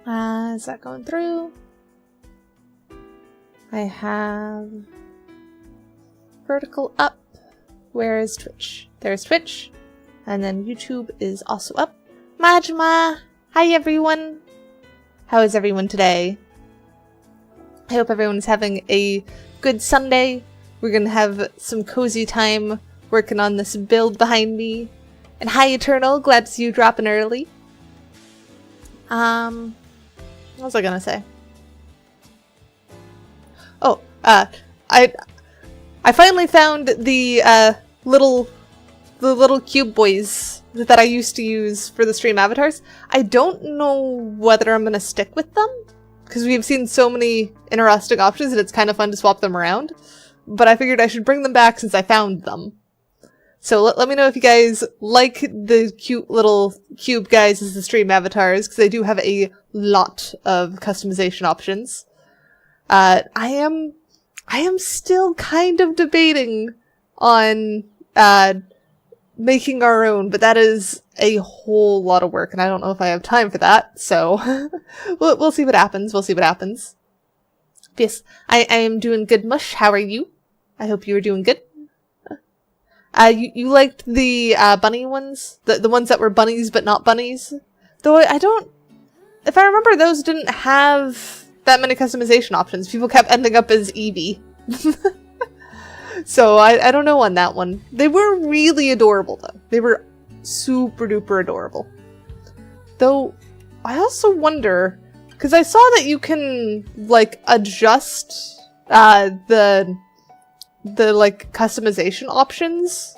Is that going through? I have vertical up. Where is Twitch? There's Twitch. And then YouTube is also up. Majma! Hi everyone! How is everyone today? I hope everyone's having a good Sunday. We're gonna have some cozy time working on this build behind me. And hi Eternal, glad to see you dropping early. What was I gonna say? Oh, I finally found the little cube boys that I used to use for the stream avatars. I don't know whether I'm gonna stick with them, because we've seen so many interesting options and it's kind of fun to swap them around. But I figured I should bring them back since I found them. So let me know if you guys like the cute little cube guys as the stream avatars, because they do have a lot of customization options. I am still kind of debating on making our own, but that is a whole lot of work, and I don't know if I have time for that, so we'll see what happens. We'll see what happens. Yes, I am doing good, Mush. How are you? I hope you were doing good. You liked the bunny ones? The ones that were bunnies but not bunnies? Though I don't... If I remember, those didn't have that many customization options. People kept ending up as Eevee. So I don't know on that one. They were really adorable though. They were super duper adorable. Though, I also wonder, because I saw that you can, like, adjust the like customization options.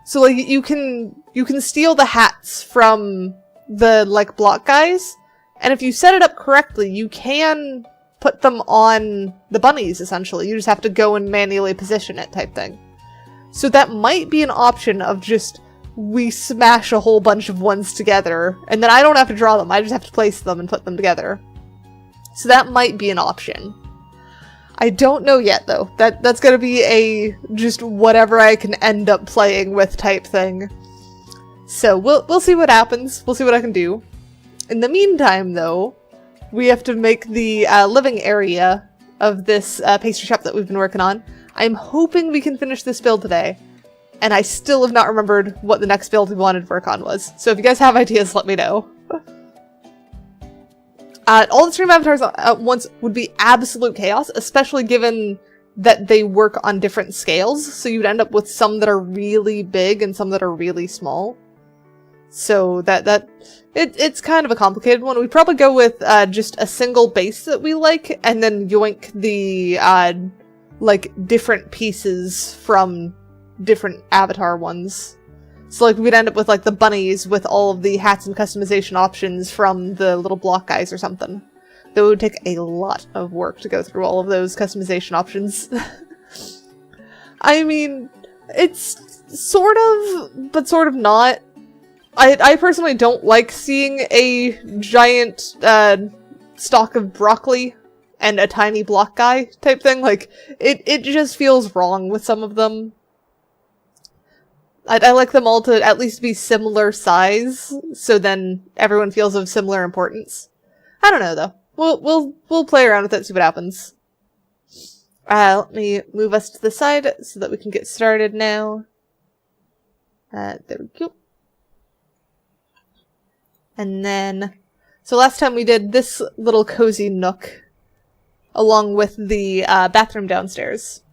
So like you can steal the hats from the like block guys, and if you set it up correctly, you can put them on the bunnies essentially. You just have to go and manually position it type thing. So that might be an option of just we smash a whole bunch of ones together, and then I don't have to draw them, I just have to place them and put them together. So that might be an option. I don't know yet, though. That's gonna be a just whatever I can end up playing with type thing. So we'll see what happens. We'll see what I can do. In the meantime, though, we have to make the living area of this pastry shop that we've been working on. I'm hoping we can finish this build today, and I still have not remembered what the next build we wanted to work on was. So if you guys have ideas, let me know. All the stream avatars at once would be absolute chaos, especially given that they work on different scales, so you'd end up with some that are really big and some that are really small. So it's kind of a complicated one. We'd probably go with just a single base that we like, and then yoink the like different pieces from different avatar ones. So like we'd end up with like the bunnies with all of the hats and customization options from the little block guys or something. That would take a lot of work to go through all of those customization options. I mean, it's sort of, but sort of not. I personally don't like seeing a giant stalk of broccoli and a tiny block guy type thing. Like, it just feels wrong with some of them. I like them all to at least be similar size, so then everyone feels of similar importance. I don't know though. We'll play around with it, see what happens. Let me move us to the side so that we can get started now. There we go. And then, so last time we did this little cozy nook along with the bathroom downstairs.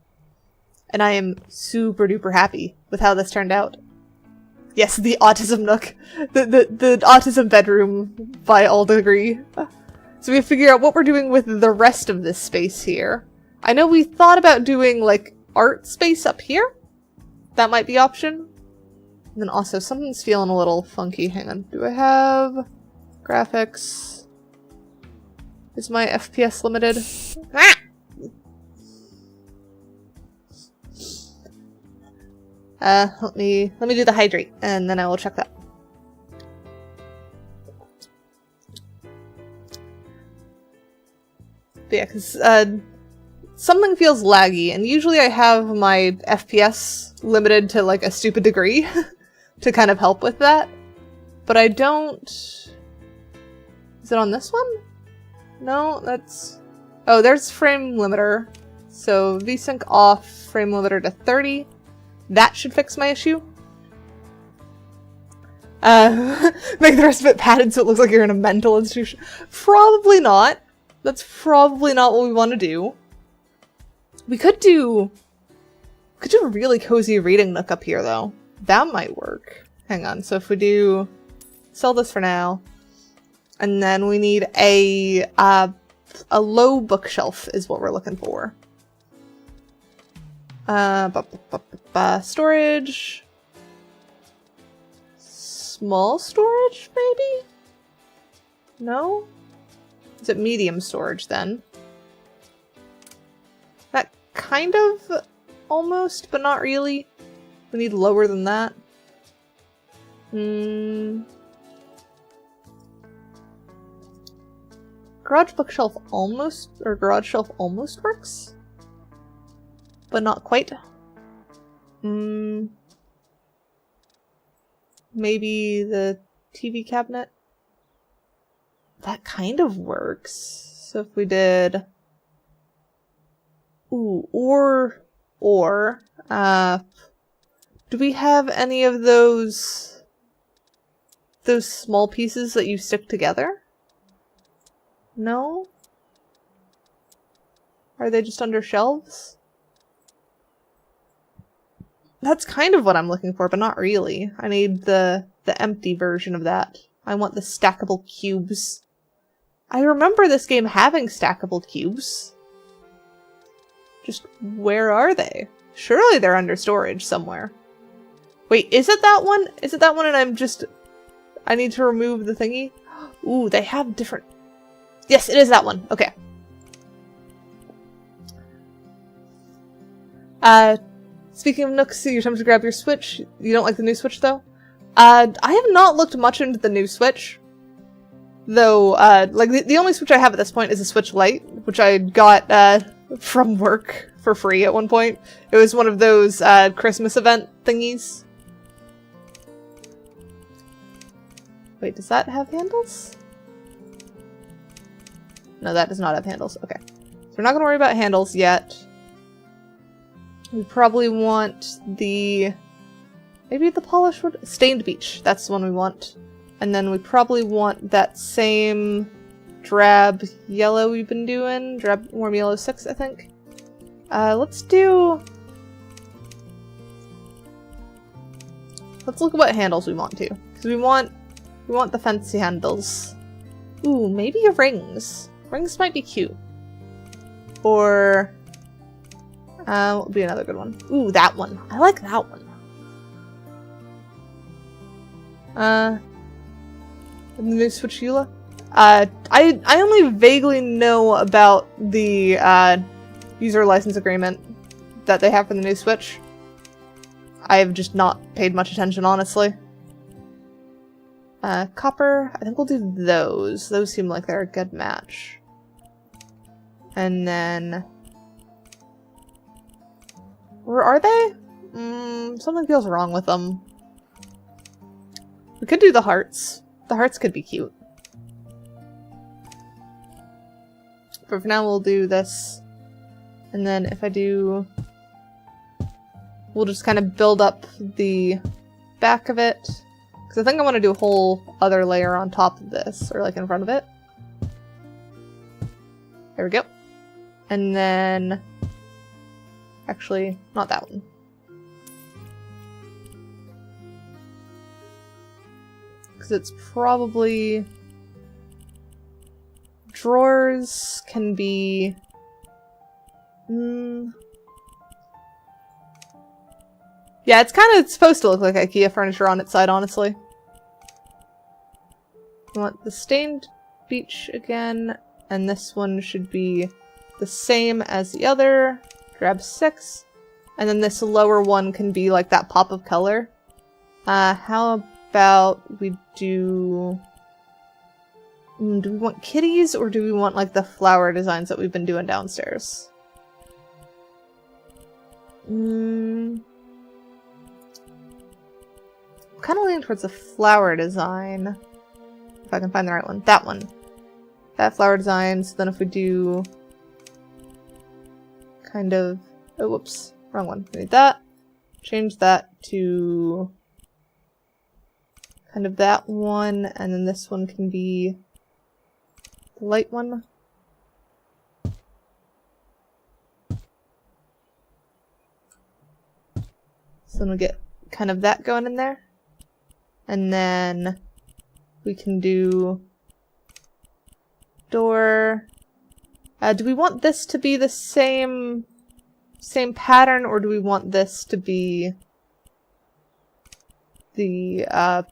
And I am super duper happy with how this turned out. Yes, the autism nook. The autism bedroom, by all agree. So we have to figure out what we're doing with the rest of this space here. I know we thought about doing, like, art space up here. That might be option. And then also, something's feeling a little funky. Hang on. Do I have graphics? Is my FPS limited? Ah! Let me do the hydrate, and then I will check that. But yeah, because something feels laggy, and usually I have my FPS limited to like a stupid degree to kind of help with that. But I don't... Is it on this one? No, that's... Oh, there's frame limiter. So VSync off, frame limiter to 30. That should fix my issue. Make the rest of it padded so it looks like you're in a mental institution. Probably not. That's probably not what we want to do. We could do a really cozy reading nook up here, though. That might work. Hang on. So if we do... Sell this for now. And then we need a low bookshelf is what we're looking for. Storage. Small storage, maybe? No? Is it medium storage, then? That kind of almost, but not really. We need lower than that. Garage bookshelf almost, or garage shelf almost works? But not quite. Maybe the TV cabinet? That kind of works. So if we did... Ooh, or... do we have any of those small pieces that you stick together? No? Are they just under shelves? That's kind of what I'm looking for, but not really. I need the empty version of that. I want the stackable cubes. I remember this game having stackable cubes. Just where are they? Surely they're under storage somewhere. Wait, is it that one? Is it that one and I need to remove the thingy? Ooh, they have different... Yes, it is that one. Okay. Speaking of nooks, you're tempted to grab your Switch. You don't like the new Switch, though? I have not looked much into the new Switch. Though, like, the only Switch I have at this point is a Switch Lite, which I got, from work for free at one point. It was one of those, Christmas event thingies. Wait, does that have handles? No, that does not have handles. Okay. So we're not gonna worry about handles yet. We probably want maybe the polished wood? Stained beach. That's the one we want. And then we probably want that same drab yellow we've been doing. Drab warm yellow 6, I think. Let's look at what handles we want to. Because we want the fancy handles. Ooh, maybe rings. Rings might be cute. Or... what would be another good one? Ooh, that one. I like that one. The new Switch EULA? I only vaguely know about the, user license agreement that they have for the new Switch. I've just not paid much attention, honestly. Copper, I think we'll do those. Those seem like they're a good match. And then... Or are they? Something feels wrong with them. We could do the hearts. The hearts could be cute. But for now we'll do this. And then if I do... We'll just kind of build up the back of it. Because I think I want to do a whole other layer on top of this. Or like in front of it. There we go. And then... Actually, not that one. Because it's probably... Drawers can be... Yeah, it's kind of supposed to look like IKEA furniture on its side, honestly. I want the stained beach again, and this one should be the same as the other. Grab 6. And then this lower one can be like that pop of color. How about we do... do we want kitties, or do we want like the flower designs that we've been doing downstairs? I'm kind of leaning towards the flower design. If I can find the right one. That one. that flower design. So then if we do kind of, oh whoops, wrong one. We need that. Change that to kind of that one, and then this one can be the light one. So then we get kind of that going in there. And then we can do door. Do we want this to be the same pattern, or do we want this to be the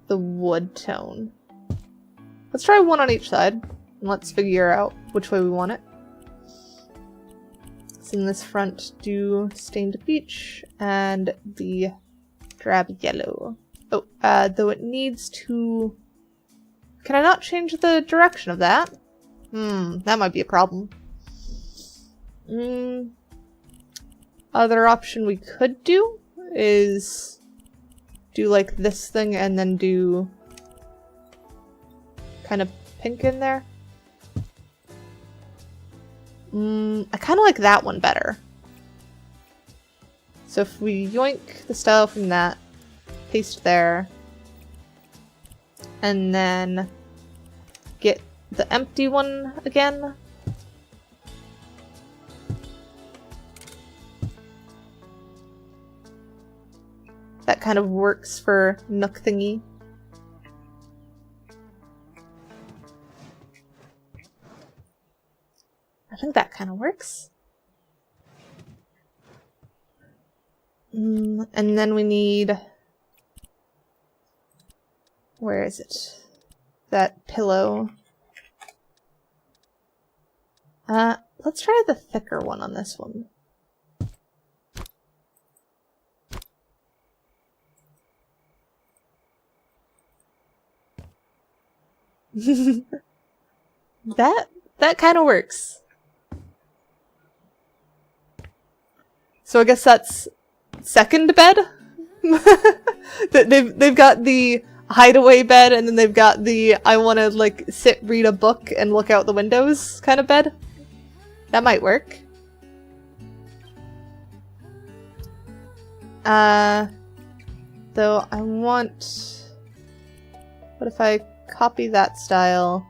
wood tone? Let's try one on each side, and let's figure out which way we want it. So in this front, do stained peach and the drab yellow. Oh, though it needs to... Can I not change the direction of that? That might be a problem. Other option we could do is do like this thing and then do kind of pink in there. I kind of like that one better. So if we yoink the style from that, paste there, and then get the empty one again. That kind of works for Nook thingy. I think that kind of works. And then we need... Where is it? That pillow. Let's try the thicker one on this one. That kind of works. So I guess that's second bed. They've got the hideaway bed, and then they've got the I want to like sit, read a book, and look out the windows kind of bed. That might work. Though I want... What if I copy that style?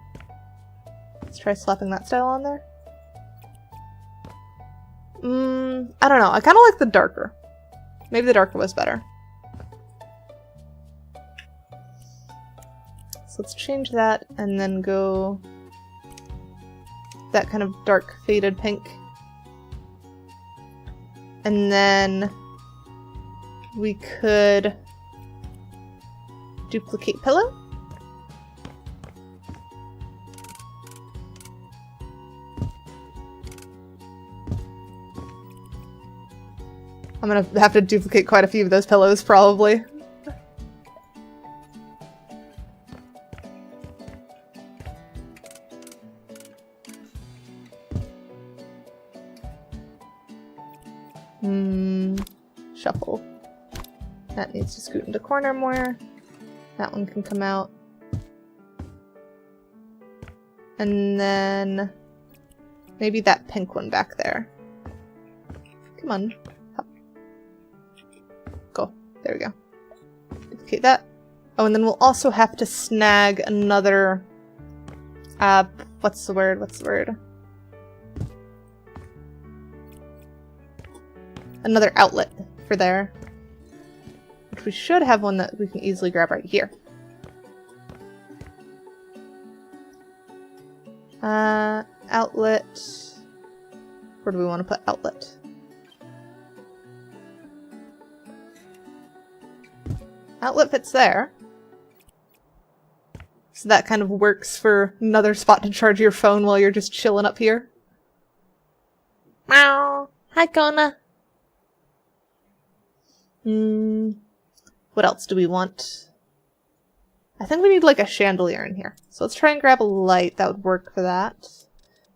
Let's try slapping that style on there. I don't know. I kind of like the darker. Maybe the darker was better. So let's change that and then go that kind of dark faded pink. And then we could duplicate pillow. I'm gonna have to duplicate quite a few of those pillows, probably. Shuffle. That needs to scoot into corner more. That one can come out. And then maybe that pink one back there. Come on. Up. Go. There we go. Duplicate that. Oh, and then we'll also have to snag another... what's the word? Another outlet for there. Which we should have one that we can easily grab right here. Outlet. Where do we want to put outlet? Outlet fits there. So that kind of works for another spot to charge your phone while you're just chilling up here. Meow. Hi, Kona. What else do we want? I think we need like a chandelier in here. So let's try and grab a light that would work for that.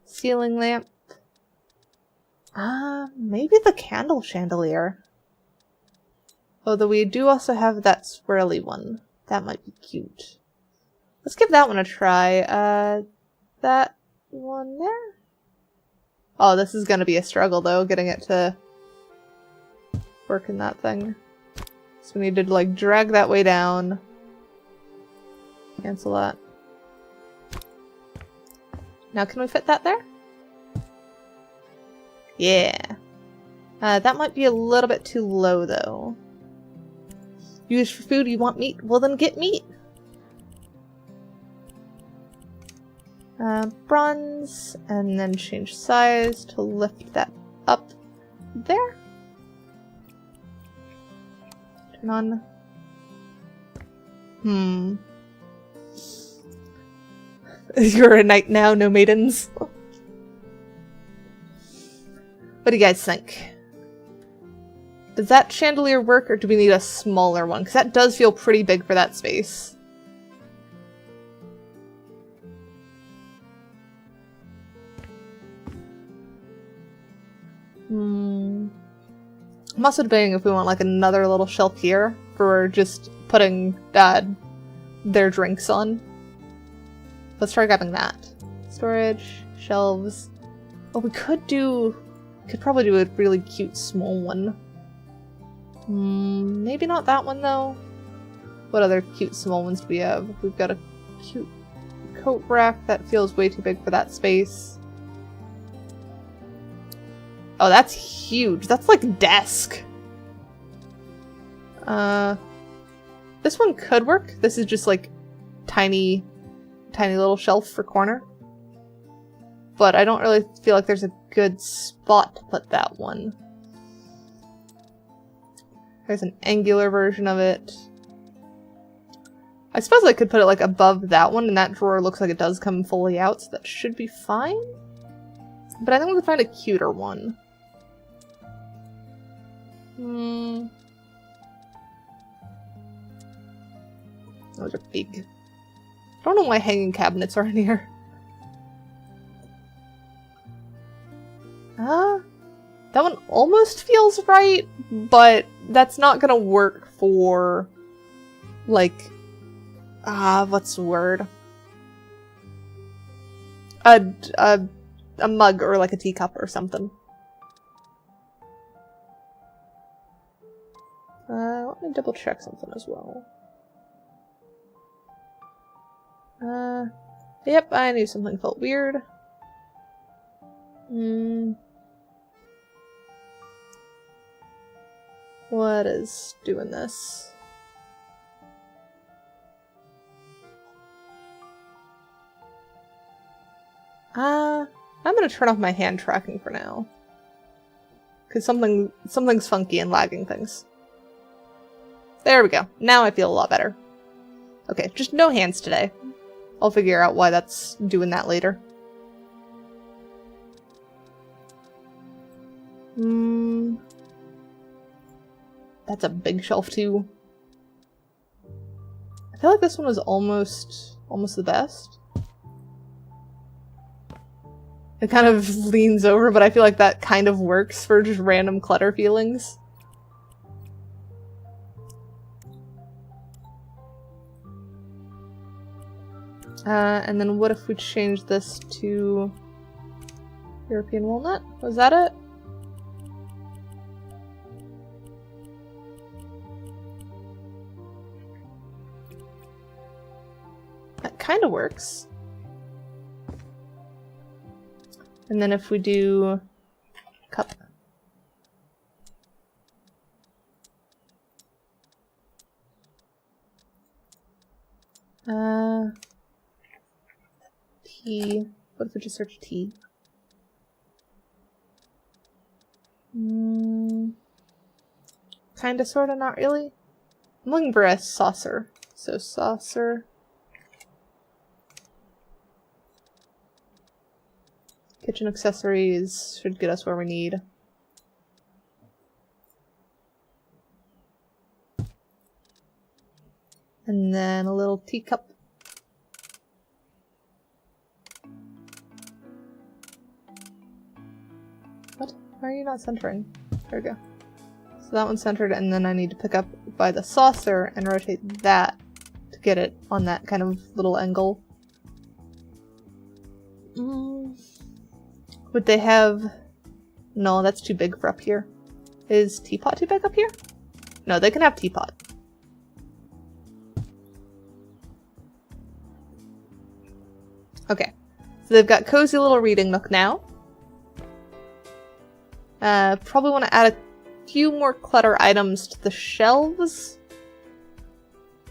Ceiling lamp. Maybe the candle chandelier. Although we do also have that swirly one That might be cute. Let's give that one a try. That one there? Oh, this is gonna be a struggle, though, getting it to work in that thing. So we need to, like, drag that way down. Cancel that. Now can we fit that there? Yeah. That might be a little bit too low, though. Use for food, you want meat? Well, then get meat! Bronze, and then change size to lift that up there. Turn on. You're a knight now, no maidens. What do you guys think? Does that chandelier work, or do we need a smaller one? Because that does feel pretty big for that space. I'm also debating if we want like another little shelf here for just putting their drinks on. Let's try grabbing that. Storage, shelves. Oh, we could probably do a really cute small one. Maybe not that one though. What other cute small ones do we have? We've got a cute coat rack that feels way too big for that space. Oh, that's huge. That's like a desk. This one could work. This is just like tiny little shelf for corner. But I don't really feel like there's a good spot to put that one. There's an angular version of it. I suppose I could put it like above that one, and that drawer looks like it does come fully out, so that should be fine. But I think we could find a cuter one. Those are big. I don't know why hanging cabinets are in here. That one almost feels right, but that's not gonna work for, like, what's the word? A mug or like a teacup or something. Let me double check something as well. Yep, I knew something felt weird. What is doing this? I'm gonna turn off my hand tracking for now. Because something's funky and lagging things. There we go. Now I feel a lot better. Okay, just no hands today. I'll figure out why that's doing that later. That's a big shelf too. I feel like this one was almost the best. It kind of leans over, but I feel like that kind of works for just random clutter feelings. And then what if we change this to European walnut? Was that it? That kind of works. And then if we do cup. Tea. What if we just search tea? Kinda, sorta, not really. I'm looking for a saucer. So saucer. Kitchen accessories should get us where we need. And then a little teacup. What? Why are you not centering? There we go. So that one's centered, and then I need to pick up by the saucer and rotate that get it on that kind of little angle. Would they have... No, that's too big for up here. Is teapot too big up here? No, they can have teapot. Okay, so they've got cozy little reading nook now. Probably want to add a few more clutter items to the shelves.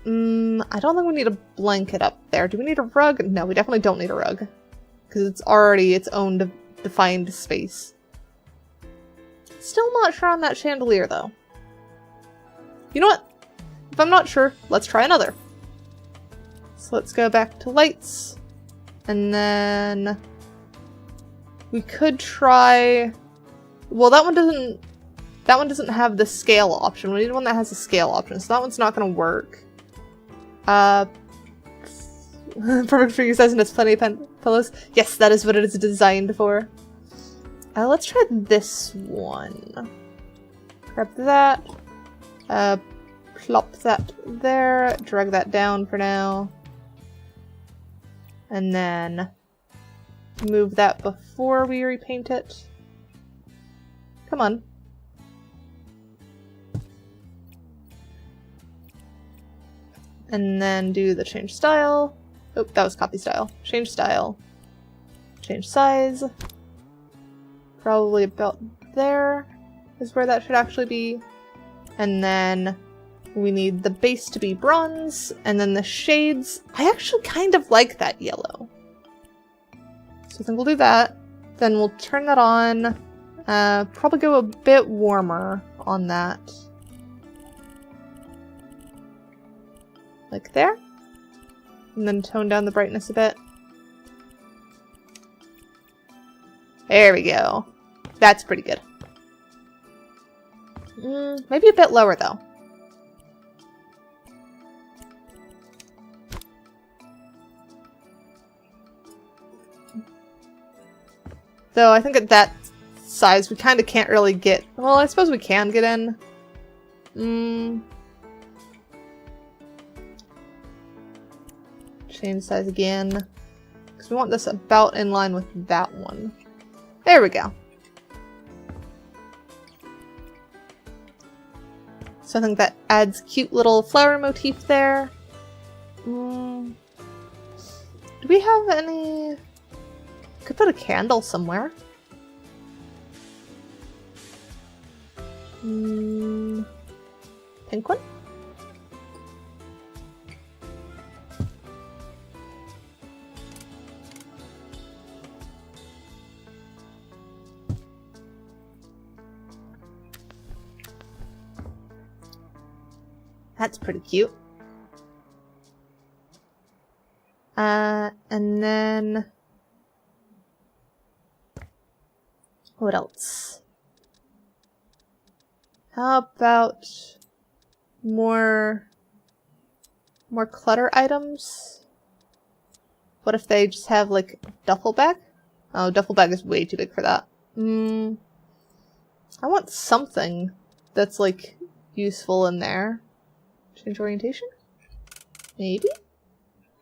I don't think we need a blanket up there. Do we need a rug? No, we definitely don't need a rug. Because it's already its own defined space. Still not sure on that chandelier, though. You know what? If I'm not sure, let's try another. So let's go back to lights. And then... we could try... Well, that one doesn't have the scale option. We need one that has a scale option, so that one's not gonna work. Perfect for your size and it's plenty of pillows. Yes, that is what it is designed for. Let's try this one. Grab that. Plop that there. Drag that down for now. And then move that before we repaint it. Come on. And then do the change style. Oh, that was copy style. Change style. Change size. Probably about there is where that should actually be. And then we need the base to be bronze. And then the shades. I actually kind of like that yellow. So I think we'll do that. Then we'll turn that on. Probably go a bit warmer on that. Like there. And then tone down the brightness a bit. There we go. That's pretty good. Maybe a bit lower though. Though I think at that size we kind of can't really get... Well, I suppose we can get in. Change size again. Because we want this about in line with that one. There we go. So I think that adds cute little flower motif there. Do we have any... Could put a candle somewhere. Pink one? That's pretty cute. And then... What else? How about more clutter items? What if they just have like duffel bag? Oh, duffel bag is way too big for that. I want something that's like useful in there. Change orientation? Maybe?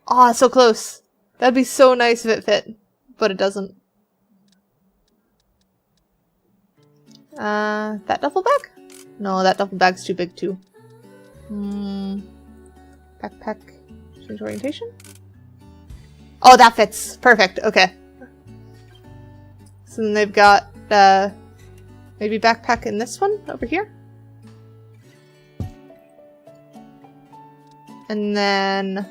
Ah, so close. That'd be so nice if it fit, but it doesn't. That duffel bag? No, that duffel bag's too big too. Backpack. Change orientation? Oh, that fits. Perfect. Okay. So then they've got, maybe backpack in this one over here? And then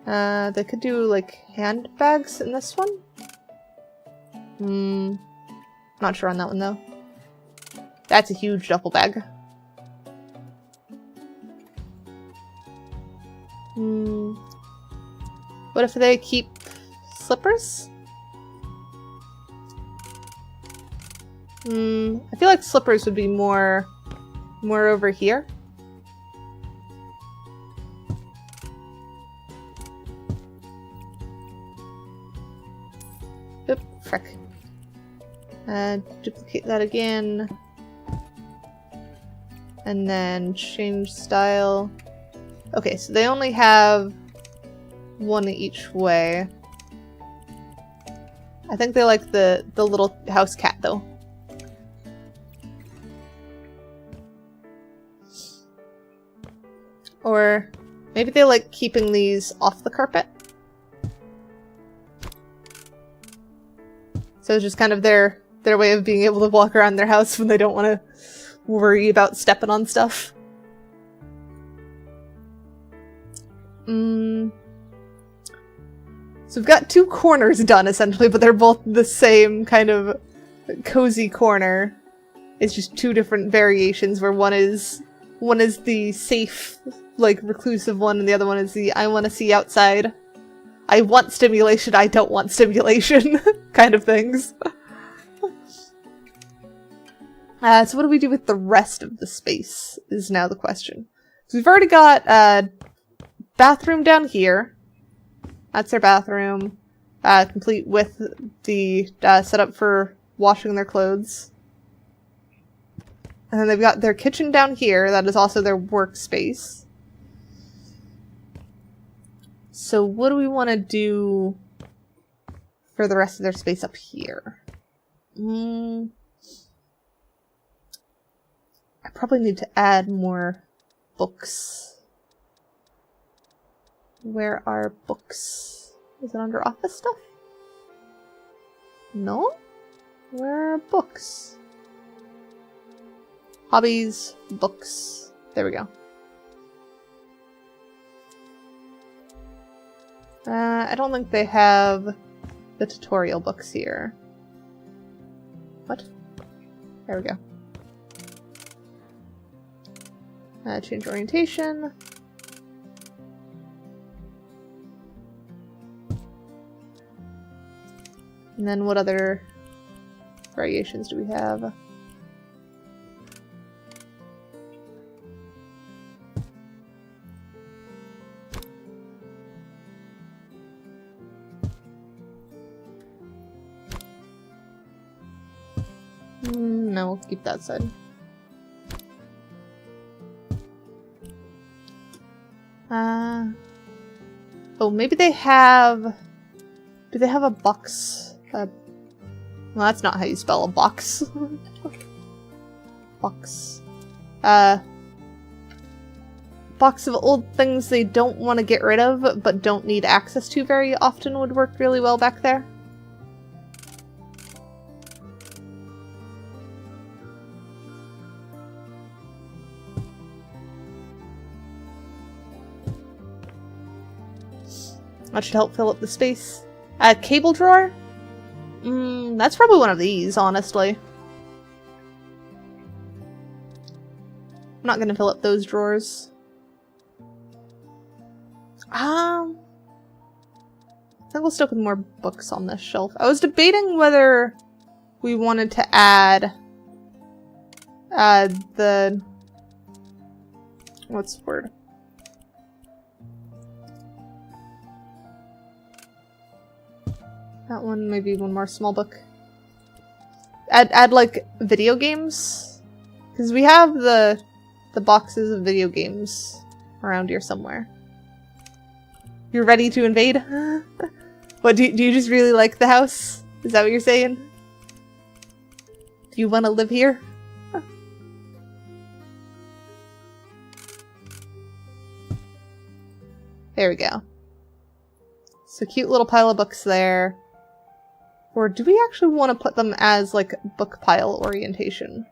they could do like handbags in this one. Not sure on that one though. That's a huge duffel bag. What if they keep slippers? I feel like slippers would be more over here. Oop, frick. Duplicate that again. And then change style. Okay, so they only have one each way. I think they like the little house cat, though. Or maybe they like keeping these off the carpet. So it's just kind of their way of being able to walk around their house when they don't want to worry about stepping on stuff. So we've got two corners done, essentially, but they're both the same kind of cozy corner. It's just two different variations, where one is the safe, like, reclusive one, and the other one is the I want to see outside. I want stimulation, I don't want stimulation kind of things. So what do we do with the rest of the space is now the question. So we've already got a bathroom down here. That's their bathroom, complete with the setup for washing their clothes. And then they've got their kitchen down here. That is also their workspace. So what do we want to do for the rest of their space up here? I probably need to add more books. Where are books? Is it under office stuff? No? Where are books? Hobbies, books. There we go. I don't think they have the tutorial books here. What? There we go. Change orientation. And then what other variations do we have? No, we'll keep that side. Oh, maybe they have... Do they have a box? Well, that's not how you spell a box. Box. Box of old things they don't want to get rid of, but don't need access to very often would work really well back there. That should help fill up the space. Cable drawer? That's probably one of these, honestly. I'm not gonna fill up those drawers. I think we'll stick with more books on this shelf. I was debating whether we wanted to add the... What's the word? That one, maybe one more small book. Add like video games, because we have the boxes of video games around here somewhere. You're ready to invade? What, do you just really like the house? Is that what you're saying? Do you want to live here? There we go. So cute little pile of books there. Or do we actually want to put them as, like, book pile orientation?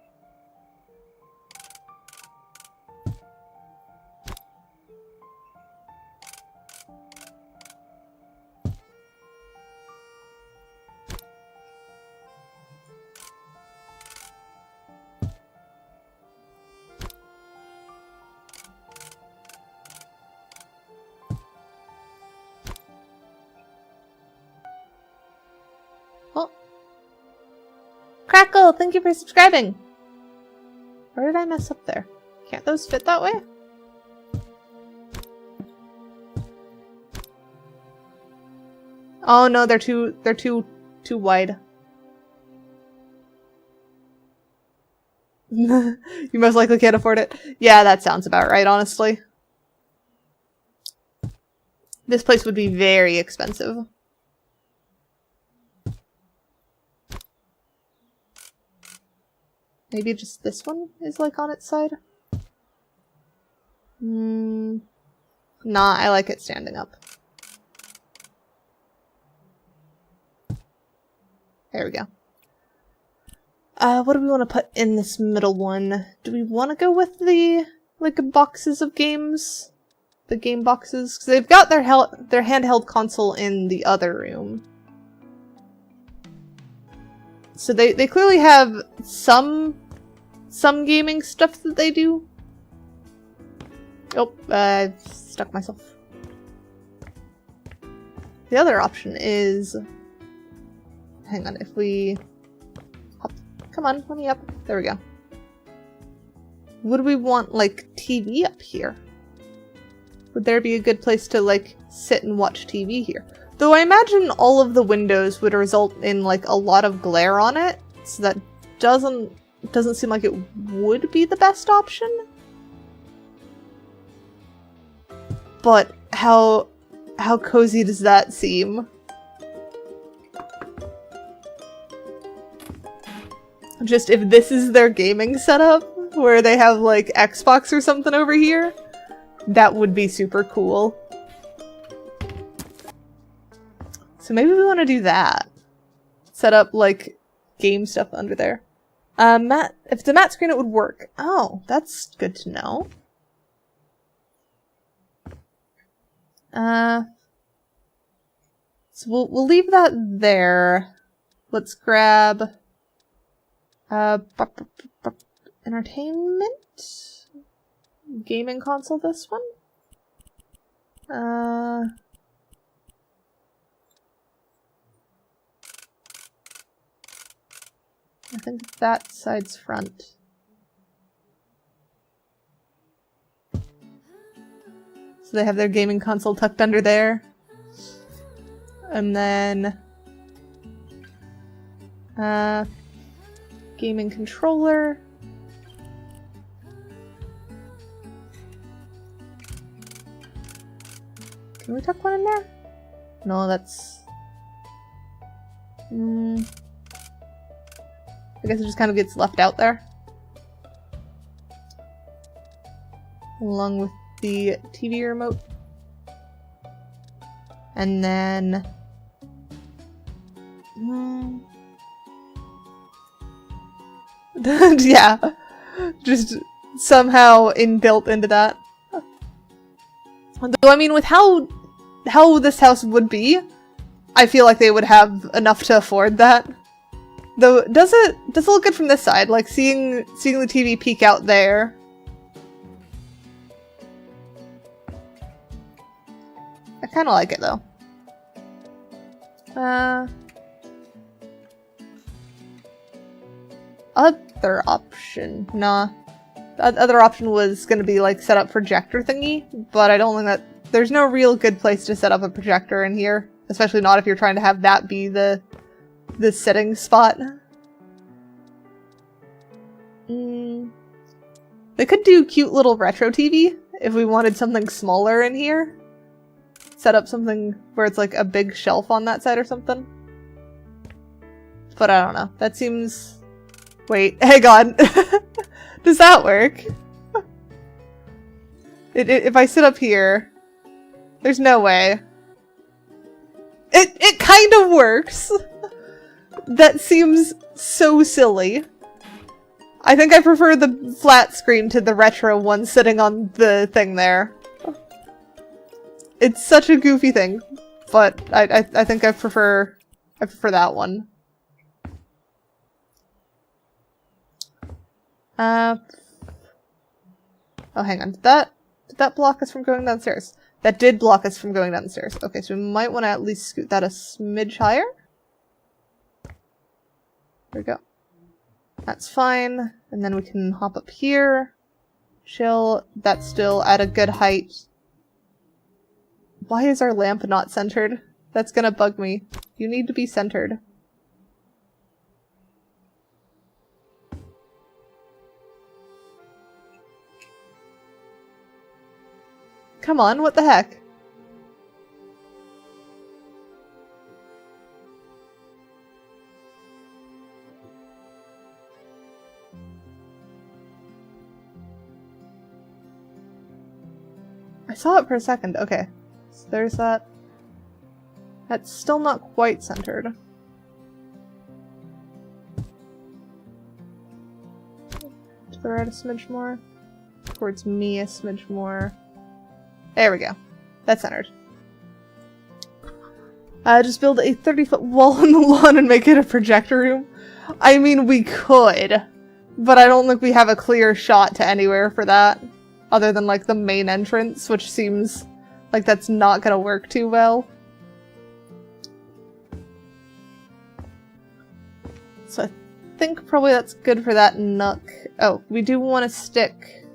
Crackle, thank you for subscribing! Where did I mess up there? Can't those fit that way? Oh no, they're too wide. You most likely can't afford it. Yeah, that sounds about right, honestly. This place would be very expensive. Maybe just this one is like on its side? Nah, I like it standing up. There we go. What do we want to put in this middle one? Do we want to go with the, like, boxes of games? The game boxes? Because they've got their handheld console in the other room. So they clearly have some gaming stuff that they do. Oh, I stuck myself. The other option is... Hang on, if we... Come on, let me up. There we go. Would we want, like, TV up here? Would there be a good place to, like, sit and watch TV here? Though I imagine all of the windows would result in, like, a lot of glare on it, so that doesn't seem like it would be the best option. But how cozy does that seem? Just if this is their gaming setup, where they have like Xbox or something over here, that would be super cool. So maybe we want to do that. Set up like game stuff under there. If it's a matte screen, it would work. Oh, that's good to know. So we'll leave that there. Let's grab entertainment? Gaming console, this one? I think that side's front. So they have their gaming console tucked under there. And then gaming controller. Can we tuck one in there? No, that's... I guess it just kind of gets left out there. Along with the TV remote. And then... yeah. Just somehow inbuilt into that. Though, I mean, with how this house would be, I feel like they would have enough to afford that. Though, does it look good from this side? Like, seeing the TV peek out there. I kind of like it, though. Other option. Nah. The other option was gonna be, like, set up projector thingy, but I don't think that... There's no real good place to set up a projector in here. Especially not if you're trying to have that be the sitting spot. They could do cute little retro TV if we wanted something smaller in here. Set up something where it's like a big shelf on that side or something. But I don't know. That seems... Wait, hang on. Does that work? If I sit up here, there's no way. It kind of works. That seems so silly. I think I prefer the flat screen to the retro one sitting on the thing there. It's such a goofy thing, but I think I prefer that one. Oh, hang on. Did that block us from going downstairs? That did block us from going downstairs. Okay, so we might want to at least scoot that a smidge higher. There we go. That's fine. And then we can hop up here. Chill. That's still at a good height. Why is our lamp not centered? That's gonna bug me. You need to be centered. Come on, what the heck? saw it for a second. Okay. So there's that. That's still not quite centered. To the right a smidge more. Towards me a smidge more. There we go. That's centered. Just build a 30-foot wall on the lawn and make it a projector room. I mean, we could. But I don't think we have a clear shot to anywhere for that. Other than, like, the main entrance, which seems like that's not gonna work too well. So I think probably that's good for that nook. Oh, we do want to stick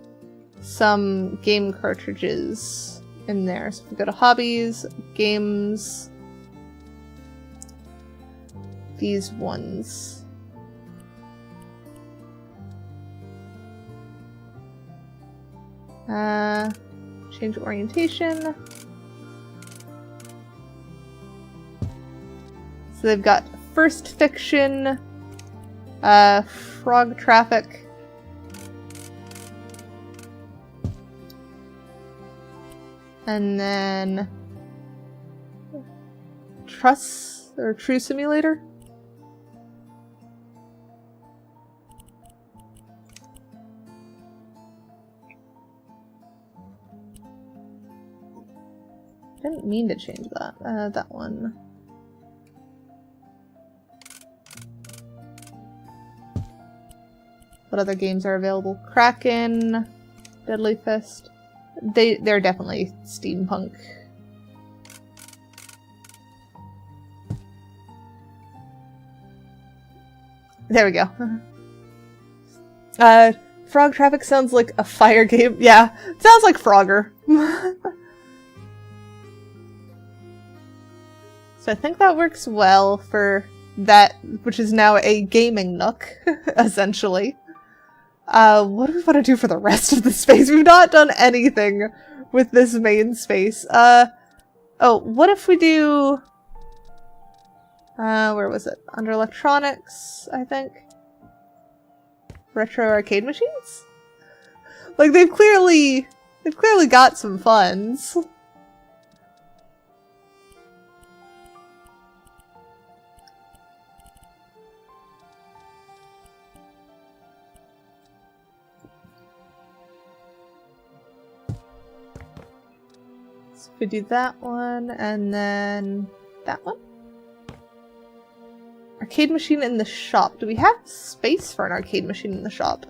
some game cartridges in there. So if we go to hobbies, games, these ones. Change orientation. So they've got first fiction, frog traffic, and then truss or true simulator. I didn't mean to change that. That one. What other games are available? Kraken, Deadly Fist. They're definitely steampunk. There we go. Frog Traffic sounds like a fire game. Yeah, it sounds like Frogger. So I think that works well for that, which is now a gaming nook, essentially. What do we want to do for the rest of the space? We've not done anything with this main space. Oh, what if we do... where was it? Under electronics, I think? Retro arcade machines? Like, they've clearly got some funds. So if we do that one, and then that one? Arcade machine in the shop. Do we have space for an arcade machine in the shop?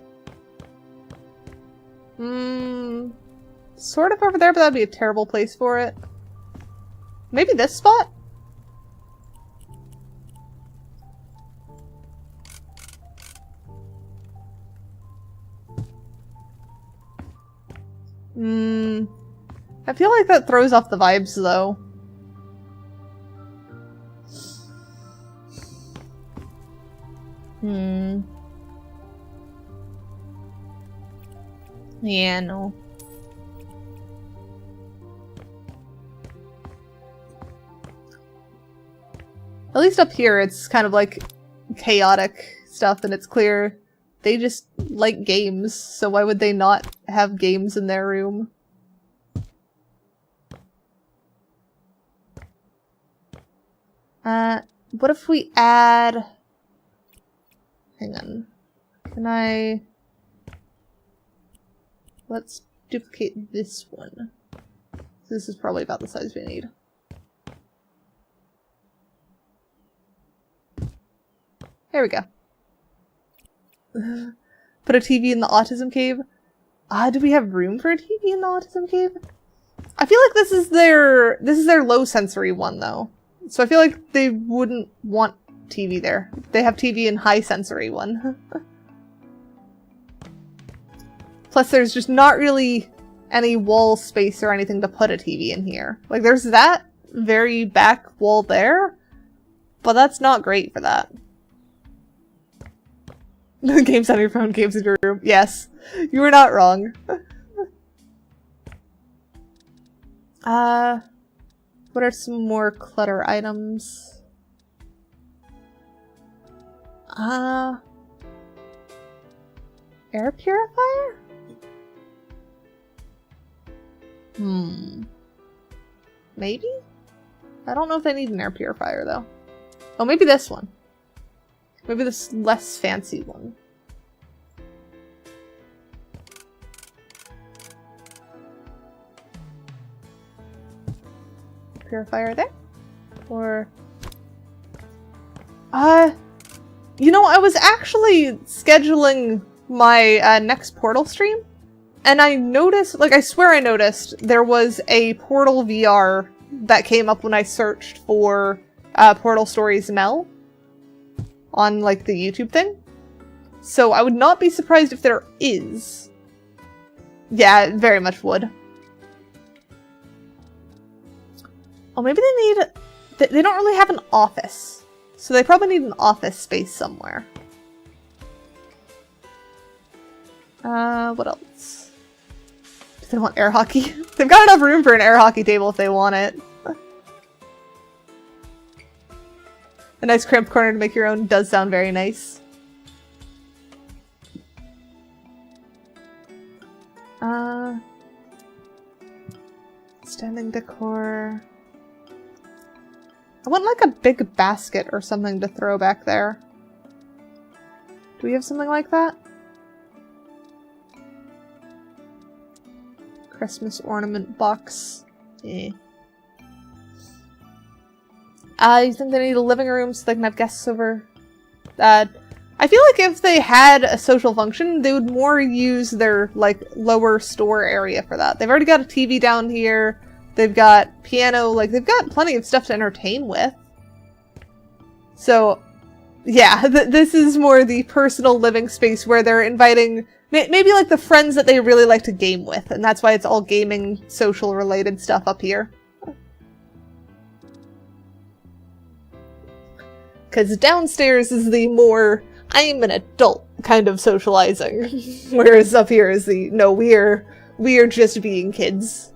Sort of over there, but that'd be a terrible place for it. Maybe this spot? I feel like that throws off the vibes, though. Yeah, no. At least up here, it's kind of like chaotic stuff, and it's clear they just like games, so why would they not have games in their room? What if we add... Hang on. Can I... Let's duplicate this one. This is probably about the size we need. There we go. Put a TV in the autism cave. Do we have room for a TV in the autism cave? I feel like this is their low sensory one, though. So I feel like they wouldn't want TV there. They have TV in high sensory one. Plus there's just not really any wall space or anything to put a TV in here. Like there's that very back wall there, but that's not great for that. Games on your phone, games in your room. Yes, you were not wrong. What are some more clutter items? Air purifier? Maybe? I don't know if they need an air purifier, though. Oh, maybe this one. Maybe this less fancy one. Purifier there? Or... you know, I was actually scheduling my next Portal stream, and I noticed, like, I swear I noticed there was a Portal VR that came up when I searched for Portal Stories Mel on, like, the YouTube thing. So I would not be surprised if there is. Yeah, it very much would. Oh, maybe they need... They don't really have an office. So they probably need an office space somewhere. What else? Do they want air hockey? They've got enough room for an air hockey table if they want it. A nice cramped corner to make your own does sound very nice. Standing decor. I want like a big basket or something to throw back there. Do we have something like that? Christmas ornament box. Eh. You think they need a living room so they can have guests over? I feel like if they had a social function, they would more use their, like, lower store area for that. They've already got a TV down here. They've got piano. Like, they've got plenty of stuff to entertain with. So, yeah, this is more the personal living space where they're inviting maybe, like, the friends that they really like to game with. And that's why it's all gaming, social-related stuff up here. Because downstairs is the more, I'm an adult kind of socializing. Whereas up here is the, no, we're just being kids.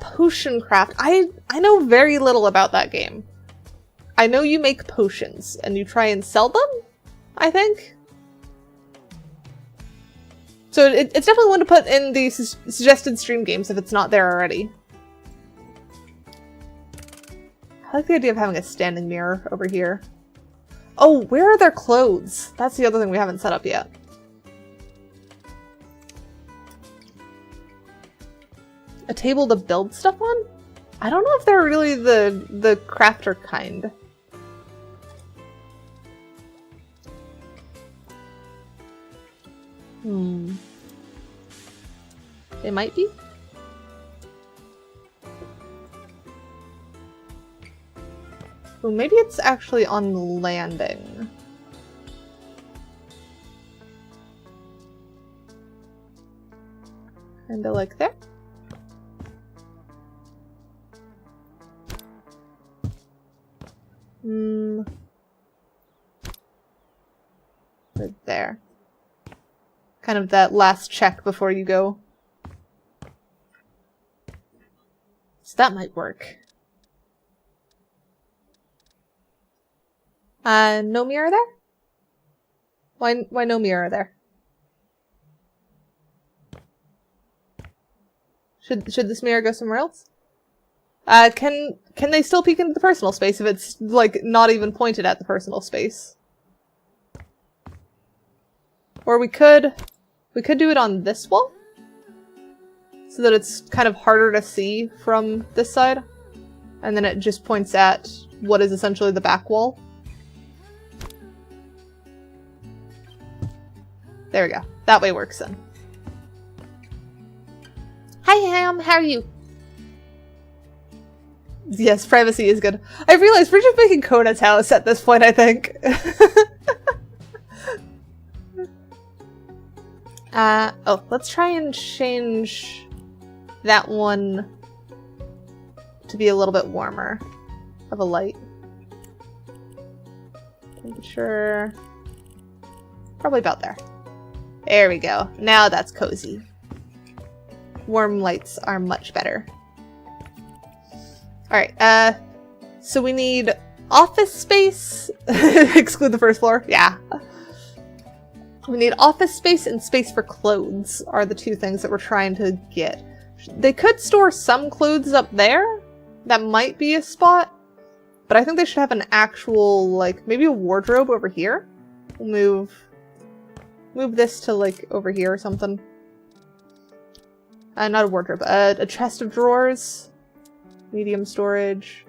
Potion craft. I know very little about that game. I know you make potions, and you try and sell them, I think? So it's definitely one to put in the suggested stream games if it's not there already. I like the idea of having a standing mirror over here. Oh, where are their clothes? That's the other thing we haven't set up yet. A table to build stuff on? I don't know if they're really the crafter kind. They might be? Well, maybe it's actually on the landing. Kinda like there. Right there. Kind of that last check before you go. So that might work. No mirror there? Why no mirror there? Should this mirror go somewhere else? Can they still peek into the personal space if it's, like, not even pointed at the personal space? Or we could do it on this wall? So that it's kind of harder to see from this side. And then it just points at what is essentially the back wall. There we go. That way works then. Hi Ham, how are you? Yes, privacy is good. I realized we're just making Kona's house at this point, I think. Oh, let's try and change that one to be a little bit warmer of a light. Temperature. Probably about there. There we go. Now that's cozy. Warm lights are much better. Alright, so we need office space. Exclude the first floor. Yeah. We need office space and space for clothes are the two things that we're trying to get. They could store some clothes up there. That might be a spot. But I think they should have an actual, like, maybe a wardrobe over here. We'll move this to, like, over here or something. Not a wardrobe. A chest of drawers. Medium storage.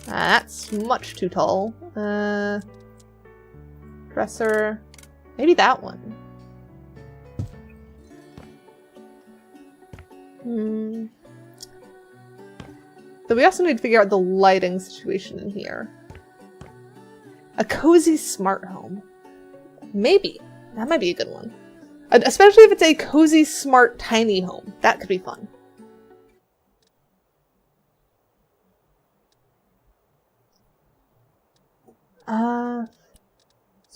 That's much too tall. Dresser. Maybe that one. But we also need to figure out the lighting situation in here. A cozy smart home. Maybe. That might be a good one. Especially if it's a cozy smart tiny home. That could be fun. So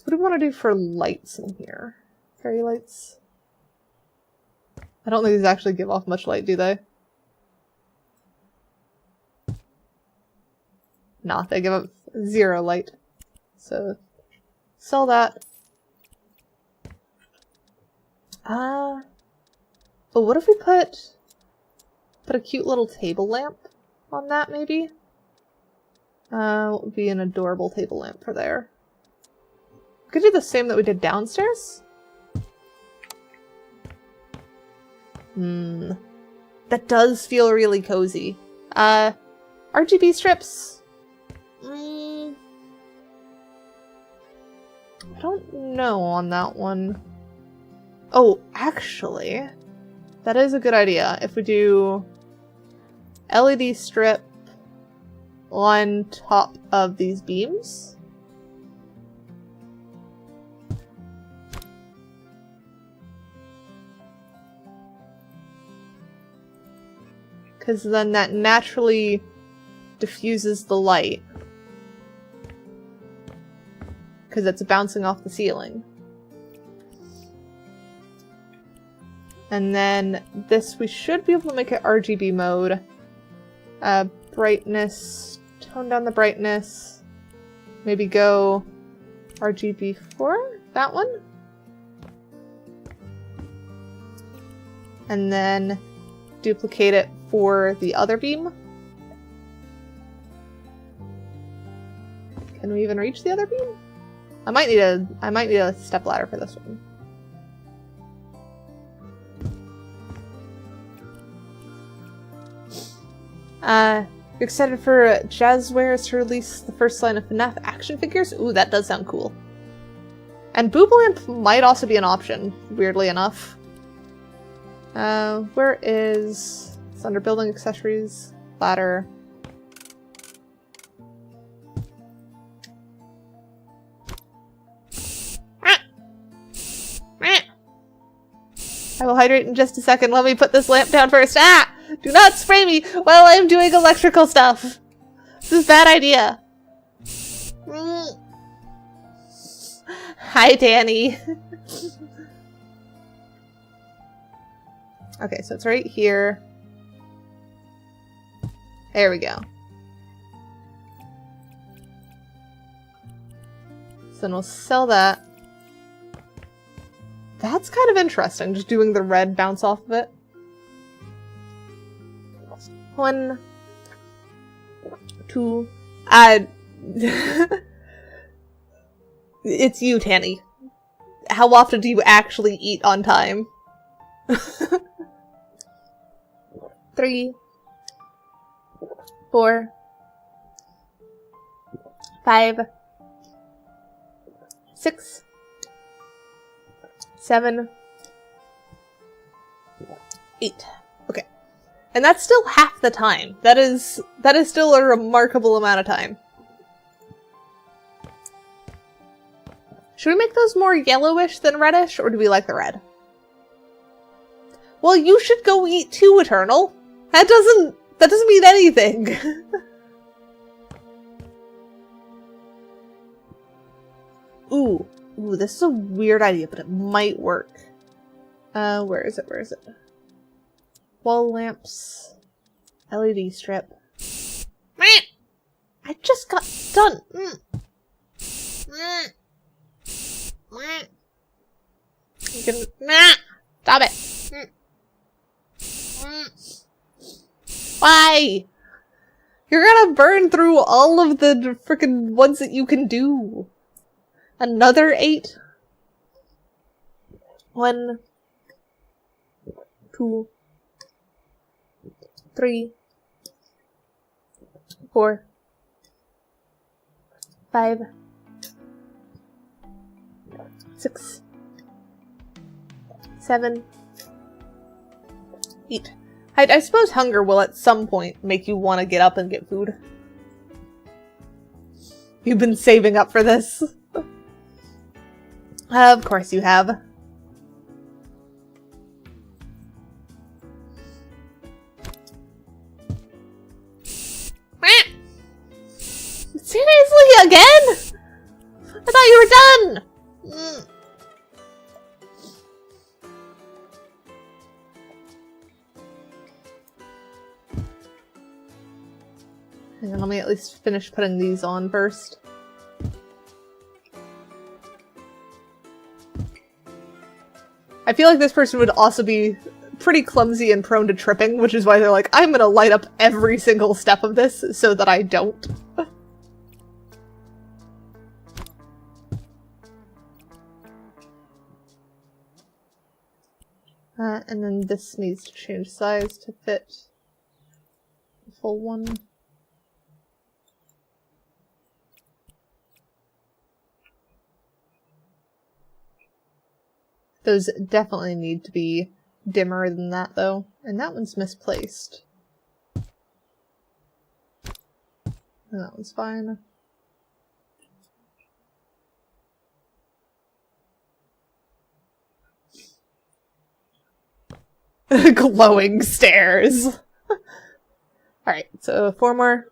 what do we want to do for lights in here? Fairy lights? I don't think these actually give off much light, do they? Nah, they give up 0 light. So, sell that. But what if we put a cute little table lamp on that, maybe? What would be an adorable table lamp for there? We could do the same that we did downstairs? That does feel really cozy. RGB strips? I don't know on that one. Oh, actually, that is a good idea. If we do LED strip on top of these beams. Because then that naturally diffuses the light. Because it's bouncing off the ceiling. And then this, we should be able to make it RGB mode. Brightness, tone down the brightness. Maybe go RGB 4, that one. And then duplicate it for the other beam. Can we even reach the other beam? I might need a step ladder for this one. You're excited for Jazzwares to release the first line of FNAF action figures? Ooh, that does sound cool. And Boobalamp might also be an option, weirdly enough. Where is... It's under building accessories, ladder. I will hydrate in just a second. Let me put this lamp down first. Ah! Do not spray me while I'm doing electrical stuff. This is a bad idea. Hi, Danny. Okay, so it's right here. There we go. So then we'll sell that. That's kind of interesting, just doing the red bounce off of it. 1, 2, it's you, Tanny. How often do you actually eat on time? 3, 4, 5, 6, 7, 8. Okay. And that's still half the time. That is still a remarkable amount of time. Should we make those more yellowish than reddish, or do we like the red? Well, you should go eat too, Eternal. That doesn't mean anything. Ooh, this is a weird idea, but it might work. Where is it? Wall lamps. LED strip. I just got done. Stop it. Why? You're gonna burn through all of the frickin' ones that you can do. Another 8? 1, 2, 3, 4, 5, 6, 7, 8. I suppose hunger will at some point make you want to get up and get food. You've been saving up for this. Of course you have. Seriously, again? I thought you were done! Hang on, let me at least finish putting these on first. I feel like this person would also be pretty clumsy and prone to tripping, which is why they're like, I'm gonna light up every single step of this so that I don't. And then this needs to change size to fit the full one. Those definitely need to be dimmer than that, though. And that one's misplaced. And that one's fine. Glowing stairs. Alright, so 4 more.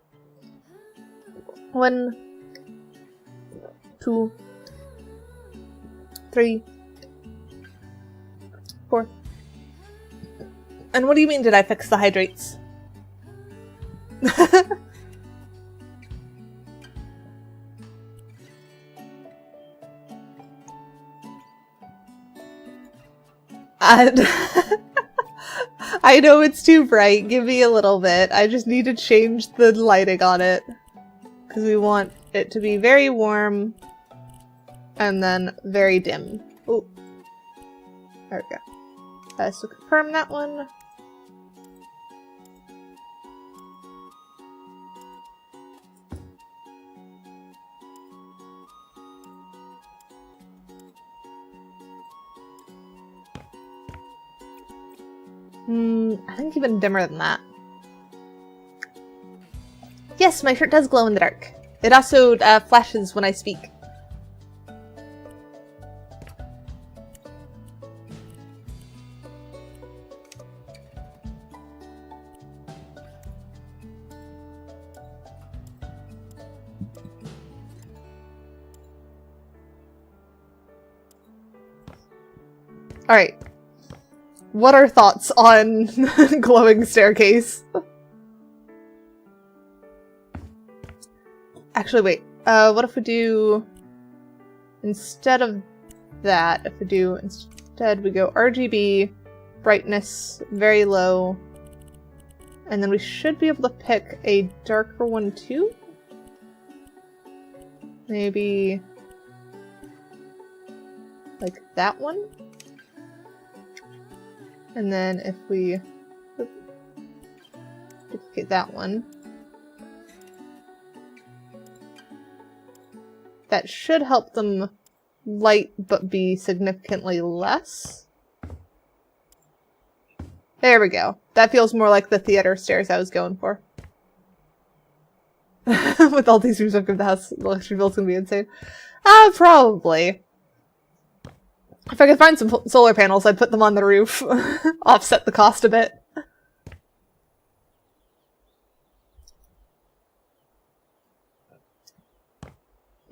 1, 2, 3, 4. And what do you mean did I fix the hydrates? I know it's too bright. Give me a little bit. I just need to change the lighting on it. Because we want it to be very warm and then very dim. Ooh. There we go. So confirm that one. I think even dimmer than that. Yes, my shirt does glow in the dark. It also flashes when I speak. Alright. What are thoughts on glowing staircase? Actually, wait. What if we do... Instead of that, if we do... Instead, we go RGB, brightness, very low. And then we should be able to pick a darker one too? Maybe... like that one? And then if we duplicate that one, that should help them light but be significantly less. There we go. That feels more like the theater stairs I was going for. With all these rooms of the house, the electric bill's gonna be insane. Probably. If I could find some solar panels, I'd put them on the roof. Offset the cost a bit.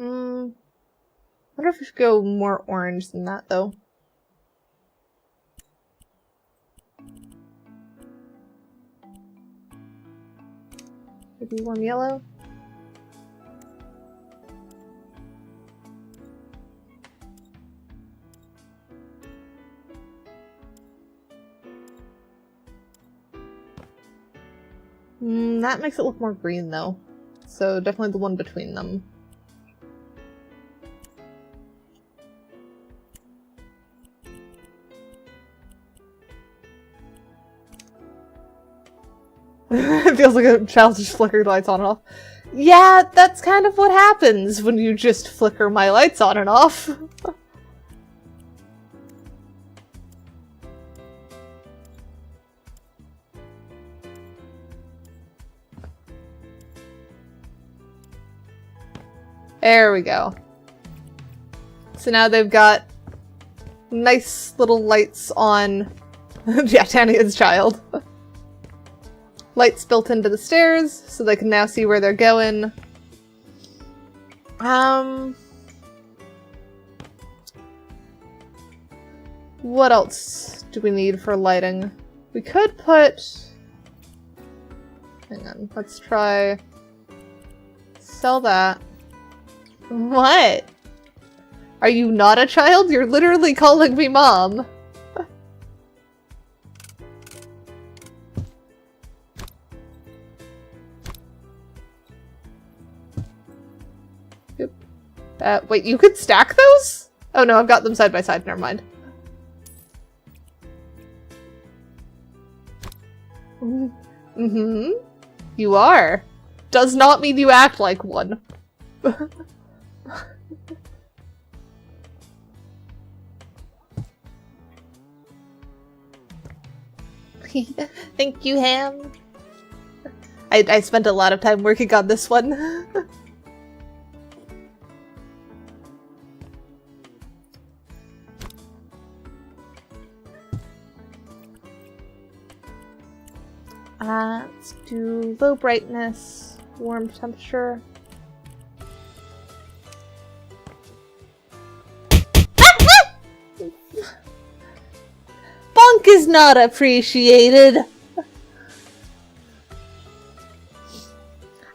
I wonder if we should go more orange than that, though. Maybe warm yellow? That makes it look more green, though. So definitely the one between them. It feels like a child just flickered lights on and off. Yeah, that's kind of what happens when you just flicker my lights on and off. There we go. So now they've got nice little lights on yeah, Tania's child. Lights built into the stairs, so they can now see where they're going. What else do we need for lighting? We could put... Hang on, let's try... Sell that. What? Are you not a child? You're literally calling me mom. Wait, you could stack those? Oh no, I've got them side by side, never mind. Mm-hmm. You are. Does not mean you act like one. Thank you, Ham. I spent a lot of time working on this one. Let's do low brightness, warm temperature. Bonk is not appreciated.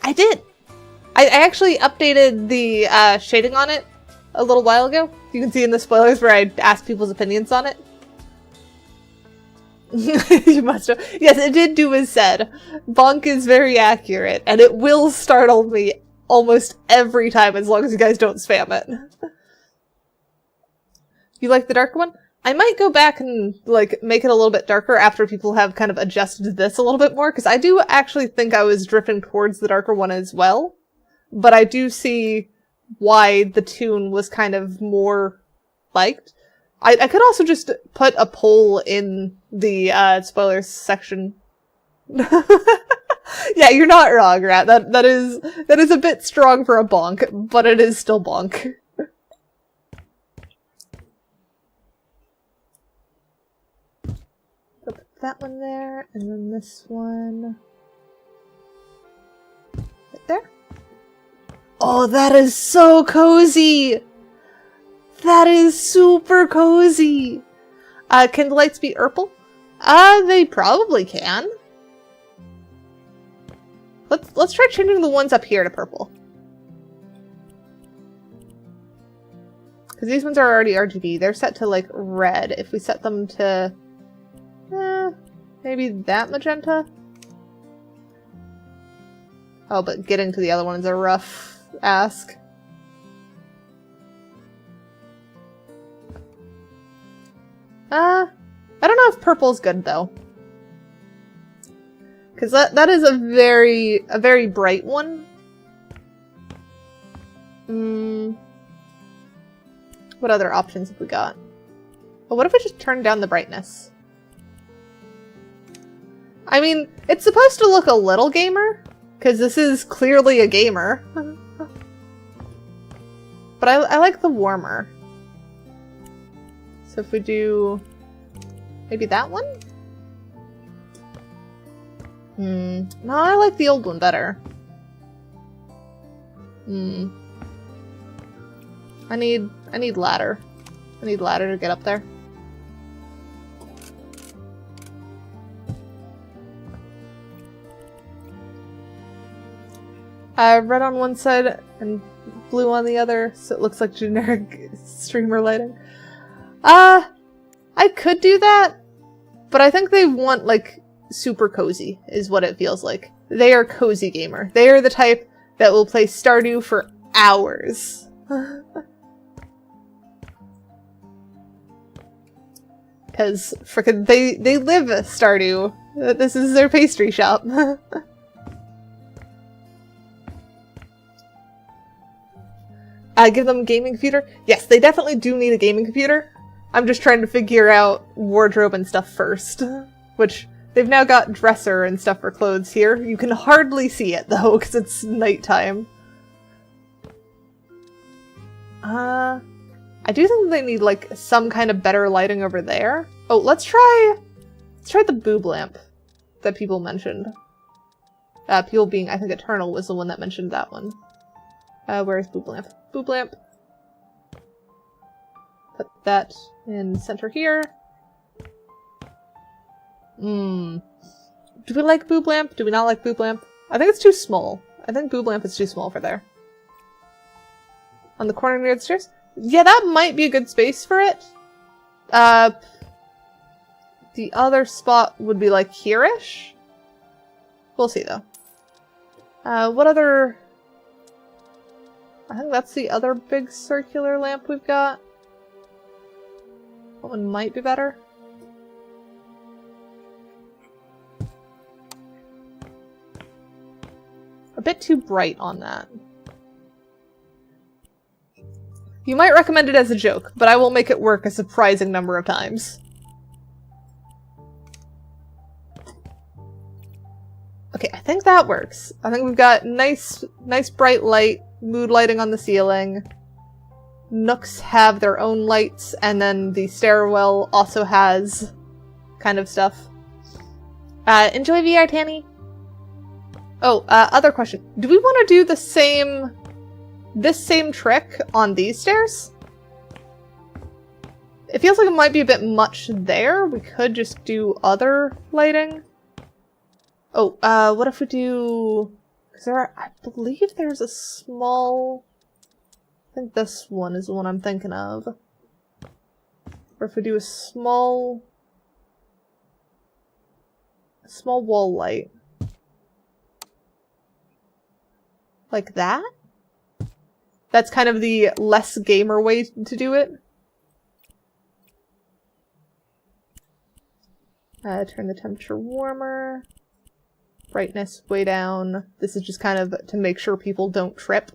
I did. I actually updated the shading on it a little while ago. You can see in the spoilers where I asked people's opinions on it. You must have. Yes, it did do as said. Bonk is very accurate, and it will startle me almost every time as long as you guys don't spam it. You like the darker one? I might go back and, like, make it a little bit darker after people have kind of adjusted this a little bit more, because I do actually think I was drifting towards the darker one as well. But I do see why the tune was kind of more liked. I could also just put a poll in the spoilers section. Yeah, you're not wrong, Rat. That is a bit strong for a bonk, but it is still bonk. Put that one there, and then this one right there. Oh, that is so cozy! That is super cozy! Can the lights be purple? They probably can. Let's try changing the ones up here to purple. Because these ones are already RGB. They're set to, like, red. If we set them to... maybe that magenta? Oh, but getting to the other one is a rough ask. I don't know if purple's good, though. Because that is a very bright one. What other options have we got? Well, what if we just turn down the brightness? I mean, it's supposed to look a little gamer, because this is clearly a gamer. But I like the warmer. So if we do maybe that one? No, I like the old one better. I need ladder. I need ladder to get up there. Red on one side and blue on the other, so it looks like generic streamer lighting. I could do that, but I think they want, like, super cozy, is what it feels like. They are cozy gamer. They are the type that will play Stardew for hours. Because frickin' they live Stardew. This is their pastry shop. Give them a gaming computer? Yes, they definitely do need a gaming computer. I'm just trying to figure out wardrobe and stuff first. Which, they've now got dresser and stuff for clothes here. You can hardly see it, though, because it's nighttime. I do think they need, like, some kind of better lighting over there. Oh, let's try the boob lamp that people mentioned. People being, I think Eternal was the one that mentioned that one. Where's boob lamp? Boob lamp. Put that in center here. Do we like boob lamp? Do we not like boob lamp? I think it's too small. I think boob lamp is too small for there. On the corner near the stairs? Yeah, that might be a good space for it. The other spot would be like here-ish? We'll see though. What other... I think that's the other big circular lamp we've got. That one might be better. A bit too bright on that. You might recommend it as a joke, but I will make it work a surprising number of times. Okay, I think that works. I think we've got nice bright light, mood lighting on the ceiling. Nooks have their own lights, and then the stairwell also has kind of stuff. Enjoy VR, Tanny. Oh, other question. Do we want to do this same trick on these stairs? It feels like it might be a bit much there. We could just do other lighting. Oh, what if we do... I believe there's a small... I think this one is the one I'm thinking of. Or if we do a small wall light. Like that? That's kind of the less gamer way to do it. Turn the temperature warmer. Brightness way down. This is just kind of to make sure people don't trip.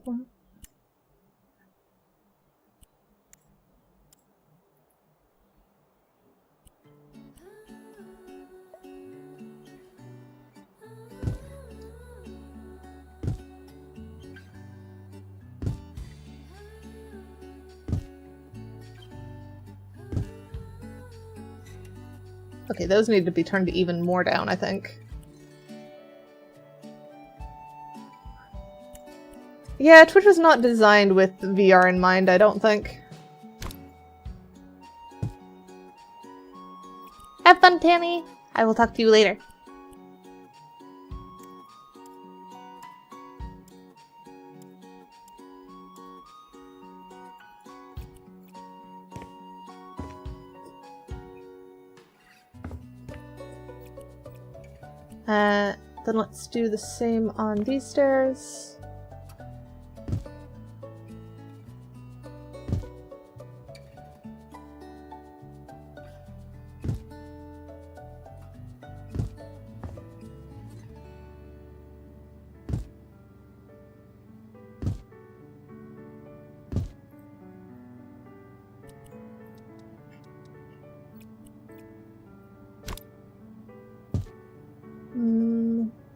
Okay, those need to be turned even more down, I think. Yeah, Twitch was not designed with VR in mind, I don't think. Have fun, Tammy! I will talk to you later. Then let's do the same on these stairs.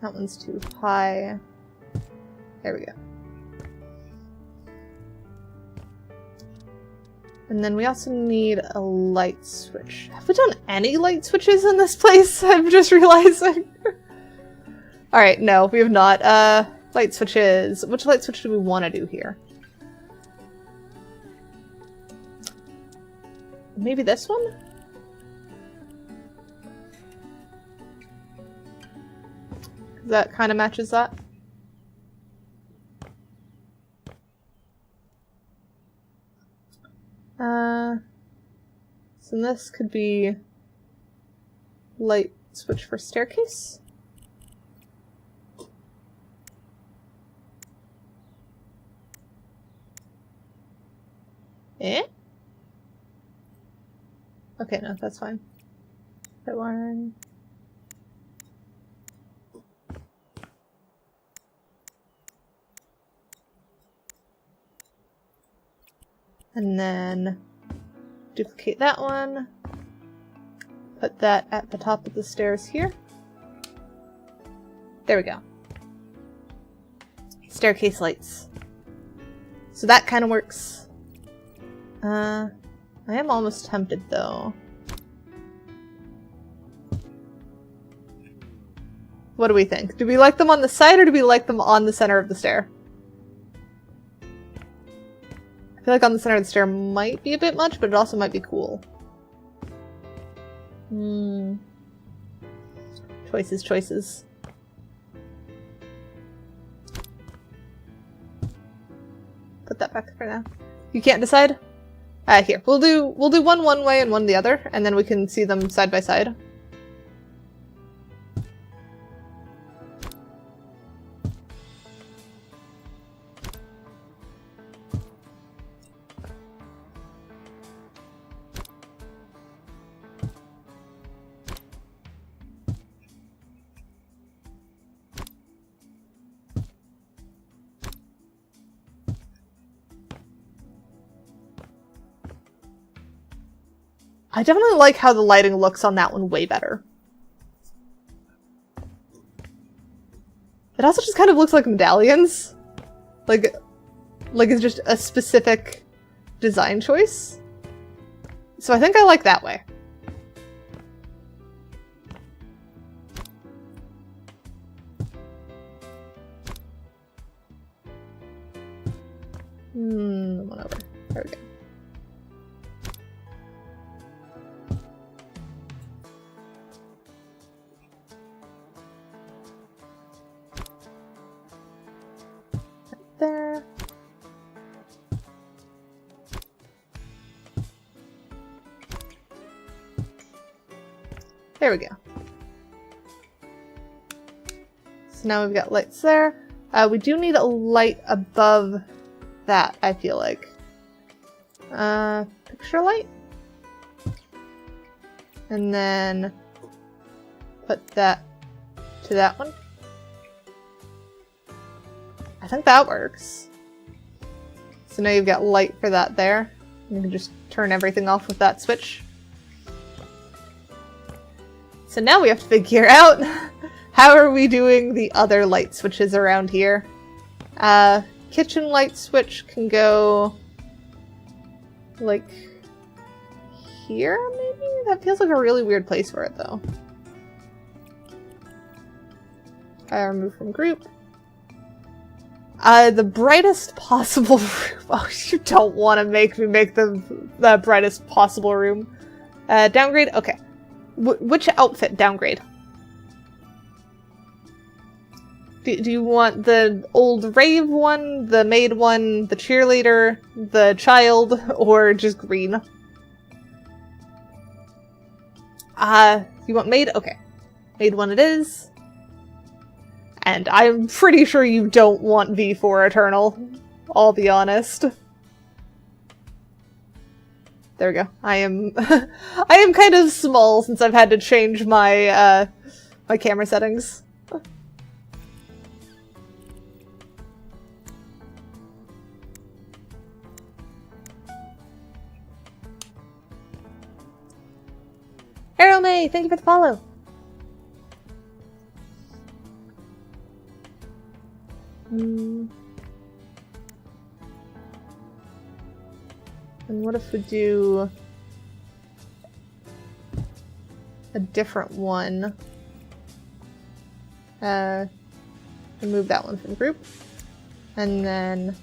That one's too high. There we go. And then we also need a light switch. Have we done any light switches in this place? I'm just realizing. Alright, no, we have not. Light switches. Which light switch do we want to do here? Maybe this one? That kind of matches that. So this could be light switch for staircase. Eh? Okay, no, that's fine. That one. And then duplicate that one. Put that at the top of the stairs here. There we go. Staircase lights. So that kind of works. I am almost tempted though. What do we think? Do we like them on the side or do we like them on the center of the stair? I feel like on the center of the stair might be a bit much, but it also might be cool. Choices, choices. Put that back for now. You can't decide? Here. We'll do one way and one the other, and then we can see them side by side. I definitely like how the lighting looks on that one way better. It also just kind of looks like medallions. Like it's just a specific design choice. So I think I like that way. One over. There we go. There. There we go. So now we've got lights there. We do need a light above that, I feel like. Picture light? And then put that to that one. I think that works. So now you've got light for that there. You can just turn everything off with that switch. So now we have to figure out how are we doing the other light switches around here. Kitchen light switch can go like here, maybe? That feels like a really weird place for it though. Remove from group. The brightest possible room. Oh, you don't want to make me make the brightest possible room. Downgrade? Okay. Which outfit downgrade? Do you want the old rave one, the maid one, the cheerleader, the child, or just green? You want maid? Okay. Maid one it is. And I'm pretty sure you don't want V4 Eternal. I'll be honest. There we go. I am I am kind of small since I've had to change my my camera settings. Arrow May, thank you for the follow. And what if we do a different one? Remove that one from group. And then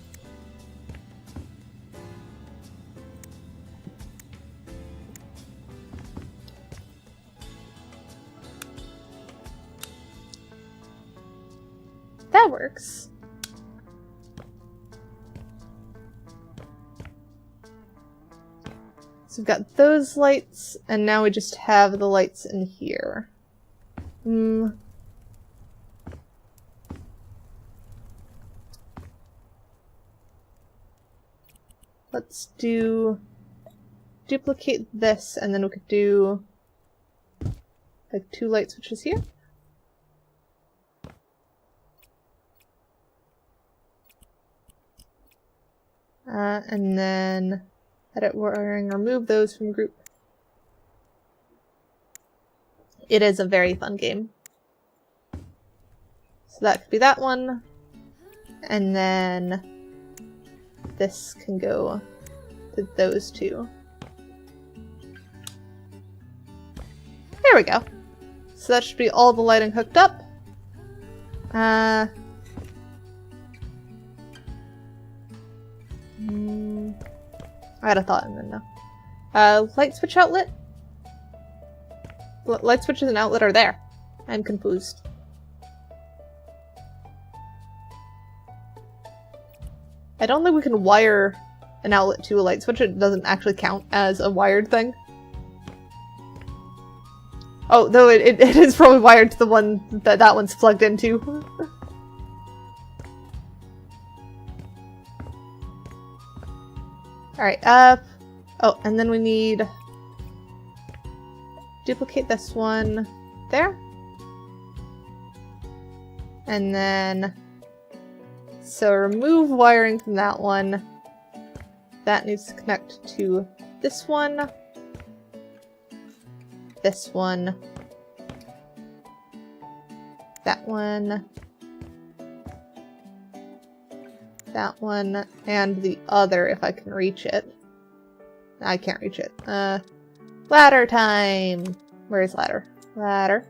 that works. So we've got those lights, and now we just have the lights in here. Let's duplicate this, and then we could do like 2 light switches here. And then edit wiring, remove those from group. It is a very fun game. So that could be that one. And then this can go to those 2. There we go. So that should be all the lighting hooked up. I had a thought and then no. Light switch outlet? Light switches and outlet are there. I'm confused. I don't think we can wire an outlet to a light switch. It doesn't actually count as a wired thing. Oh, though it is probably wired to the one that one's plugged into. Alright, oh, and then we need duplicate this one there. And then, so remove wiring from that one. That needs to connect to this one, that one, and the other if I can reach it. I can't reach it. Ladder time! Where is ladder? Ladder.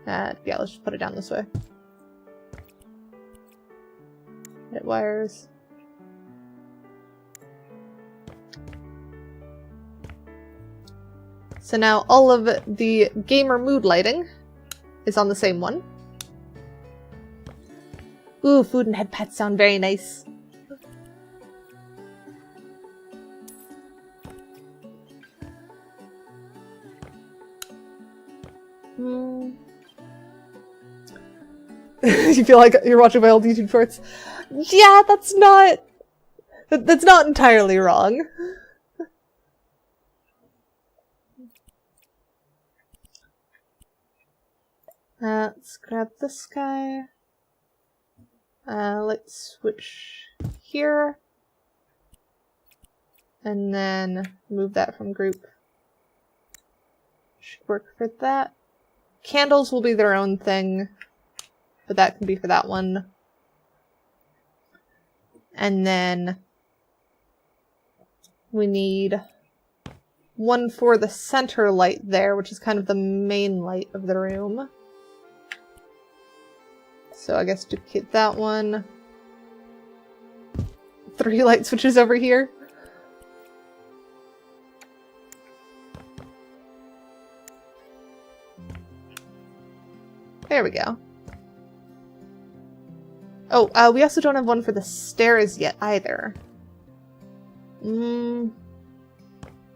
Yeah, let's just put it down this way. Hit wires. So now all of the gamer mood lighting is on the same one. Ooh, food and head pets sound very nice. You feel like you're watching my old YouTube shorts? Yeah, that's not entirely wrong. Let's grab this guy. Let's switch here. And then move that from group. Should work for that. Candles will be their own thing, but that can be for that one. And then we need one for the center light there, which is kind of the main light of the room. So I guess duplicate that one. 3 light switches over here. There we go. Oh, we also don't have one for the stairs yet either.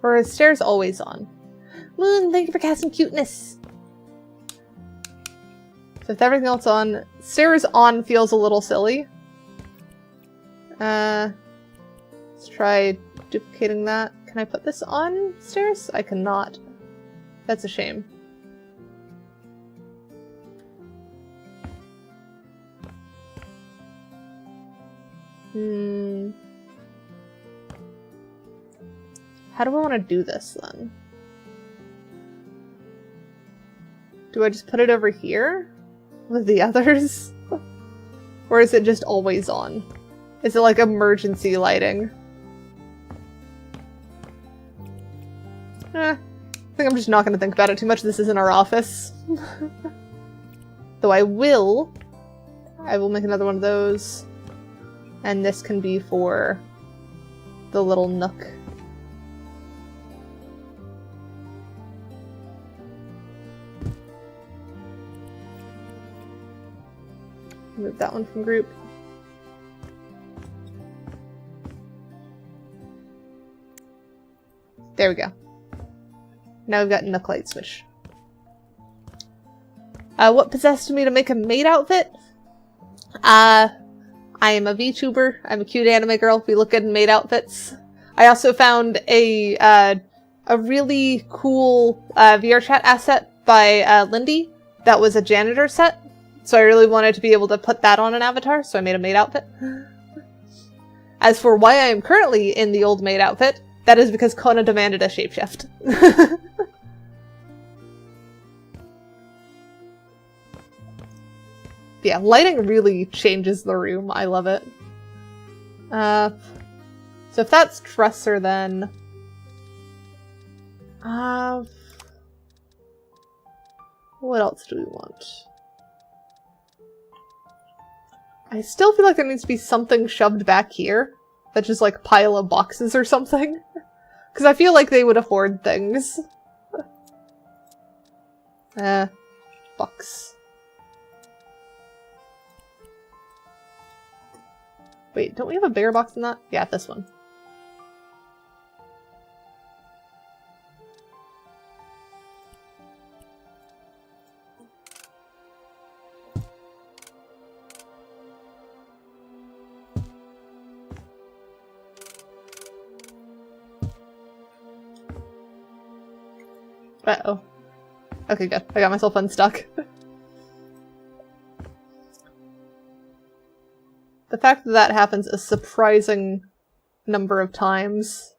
Or is stairs always on? Moon, thank you for casting cuteness! So if everything else on, stairs on feels a little silly. Let's try duplicating that. Can I put this on stairs? I cannot. That's a shame. How do I want to do this then? Do I just put it over here with the others? Or is it just always on? Is it like emergency lighting? I think I'm just not going to think about it too much. This isn't our office. Though I will make another one of those. And this can be for the little nook. Move that one from group. There we go. Now we've got nook light switch. What possessed me to make a maid outfit? I am a VTuber. I'm a cute anime girl. We look good in maid outfits. I also found a really cool VR chat asset by Lindy that was a janitor set. So I really wanted to be able to put that on an avatar, so I made a maid outfit. As for why I am currently in the old maid outfit, that is because Kona demanded a shapeshift. Yeah, lighting really changes the room. I love it. So if that's dresser, then... what else do we want? I still feel like there needs to be something shoved back here. That's just like pile of boxes or something. Because I feel like they would afford things. Box. Wait, don't we have a bigger box than that? Yeah, this one. Uh-oh. Okay, good. I got myself unstuck. The fact that that happens a surprising number of times.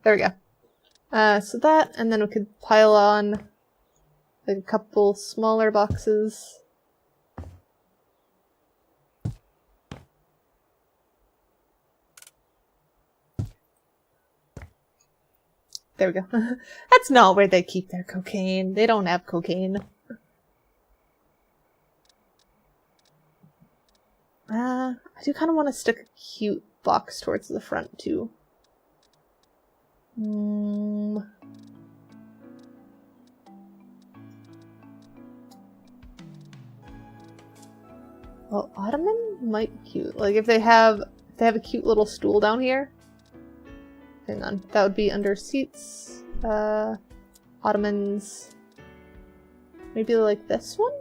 There we go. So that, and then we could pile on like a couple smaller boxes. There we go. That's not where they keep their cocaine. They don't have cocaine. I do kind of want to stick a cute box towards the front, too. Well, ottoman might be cute. Like, if they have a cute little stool down here. Hang on. That would be under seats. Ottomans. Maybe like this one?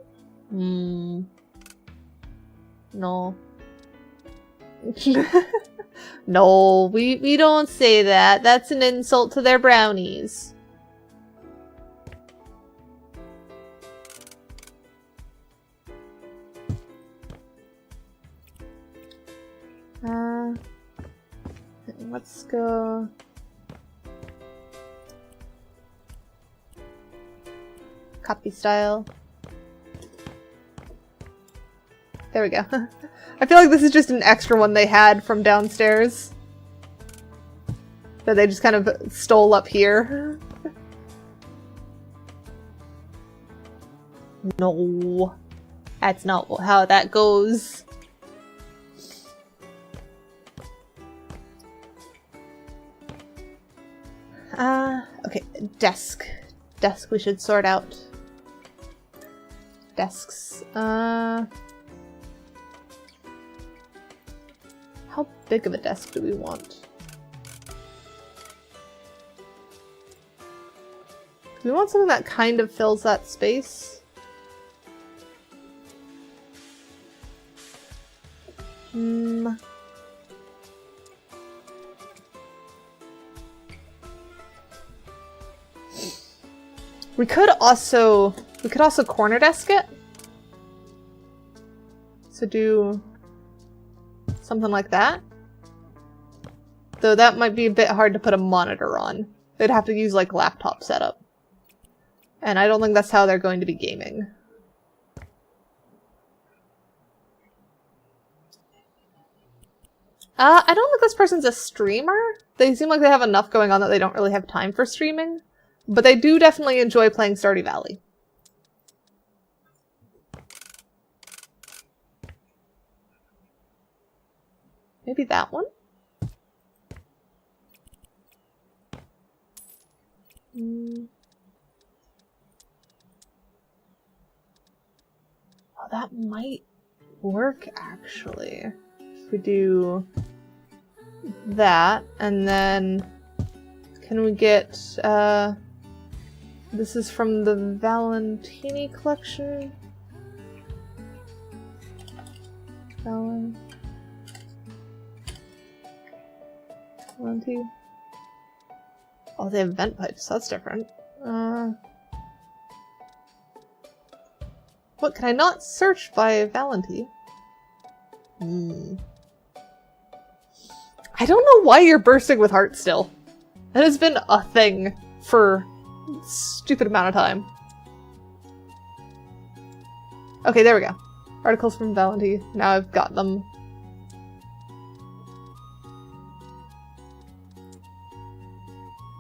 No. No, we don't say that. That's an insult to their brownies. Let's go... copy style. There we go. I feel like this is just an extra one they had from downstairs. That they just kind of stole up here. No. That's not how that goes. Okay, desk. Desk we should sort out. Desks. How big of a desk do we want? Do we want something that kind of fills that space? We could also corner desk it. So do something like that. Though that might be a bit hard to put a monitor on. They'd have to use like laptop setup. And I don't think that's how they're going to be gaming. I don't think this person's a streamer. They seem like they have enough going on that they don't really have time for streaming. But they do definitely enjoy playing Stardew Valley. Maybe that one? Oh, that might work, actually. If we do that, and then can we get This is from the Valentini collection. Valenti. Oh, they have vent pipes. That's different. What, can I not search by Valenti? I don't know why you're bursting with heart still. That has been a thing for a stupid amount of time. Okay, there we go. Articles from Valenti. Now I've got them.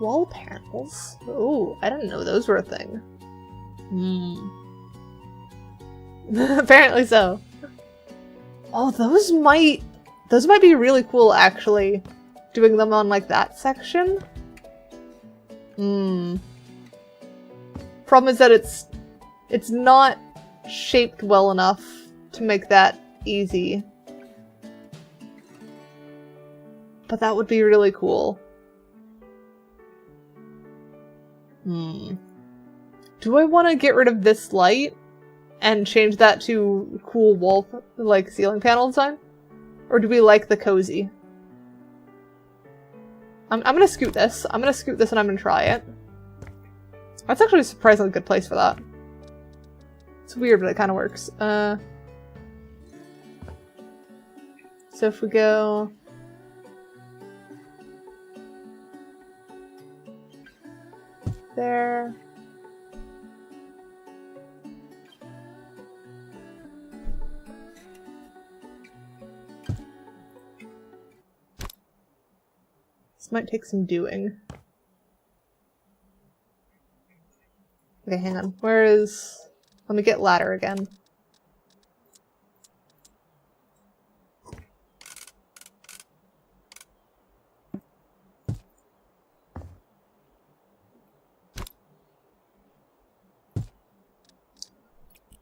Wall panels? Oh, I didn't know those were a thing. Apparently so. Oh, those might be really cool, actually. Doing them on, like, that section. Problem is that it's not shaped well enough to make that easy. But that would be really cool. Do I want to get rid of this light and change that to cool wall, like, ceiling panel design? Or do we like the cozy? I'm gonna scoot this. I'm gonna scoot this and I'm gonna try it. That's actually a surprisingly good place for that. It's weird, but it kind of works. So if we go... there... This might take some doing. Okay, hang on. Where is... Let me get ladder again.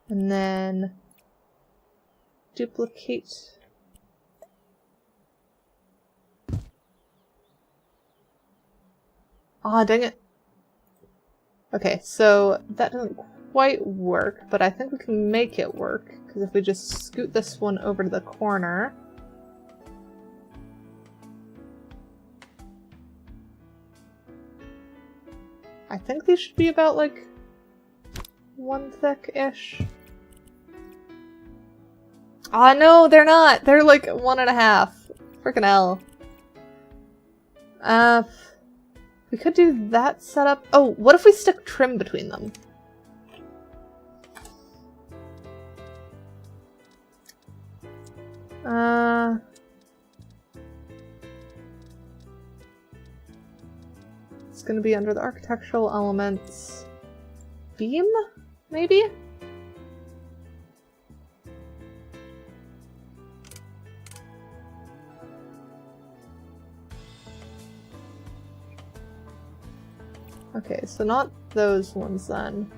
And then... duplicate... Ah, dang it. Okay, so that doesn't quite work, but I think we can make it work, because if we just scoot this one over to the corner... I think these should be about, like, one thick-ish. Ah, no, they're not! They're, like, 1.5. Frickin' hell. We could do that setup. Oh, what if we stick trim between them? It's gonna be under the architectural elements. Beam? Maybe? Okay, so not those ones then.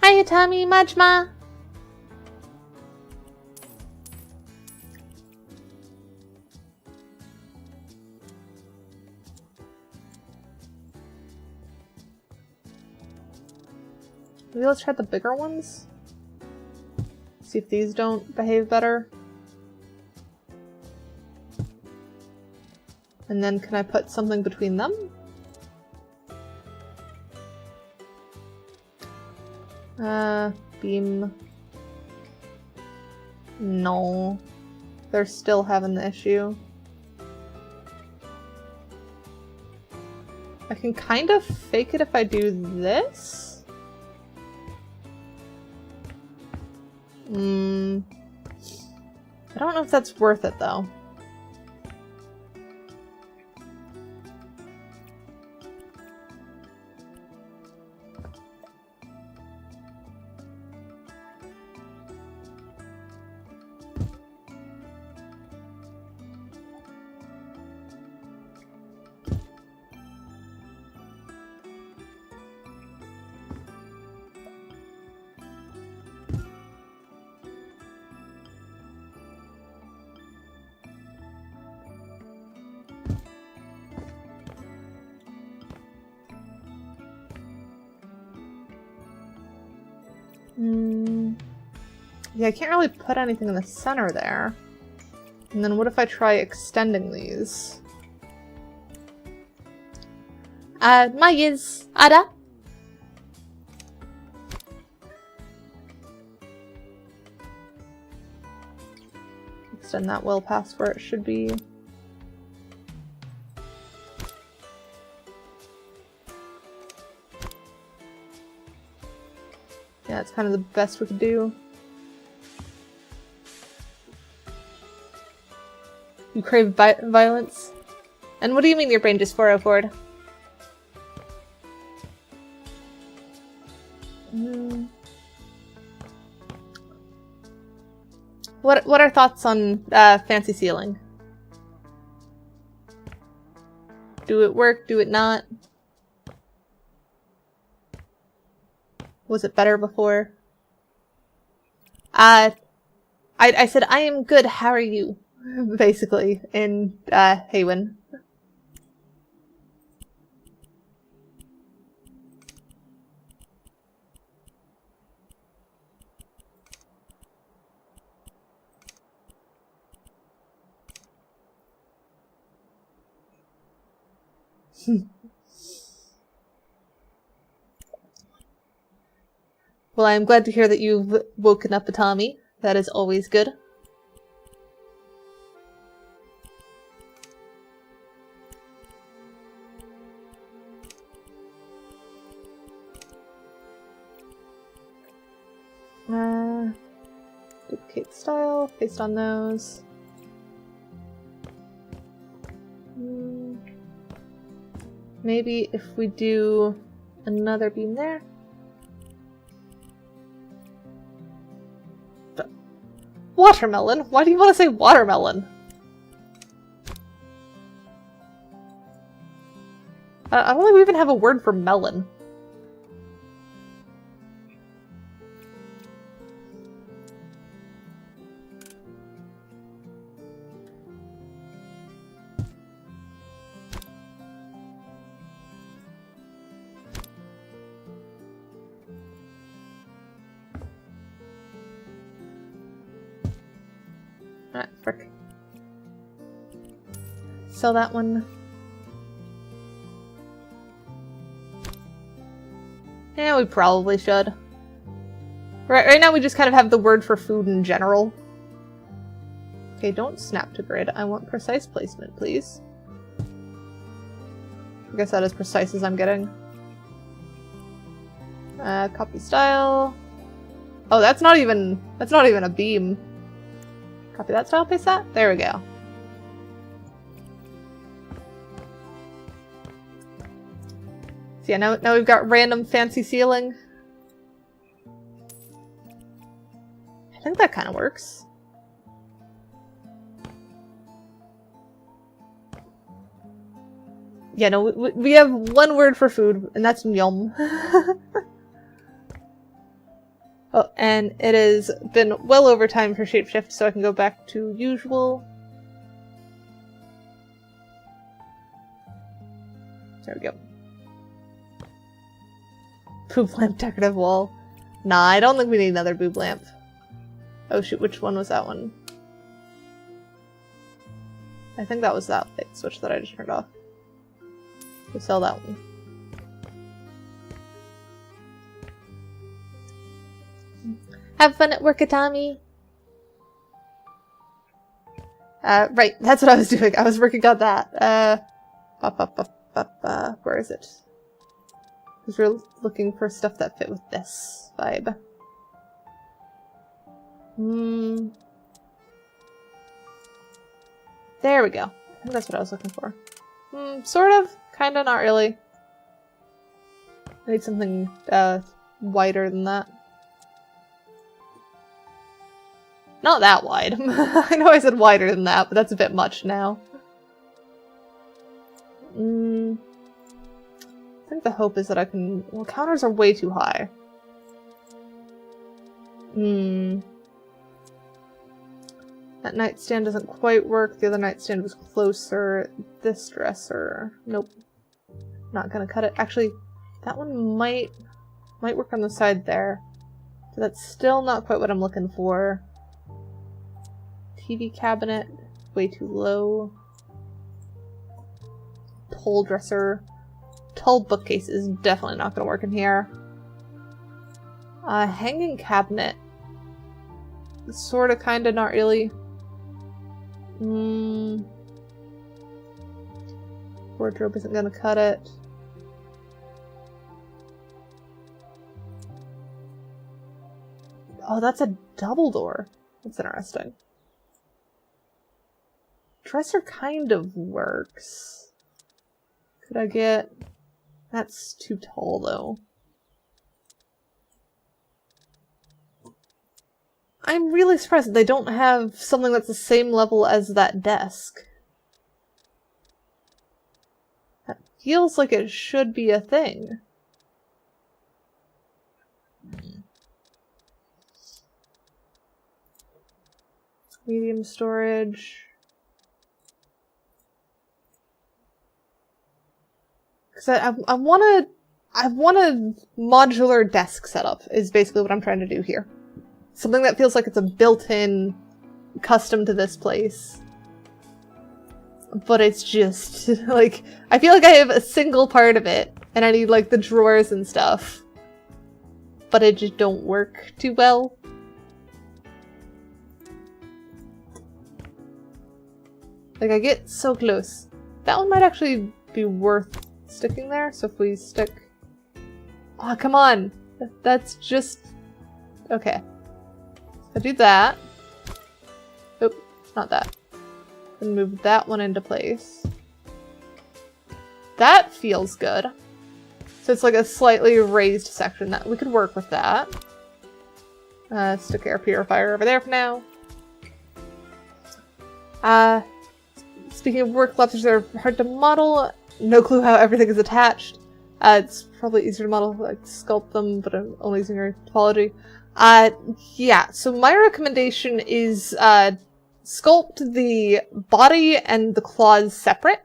Hiya, Tommy, Majma! Maybe let's try the bigger ones? See if these don't behave better. And then can I put something between them? Beam. No. They're still having the issue. I can kind of fake it if I do this. I don't know if that's worth it though. Yeah, I can't really put anything in the center there. And then what if I try extending these? Mayis, Ada? Extend that well past where it should be. Yeah, it's kind of the best we could do. You crave violence? And what do you mean your brain just 404'd? What are thoughts on fancy ceiling? Do it work? Do it not? Was it better before? I said I am good. How are you? Basically, in Haywen. Well, I am glad to hear that you've woken up Atami. That is always good. Duplicate style, paste on those. Maybe if we do another beam there. Watermelon? Why do you want to say watermelon? I don't think we even have a word for melon. Alright, frick. Sell that one. Yeah, we probably should. Right now we just kind of have the word for food in general. Okay, don't snap to grid. I want precise placement, please. I guess that is precise as I'm getting. Copy style. Oh, that's not even a beam. Copy that style, paste that. There we go. So yeah, now we've got random fancy ceiling. I think that kind of works. Yeah, no, we have one word for food, and that's yum. Oh, and it has been well over time for shapeshift, so I can go back to usual. There we go. Boob lamp decorative wall. Nah, I don't think we need another boob lamp. Oh shoot, which one was that one? I think that was that light switch that I just turned off. We'll sell that one. Have fun at work, Atami! Right, that's what I was doing. I was working on that. Where is it? Because we're looking for stuff that fit with this vibe. There we go. I think that's what I was looking for. Sort of. Kinda, not really. I need something, wider than that. Not that wide. I know I said wider than that, but that's a bit much now. I think the hope is that I can... Well, counters are way too high. That nightstand doesn't quite work. The other nightstand was closer. This dresser... Nope. Not gonna cut it. Actually, that one might work on the side there. But that's still not quite what I'm looking for. TV cabinet, way too low. Pole dresser. Tall bookcase is definitely not going to work in here. Hanging cabinet. Sorta, kinda, not really. Wardrobe isn't going to cut it. Oh, that's a double door. That's interesting. Dresser kind of works. Could I get... That's too tall, though. I'm really surprised that they don't have something that's the same level as that desk. That feels like it should be a thing. Medium storage. Because I want a modular desk setup is basically what I'm trying to do here. Something that feels like it's a built-in custom to this place. But it's just, like, I feel like I have a single part of it, and I need, like, the drawers and stuff. But it just don't work too well. Like, I get so close. That one might actually be worth sticking there, so if we stick... Oh, come on! That's just... Okay. I'll do that. Oop, not that. And move that one into place. That feels good. So it's like a slightly raised section. That we could work with that. Stick air purifier over there for now. Speaking of work laptops, they're hard to model. No clue how everything is attached. It's probably easier to model, like sculpt them, but I'm only using your topology. Yeah, so my recommendation is sculpt the body and the claws separate.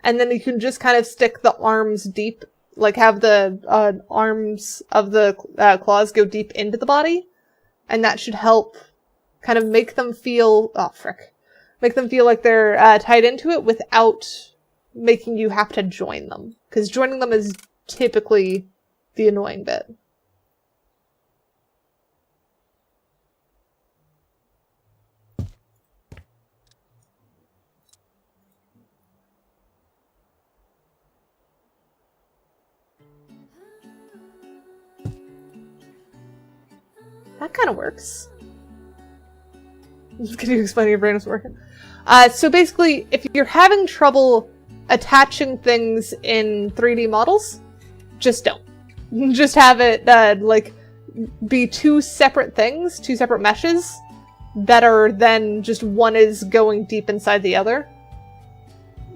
And then you can just kind of stick the arms deep, like have the arms of the claws go deep into the body. And that should help kind of make them feel, oh frick, make them feel like they're tied into it without making you have to join them. Because joining them is typically the annoying bit. That kind of works. Can you explain your brain is working? So basically, if you're having trouble attaching things in 3D models, just don't. Just have it, like, be two separate things, two separate meshes, better than just one is going deep inside the other.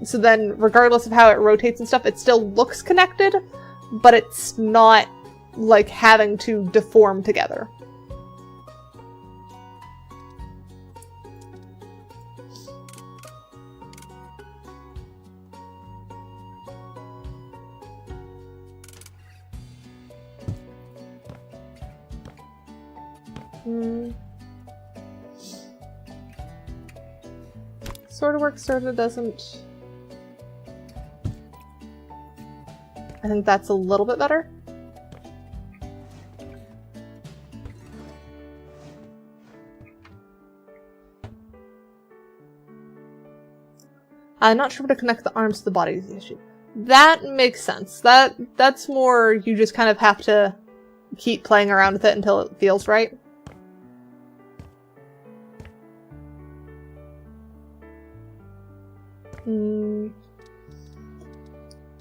So then, regardless of how it rotates and stuff, it still looks connected, but it's not, like, having to deform together. Sort of works, sort of doesn't. I think that's a little bit better. I'm not sure where to connect the arms to the body is the issue. That makes sense. That's more you just kind of have to keep playing around with it until it feels right.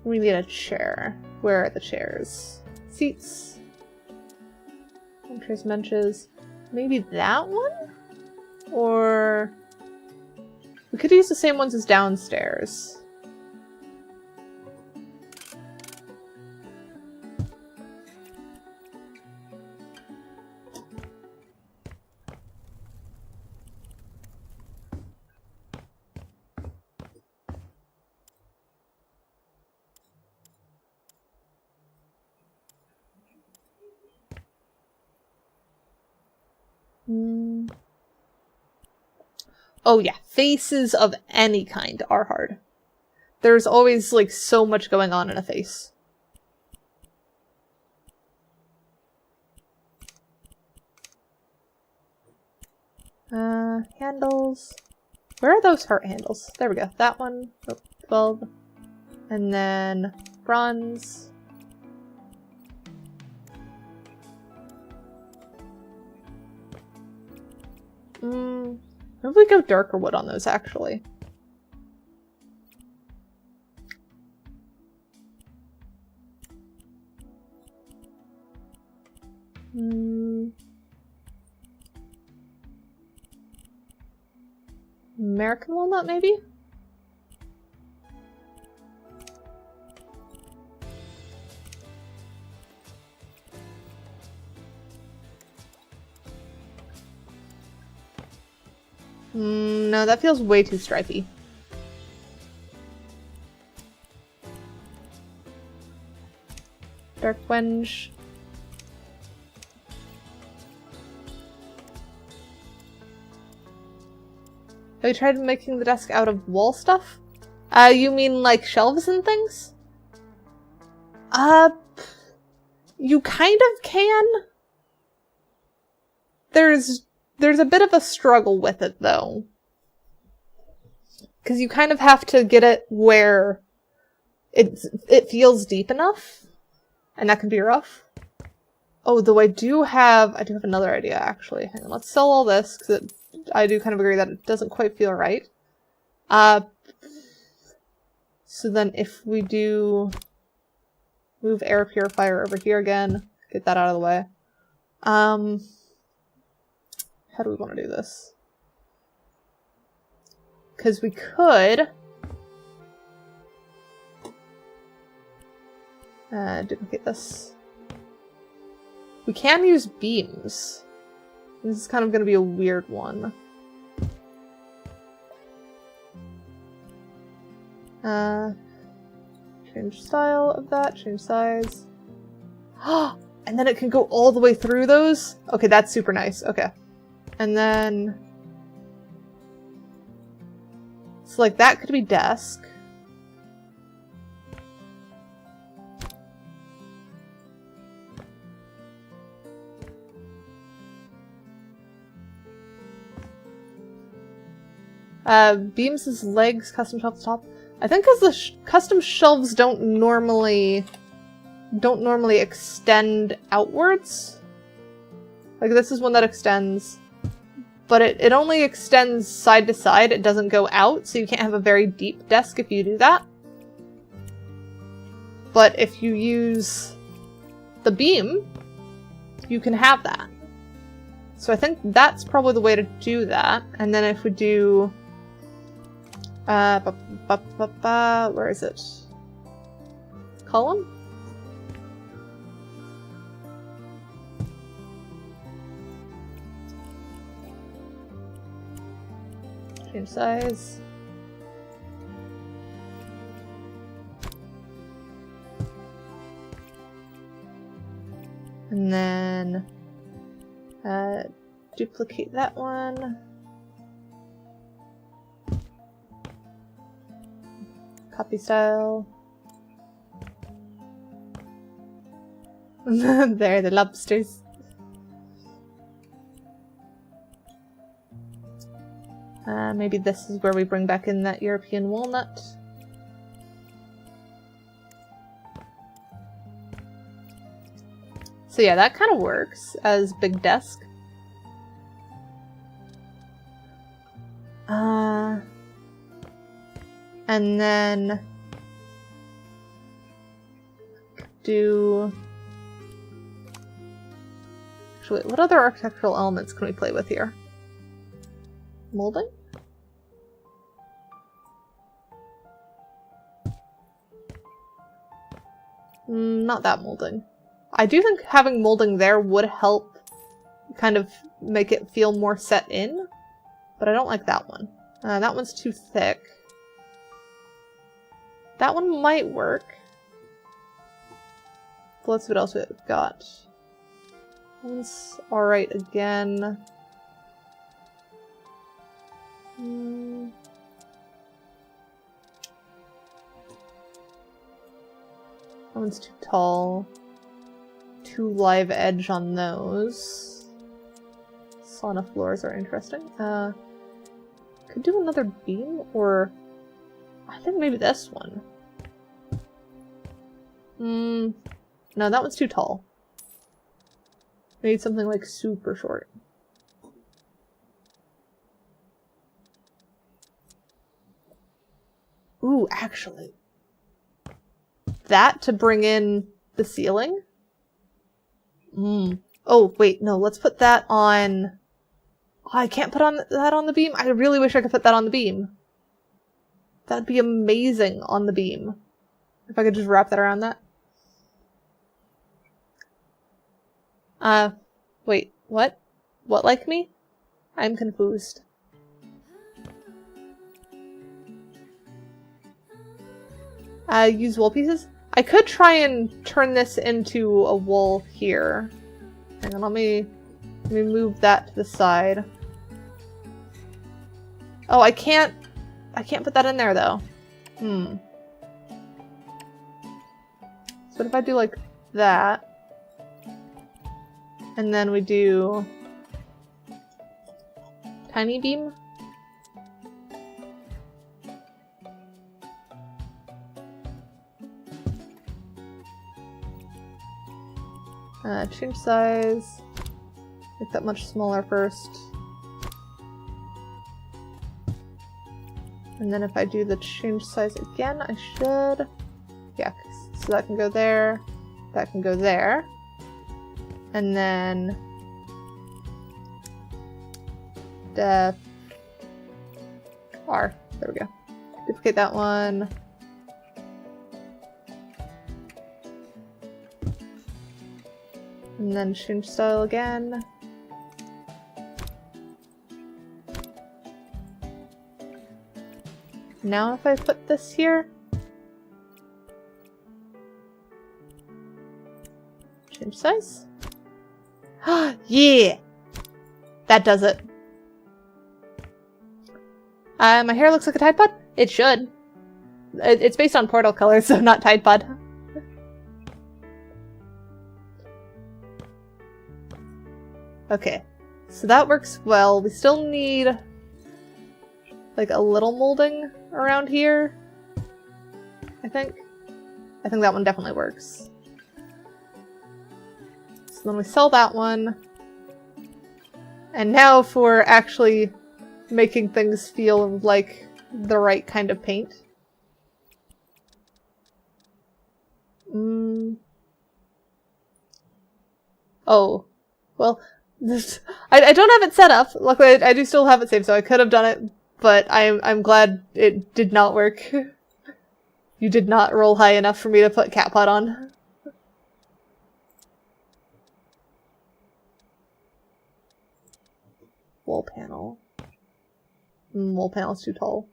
We need a chair. Where are the chairs? Seats. Chairs, benches. Maybe that one? Or... we could use the same ones as downstairs. Oh yeah, faces of any kind are hard. There's always like so much going on in a face. Handles. Where are those heart handles? There we go. That one. Oh, 12. And then bronze. Maybe we go darker wood on those, actually. American walnut, maybe? No, that feels way too stripy. Dark wenge. Have you tried making the desk out of wall stuff? You mean like shelves and things? You kind of can. There's a bit of a struggle with it, though. Because you kind of have to get it where it feels deep enough. And that can be rough. Oh, though I do have another idea, actually. Hang on, let's sell all this, because I do kind of agree that it doesn't quite feel right. So then if we do move air purifier over here again, get that out of the way. How do we want to do this? Because we could duplicate this. We can use beams. This is kind of going to be a weird one. Change style of that, change size. And then it can go all the way through those? Okay, that's super nice. Okay. And then... so like that could be desk. Beams is legs, custom shelves top. I think because the custom shelves don't normally extend outwards. Like this is one that extends, but it only extends side to side. It doesn't go out, so you can't have a very deep desk if you do that. But if you use the beam, you can have that. So I think that's probably the way to do that. And then if we do... where is it? Column? Change size. And then duplicate that one. Copy style. There, the lobsters. Maybe this is where we bring back in that European walnut. So yeah, that kind of works as big desk. And then do... actually, what other architectural elements can we play with here? Molding? Not that molding. I do think having molding there would help kind of make it feel more set in, but I don't like that one. That one's too thick. That one might work. So let's see what else we've got. That one's alright again. That one's too tall. Too live edge on those. Sauna floors are interesting. Could do another beam, or I think maybe this one. No, that one's too tall. We need something like super short. Ooh, actually. That to bring in the ceiling? Oh, wait, no, let's put that on... Oh, I can't put that on the beam? I really wish I could put that on the beam. That'd be amazing on the beam. If I could just wrap that around that. Wait, what? What like me? I'm confused. Use wool pieces? I could try and turn this into a wool here. Hang on, let me move that to the side. Oh, I can't put that in there though. So what if I do like that? And then we do tiny beam. Change size. Make that much smaller first. And then if I do the change size again, I should... Yeah, so that can go there. That can go there. And then... def... R. There we go. Duplicate that one. And then change style again. Now if I put this here. Change size. Yeah! That does it. My hair looks like a Tide Pod? It should. It's based on Portal colors, so not Tide Pod. Okay, so that works well. We still need like a little molding around here, I think. I think that one definitely works. So then we sell that one. And now for actually making things feel like the right kind of paint. Oh, well... I don't have it set up. Luckily, I do still have it saved, so I could have done it, but I'm glad it did not work. You did not roll high enough for me to put cat pot on. Wall panel. Wall panel's too tall.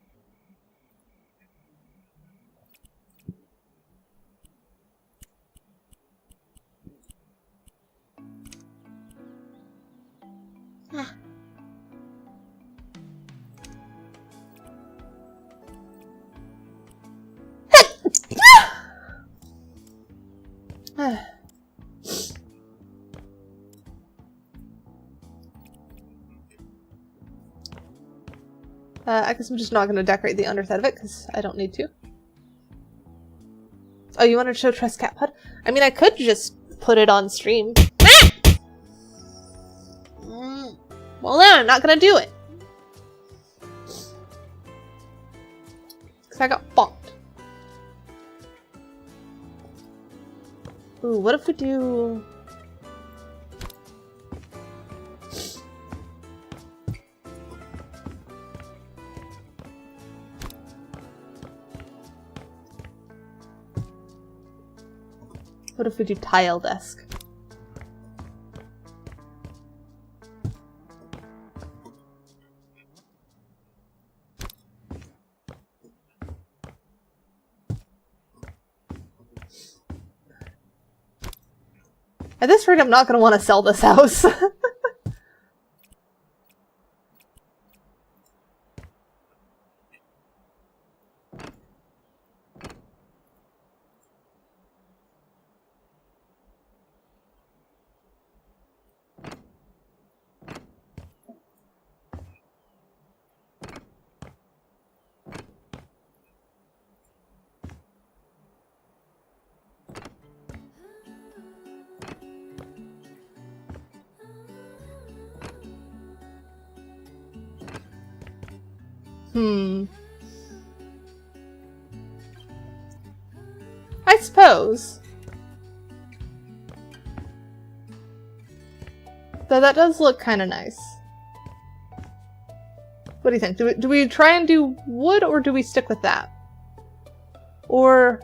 I guess I'm just not going to decorate the underside of it because I don't need to. Oh, you want to show Tress Cat Pod? I mean, I could just put it on stream. Well, no, I'm not going to do it. Because I got bonked. Ooh, what if we do... What if we do tile desk? At this rate, I'm not going to want to sell this house. I suppose. Though that does look kind of nice. What do you think? Do we try and do wood, or do we stick with that? Or,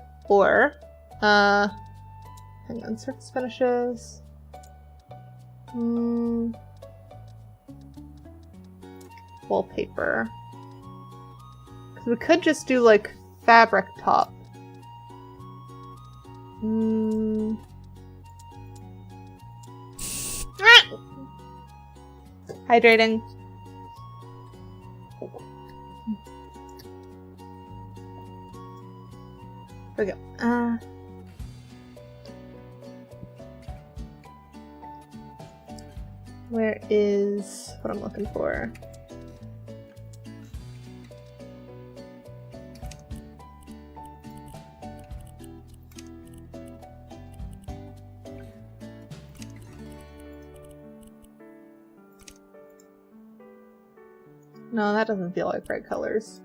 hang on, surface finishes. Wallpaper. Because we could just do, like, fabric top. Hydrating. There we go. Where is what I'm looking for? No, that doesn't feel like bright colors.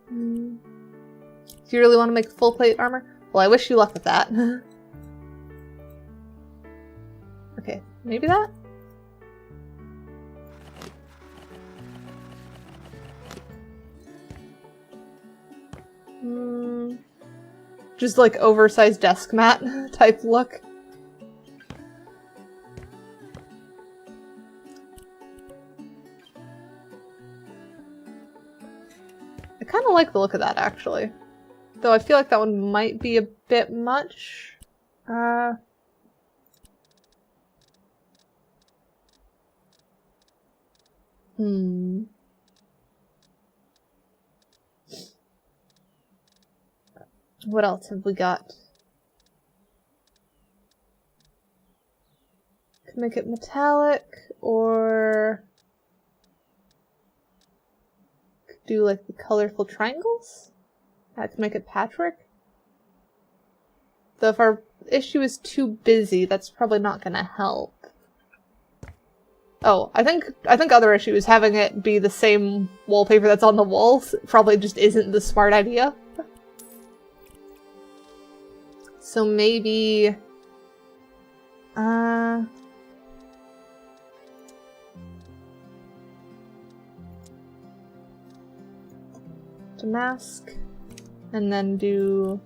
Do you really want to make full plate armor? Well, I wish you luck with that. Okay, maybe that? Just like oversized desk mat type look. I kind of like the look of that, actually. Though I feel like that one might be a bit much. What else have we got? Could make it metallic, or could do like the colorful triangles? I could make it patchwork. Though if our issue is too busy, that's probably not gonna help. Oh, I think other issue is having it be the same wallpaper that's on the walls probably just isn't the smart idea. So maybe mask, and then do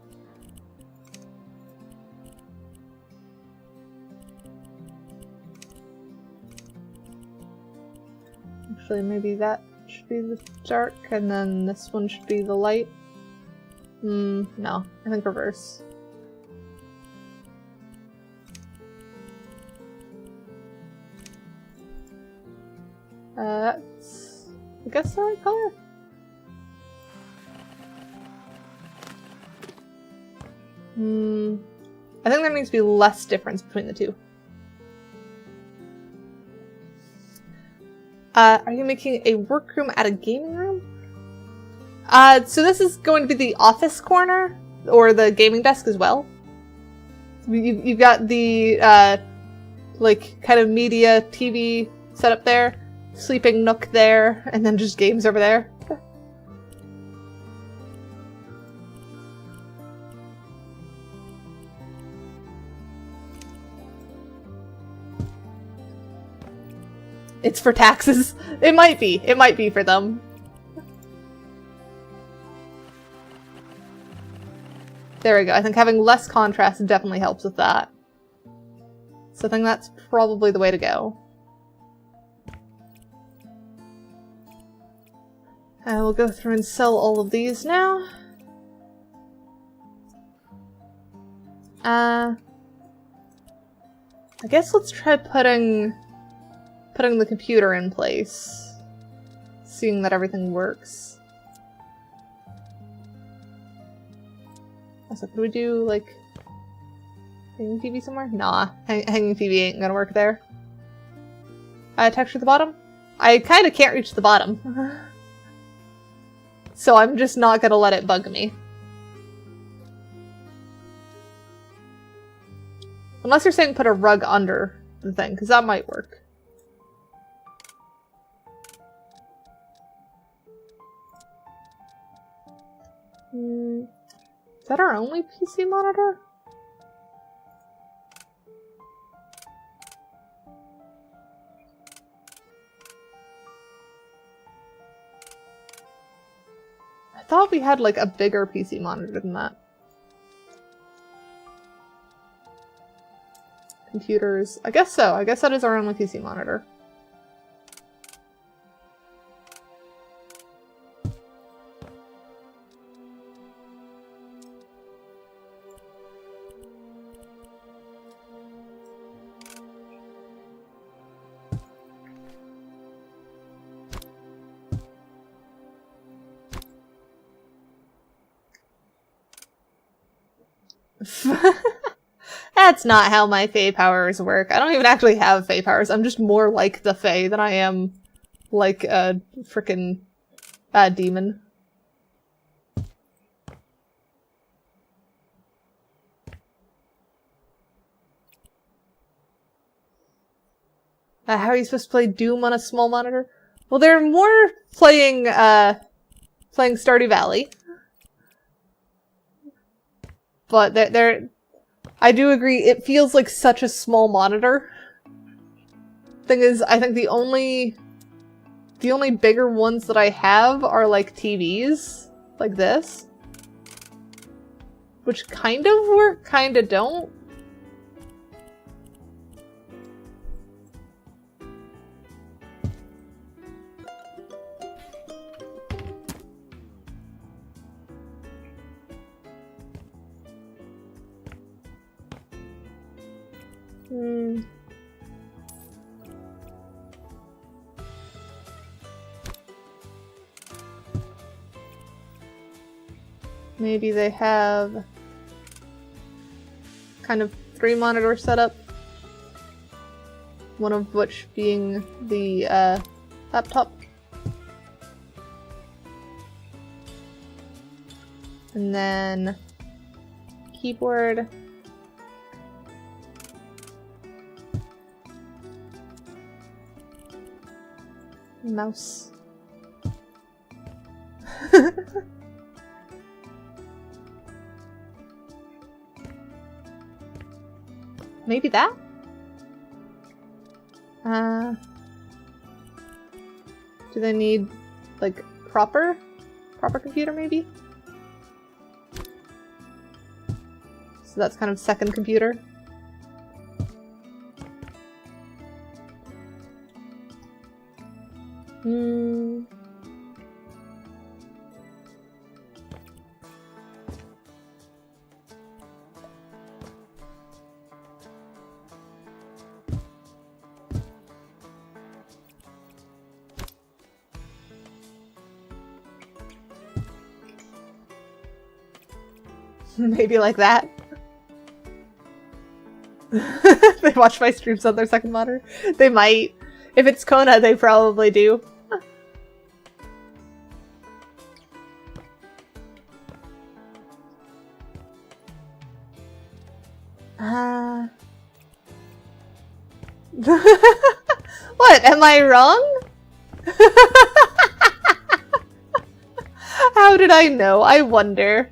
actually maybe that should be the dark, and then this one should be the light. No, I think reverse. That's, I guess, the right color. I think there needs to be less difference between the two. Are you making a workroom at a gaming room? So this is going to be the office corner, or the gaming desk as well. You've got the, like, kind of media TV set up there, sleeping nook there, and then just games over there. It's for taxes. It might be. It might be for them. There we go. I think having less contrast definitely helps with that. So I think that's probably the way to go. I will go through and sell all of these now. I guess let's try putting the computer in place, seeing that everything works. So could we do, like, hanging TV somewhere? Nah, hanging TV ain't gonna work there. Texture at the bottom? I kinda can't reach the bottom. So I'm just not gonna let it bug me. Unless you're saying put a rug under the thing, because that might work. Is that our only PC monitor? I thought we had like a bigger PC monitor than that. Computers. I guess so. I guess that is our only PC monitor. That's not how my Fae powers work. I don't even actually have Fae powers. I'm just more like the Fae than I am like a frickin' demon. How are you supposed to play Doom on a small monitor? Well, they're more playing Stardew Valley. But I do agree, it feels like such a small monitor. Thing is, I think the only bigger ones that I have are like TVs, like this. Which kind of work, kind of don't. Maybe they have kind of 3 monitor setup. One of which being the laptop. And then keyboard. Mouse. Maybe that? Do they need, like, proper computer, maybe? So that's kind of second computer. Maybe like that. They watch my streams on their second monitor. They might. If it's Kona, they probably do. What? Am I wrong? How did I know? I wonder.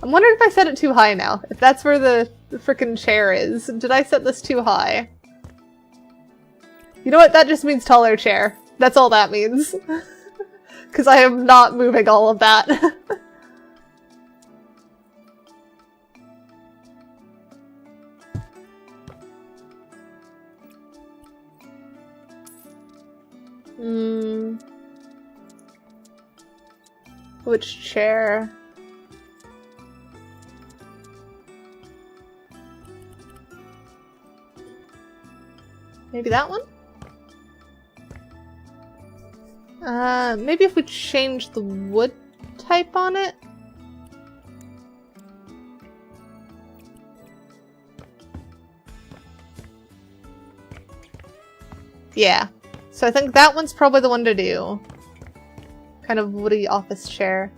I'm wondering if I set it too high now. If that's where the frickin' chair is. Did I set this too high? You know what? That just means taller chair. That's all that means. Because I am not moving all of that. Which chair? Maybe that one? Maybe if we change the wood type on it? Yeah. So I think that one's probably the one to do. Kind of woody office chair.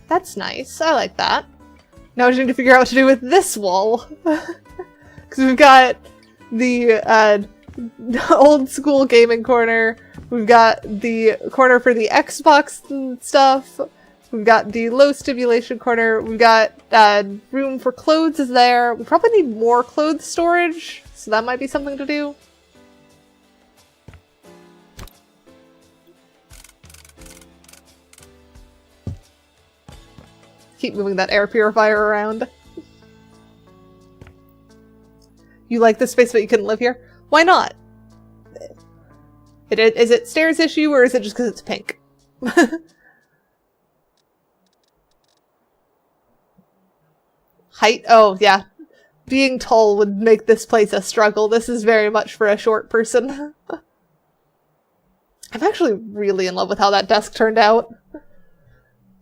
That's nice. I like that. Now we just need to figure out what to do with this wall. Because we've got the old school gaming corner. We've got the corner for the Xbox and stuff. We've got the low stimulation corner. We've got room for clothes is there. We probably need more clothes storage, so that might be something to do. Keep moving that air purifier around. You like this space but you couldn't live here? Why not? Is it stairs issue or is it just because it's pink? Height? Oh, yeah. Being tall would make this place a struggle. This is very much for a short person. I'm actually really in love with how that desk turned out.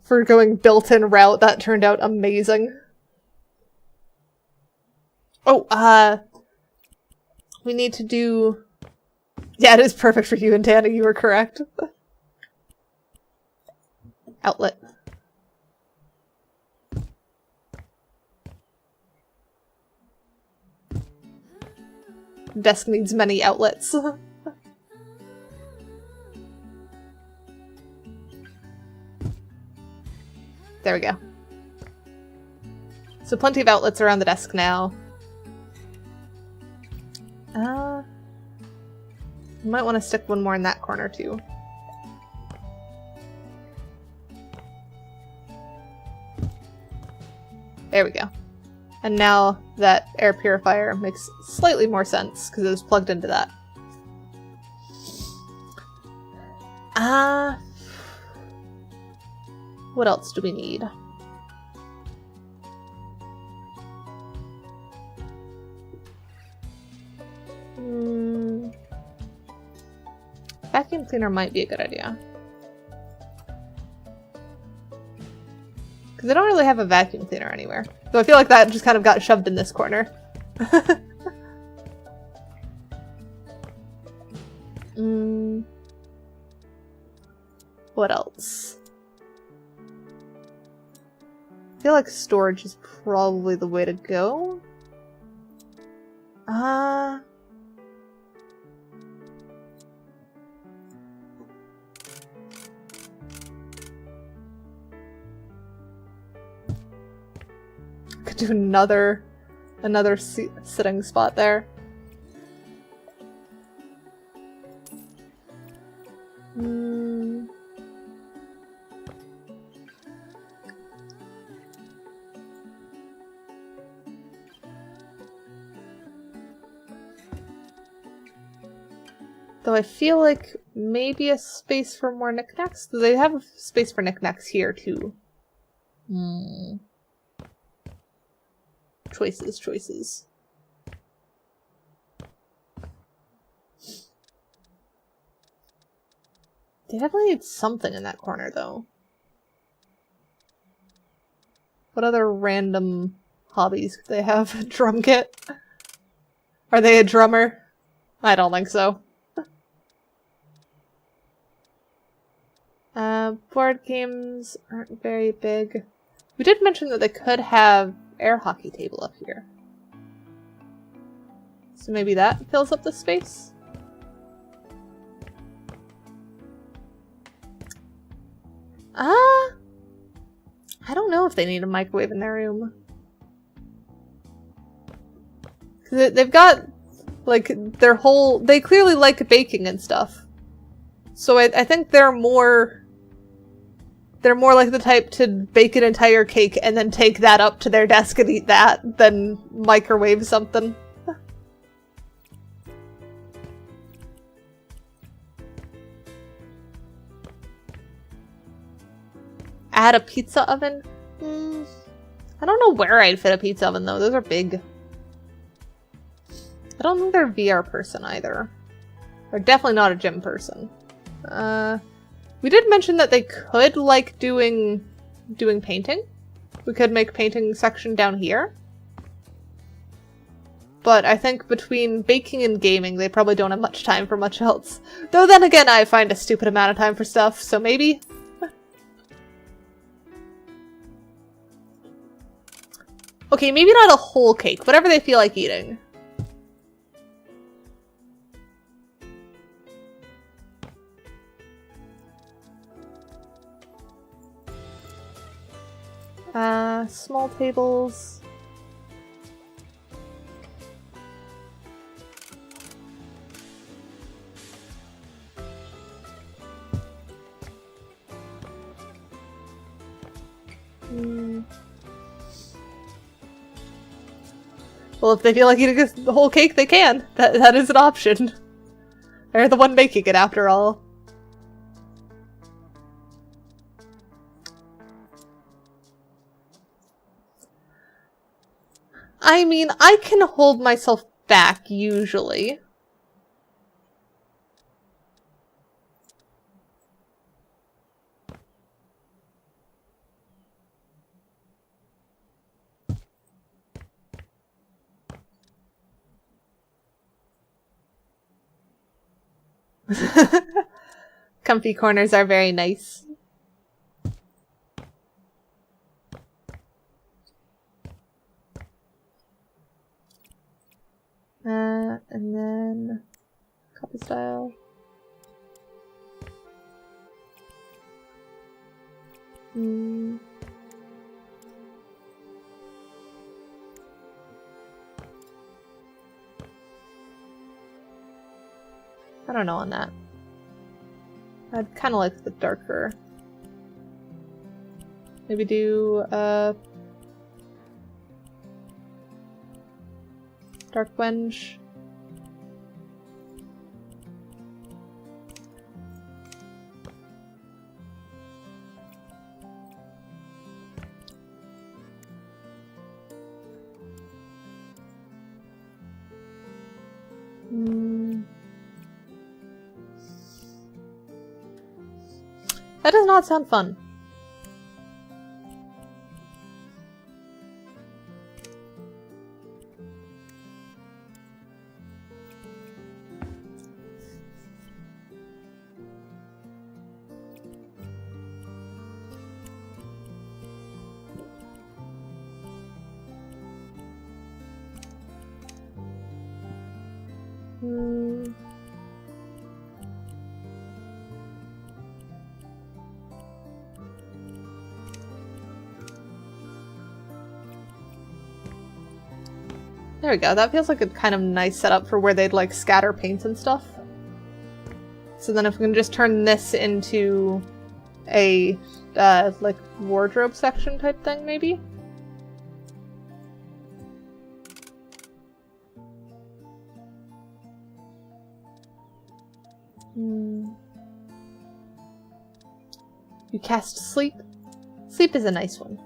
For going built-in route, that turned out amazing. Oh, we need to do... Yeah, it is perfect for you and Tana, you were correct. Outlet. Desk needs many outlets. There we go. So plenty of outlets around the desk now. Might want to stick one more in that corner too. There we go. And now that air purifier makes slightly more sense because it was plugged into that. What else do we need? Vacuum cleaner might be a good idea. Because I don't really have a vacuum cleaner anywhere. So I feel like that just kind of got shoved in this corner. What else? I feel like storage is probably the way to go. Could do another sitting spot there. Though I feel like maybe a space for more knickknacks? Do they have a space for knickknacks here too? Choices. They definitely need something in that corner though. What other random hobbies could they have? Drum kit? Are they a drummer? I don't think so. Board games aren't very big. We did mention that they could have air hockey table up here. So maybe that fills up the space? I don't know if they need a microwave in their room. 'Cause they've got, like, their whole... They clearly like baking and stuff. So I think they're more like the type to bake an entire cake and then take that up to their desk and eat that than microwave something. Add a pizza oven? I don't know where I'd fit a pizza oven though. Those are big. I don't think they're a VR person either. They're definitely not a gym person. We did mention that they could like doing painting. We could make painting section down here. But I think between baking and gaming, they probably don't have much time for much else. Though then again, I find a stupid amount of time for stuff, so maybe. Okay, maybe not a whole cake. Whatever they feel like eating. Small tables. Well, if they feel like eating the whole cake, they can. That is an option. They're the one making it, after all. I mean, I can hold myself back, usually. Comfy corners are very nice. And then copy style. I don't know on that. I'd kind of like the darker. Maybe do dark wenge. That does not sound fun. There we go. That feels like a kind of nice setup for where they'd like scatter paints and stuff. So then if we can just turn this into a like wardrobe section type thing, maybe? You cast sleep. Sleep is a nice one.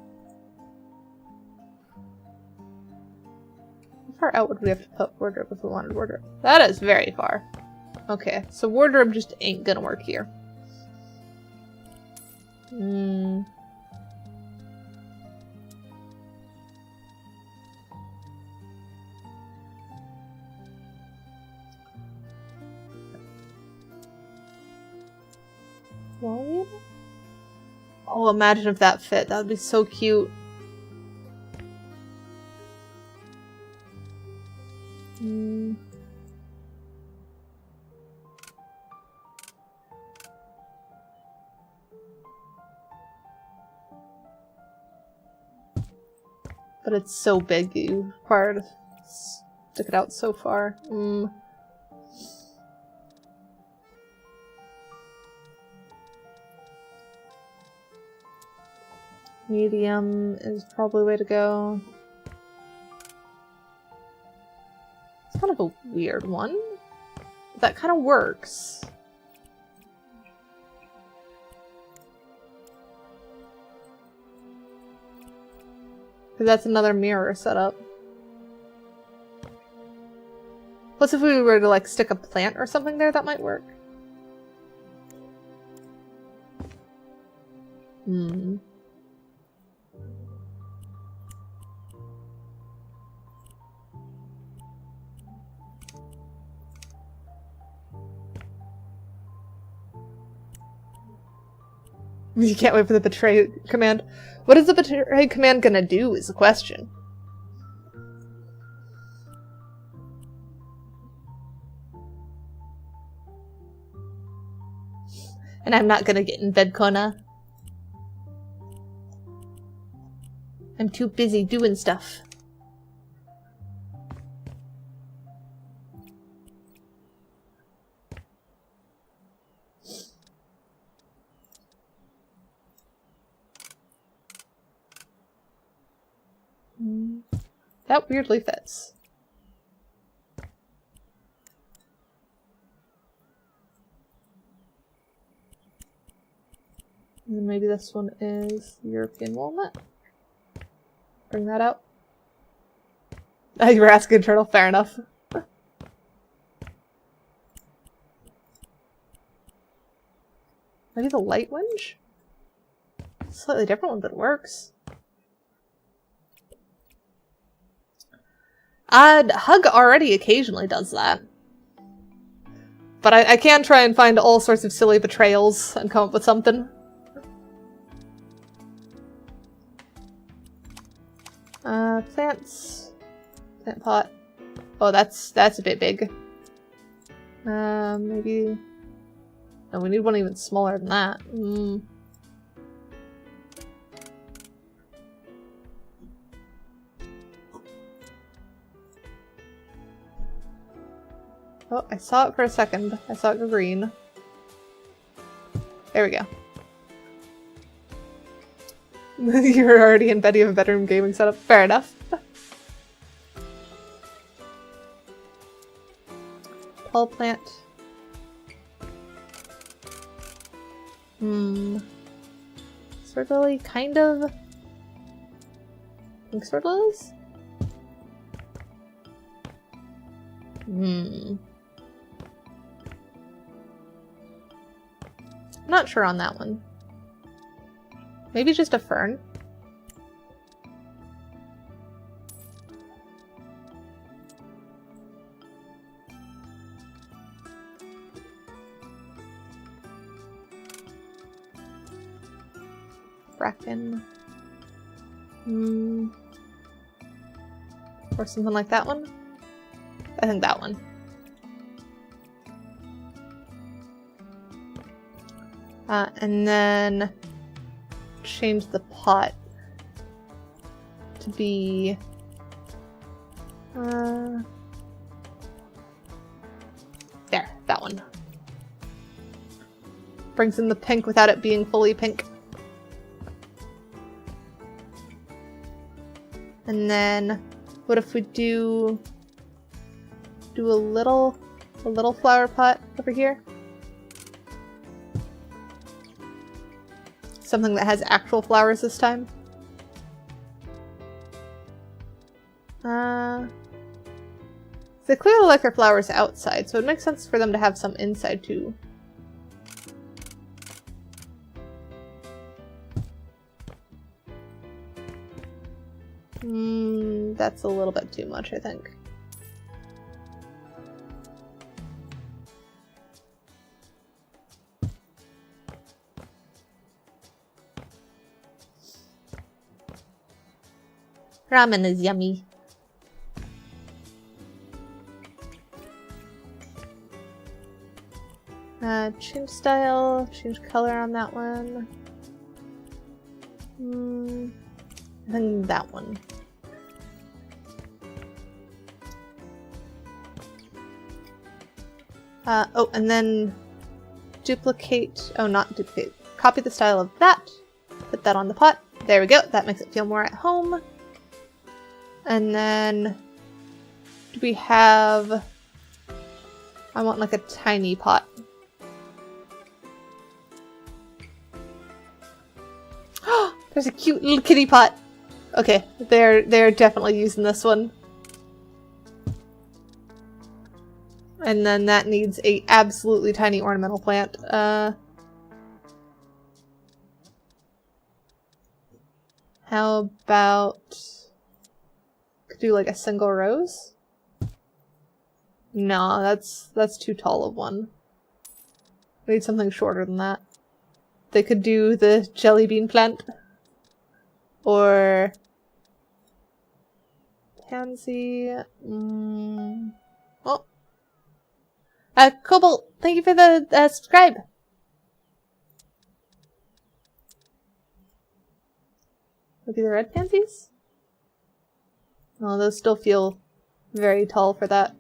How far out would we have to put wardrobe if we wanted wardrobe? That is very far. Okay, so wardrobe just ain't gonna work here. Volume? Oh, imagine if that fit. That would be so cute. But it's so big, you require to stick it out so far. Medium is probably the way to go. It's kind of a weird one. But that kind of works. Because that's another mirror setup. Plus if we were to like stick a plant or something there, that might work. You can't wait for the betray command. What is the betray command gonna do is the question. And I'm not gonna get in bed, Kona. I'm too busy doing stuff. That weirdly fits. And maybe this one is European walnut. Bring that out. Oh, you were asking turtle, fair enough. Maybe the light whinge? Slightly different one, but it works. Hug already occasionally does that. But I can try and find all sorts of silly betrayals and come up with something. Plants. Plant pot. Oh, that's a bit big. Maybe... No, we need one even smaller than that. Oh, I saw it for a second. I saw it go green. There we go. You're already in bed, you have a bedroom gaming setup. Fair enough. Tall plant. Sword lily, kind of. Pink sword lilies? Not sure on that one. Maybe just a fern. Bracken. Or something like that one. I think that one. And then change the pot to be there, that one. Brings in the pink without it being fully pink. And then what if we do a little flower pot over here? Something that has actual flowers this time. They clearly like their flowers outside, so it makes sense for them to have some inside too. That's a little bit too much, I think. Ramen is yummy. Change style, change color on that one. I think that one. Oh, and then duplicate, oh, not duplicate, copy the style of that, put that on the pot. There we go, that makes it feel more at home. And then, do we have, I want like a tiny pot. There's a cute little kitty pot. Okay, they're definitely using this one. And then that needs a absolutely tiny ornamental plant. How about could do like a single rose? No, that's too tall of one. We need something shorter than that. They could do the jelly bean plant. Or pansy. Oh. Cobalt, thank you for the subscribe. Maybe the red pansies? Oh, those still feel very tall for that.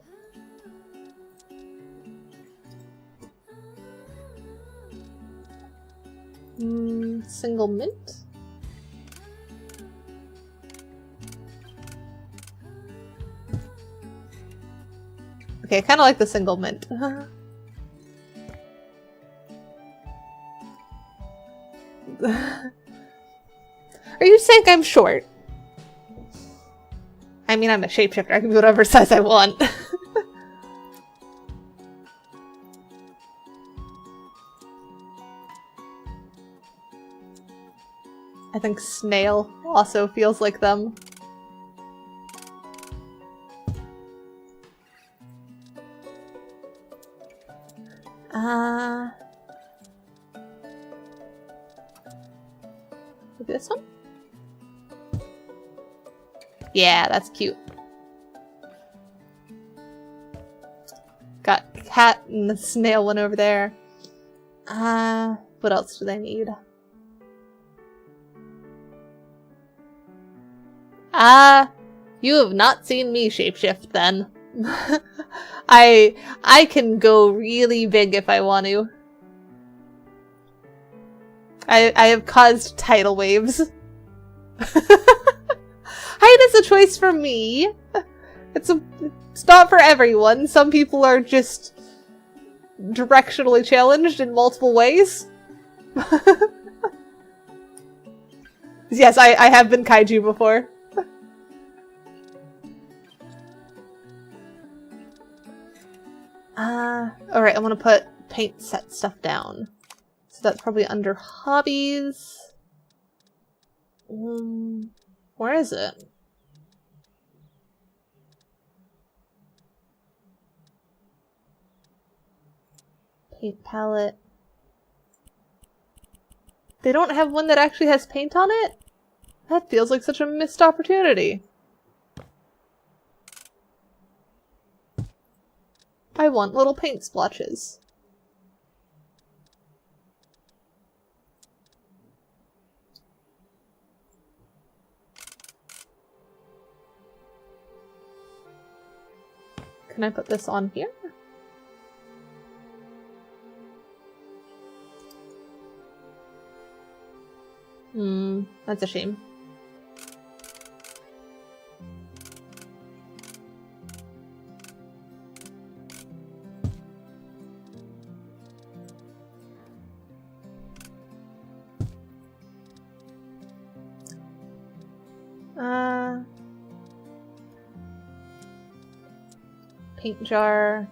Single mint? Okay, I kind of like the single mint. Are you saying I'm short? I mean, I'm a shapeshifter. I can be whatever size I want. I think snail also feels like them. Maybe this one? Yeah, that's cute. Got cat and the snail one over there. What else do they need? You have not seen me shapeshift then. I can go really big if I want to. I have caused tidal waves. Height is a choice for me. It's not for everyone. Some people are just directionally challenged in multiple ways. Yes, I have been kaiju before. Alright, I want to put paint set stuff down. So that's probably under hobbies. Where is it? Paint palette. They don't have one that actually has paint on it? That feels like such a missed opportunity. I want little paint splotches. Can I put this on here? That's a shame. Paint jar.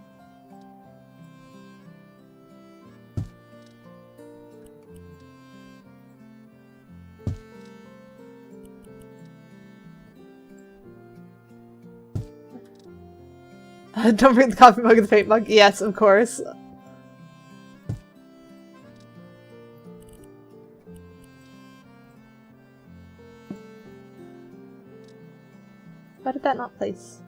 Don't bring the coffee mug and the paint mug. Yes, of course. Why did that not place?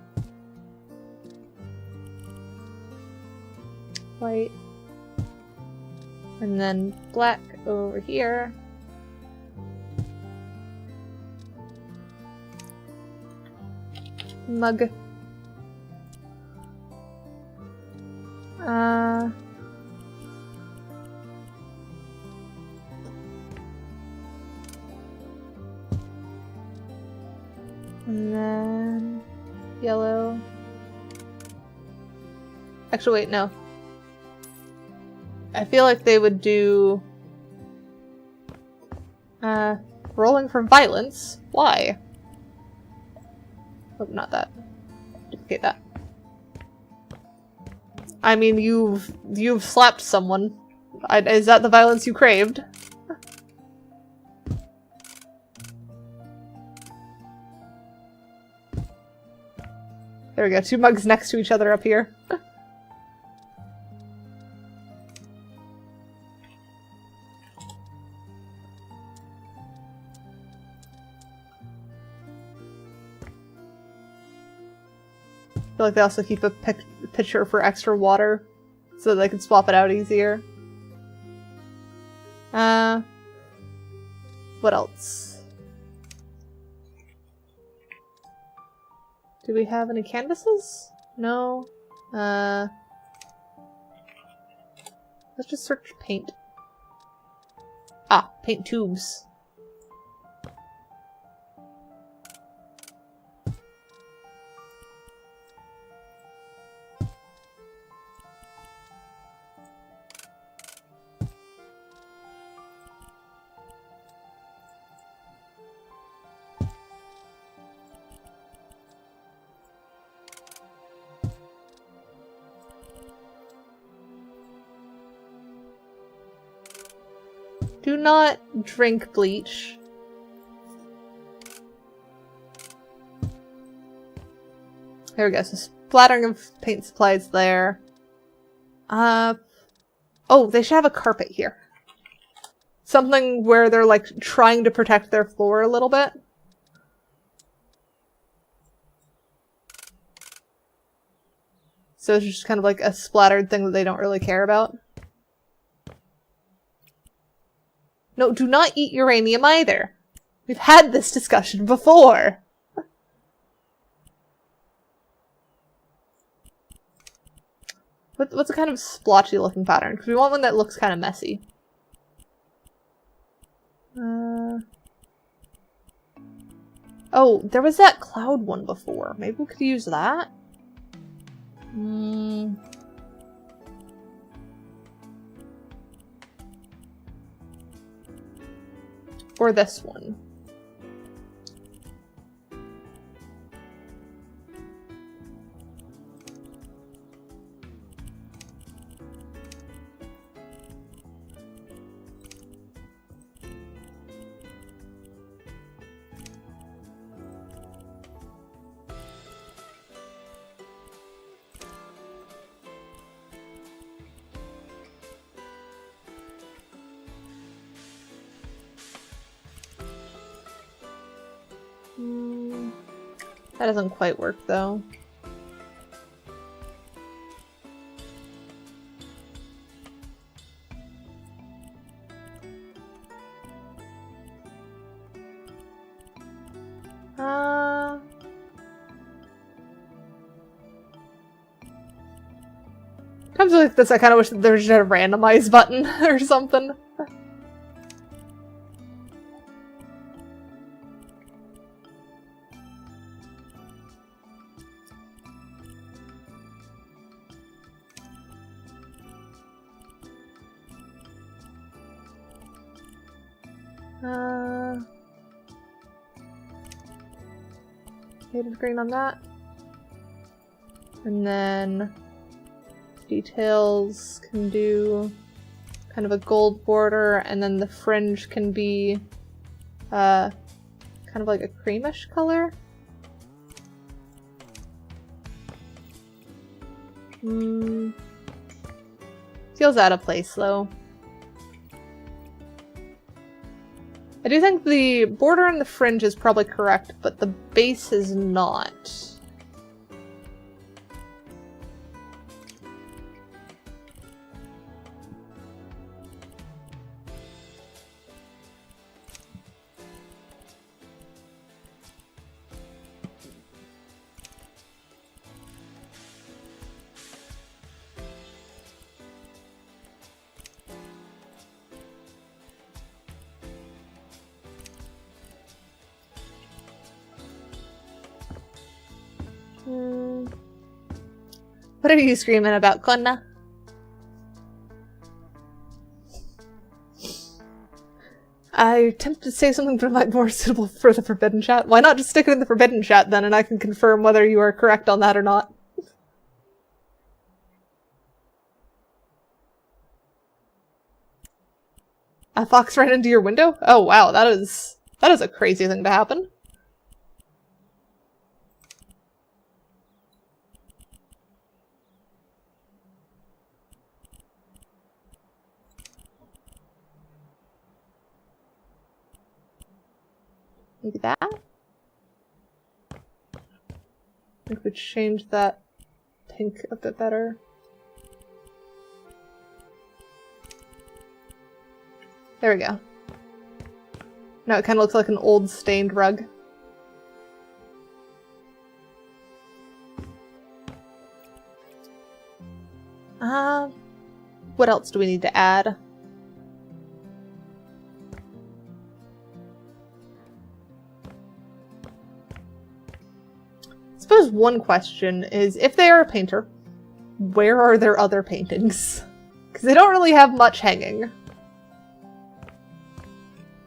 White. And then black over here. Mug. And then yellow. Actually, wait, no. I feel like they would do rolling for violence. Why? Oh, not that. Duplicate that. I mean, you've slapped someone. Is that the violence you craved? There we go, 2 mugs next to each other up here. I feel like they also keep a pitcher for extra water so they can swap it out easier. What else? Do we have any canvases? No. Let's just search paint. Ah, paint tubes. Do not drink bleach. There we go. So splattering of paint supplies there. Oh, they should have a carpet here. Something where they're like trying to protect their floor a little bit. So it's just kind of like a splattered thing that they don't really care about. No, do not eat uranium either. We've had this discussion before. What's a kind of splotchy looking pattern? Because we want one that looks kind of messy. Oh, there was that cloud one before. Maybe we could use that? Or this one. That doesn't quite work, though. Times like this, I kind of wish that there was just a randomize button or something. Shaded green on that. And then details can do kind of a gold border, and then the fringe can be kind of like a creamish color. Feels out of place though. I do think the border and the fringe is probably correct, but the base is not. What are you screaming about, Konna? I tempted to say something that might be more suitable for the Forbidden Chat. Why not just stick it in the Forbidden Chat then, and I can confirm whether you are correct on that or not? A fox ran into your window? Oh wow, that is a crazy thing to happen. Maybe that? I think we change that pink a bit better. There we go. Now it kind of looks like an old stained rug. What else do we need to add? I suppose one question is, if they are a painter, where are their other paintings? Because they don't really have much hanging.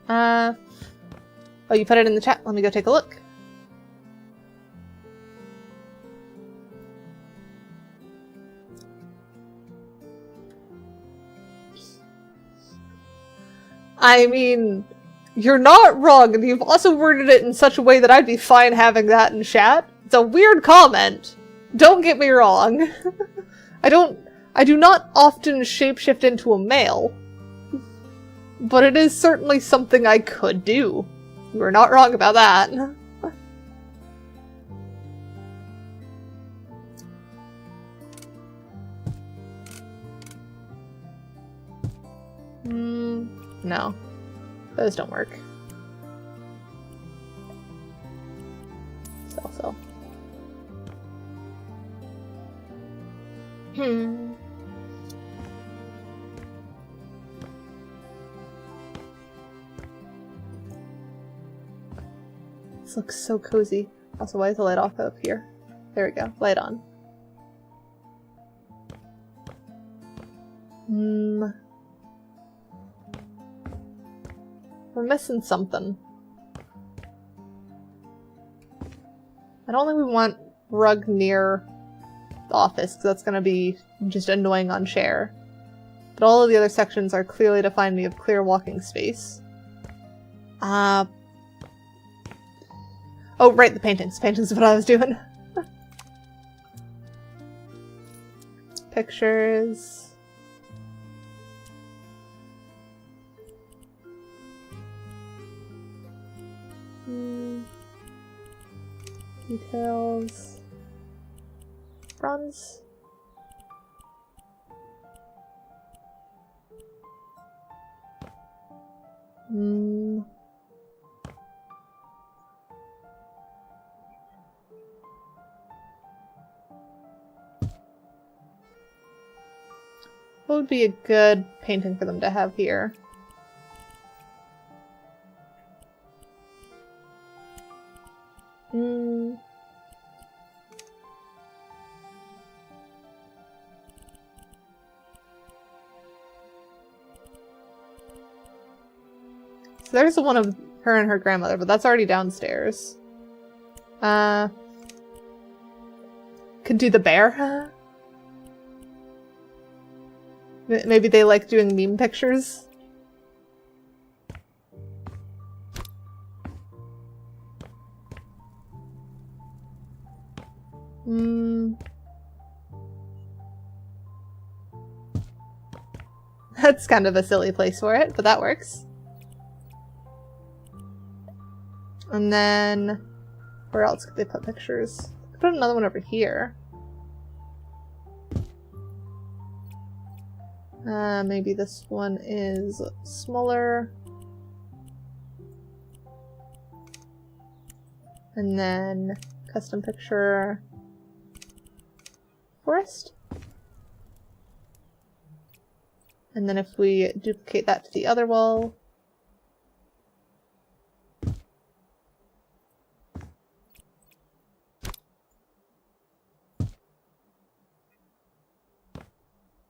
Oh, you put it in the chat. Let me go take a look. I mean, you're not wrong, and you've also worded it in such a way that I'd be fine having that in chat. It's a weird comment. Don't get me wrong. I do not often shapeshift into a male. But it is certainly something I could do. You are not wrong about that. No. Those don't work. So. This looks so cozy. Also, why is the light off up here? There we go. Light on. We're missing something. I don't think we want rug near the office, because that's going to be just annoying on share. But all of the other sections are clearly defined. We have clear walking space. Oh, right, the paintings. Paintings is what I was doing. Pictures. Details. Bronze. What would be a good painting for them to have here? So there's the one of her and her grandmother, but that's already downstairs. Could do the bear? Maybe they like doing meme pictures? That's kind of a silly place for it, but that works. And then, where else could they put pictures? Put another one over here. Maybe this one is smaller. And then, custom picture. Forest. And then if we duplicate that to the other wall.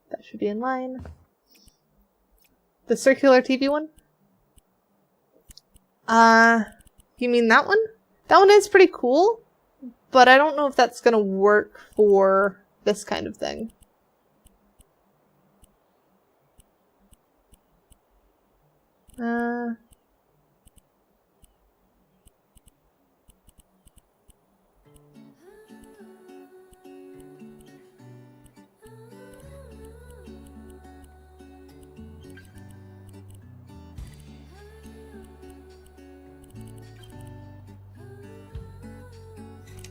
That should be in line. The circular TV one? You mean that one? That one is pretty cool, but I don't know if that's gonna work for this kind of thing.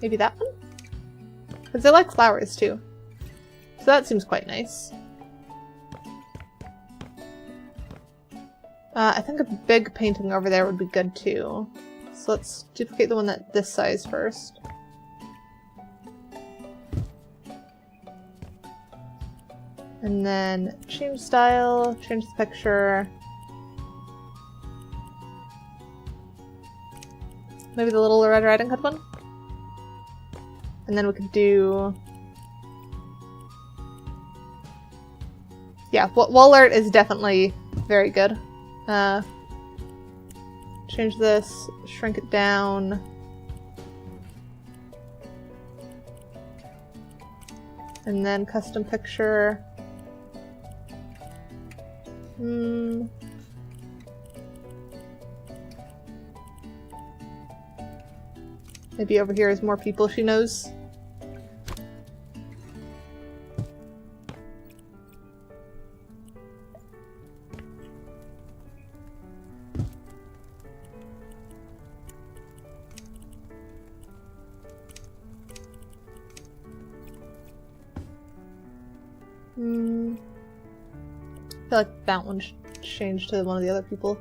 Maybe that one? Because they like flowers too. So that seems quite nice. I think a big painting over there would be good too. So let's duplicate the one that this size first. And then change style, change the picture. Maybe the little Red Riding Hood one? And then we could do... Yeah, wall art is definitely very good. Change this, shrink it down. And then custom picture. Maybe over here is more people she knows. I feel like that one should change to one of the other people.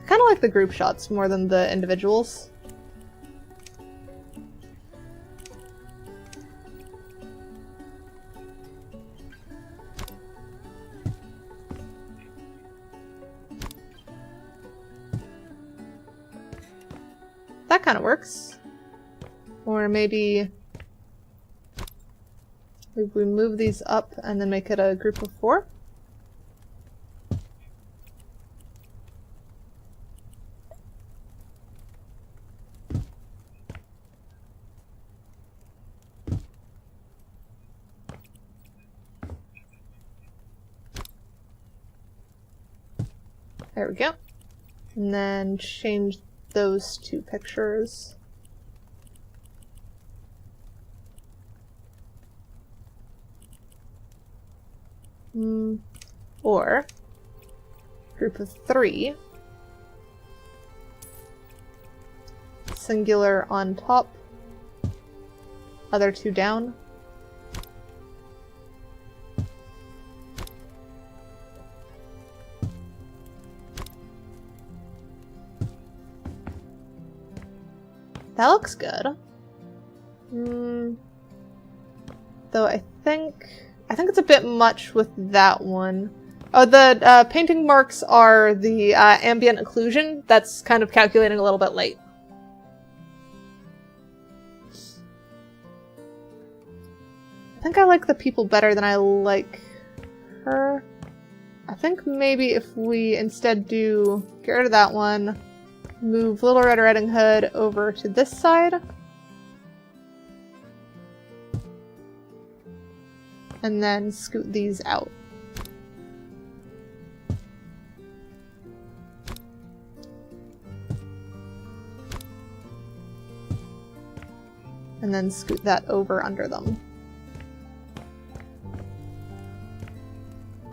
I kind of like the group shots more than the individuals. That kind of works. Or maybe we move these up and then make it a group of 4. There we go. And then change those 2 pictures. Or group of 3. Singular on top. Other 2 down. That looks good. Though I think it's a bit much with that one. Oh, the painting marks are the ambient occlusion. That's kind of calculating a little bit late. I think I like the people better than I like her. I think maybe if we instead get rid of that one, move Little Red Riding Hood over to this side. And then scoot these out. And then scoot that over under them.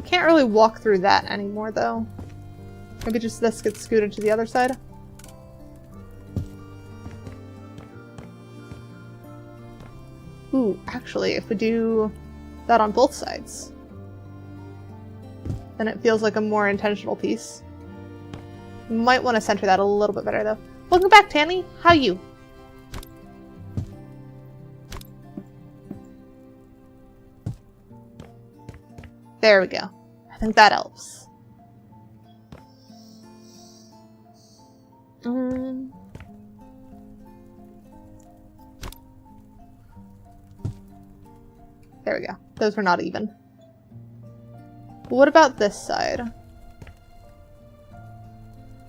Can't really walk through that anymore though. Maybe just this gets scooted to the other side. Ooh, actually, if we do that on both sides, then it feels like a more intentional piece. Might want to center that a little bit better though. Welcome back, Tanny. How you? There we go. I think that helps. There we go. Those were not even. What about this side?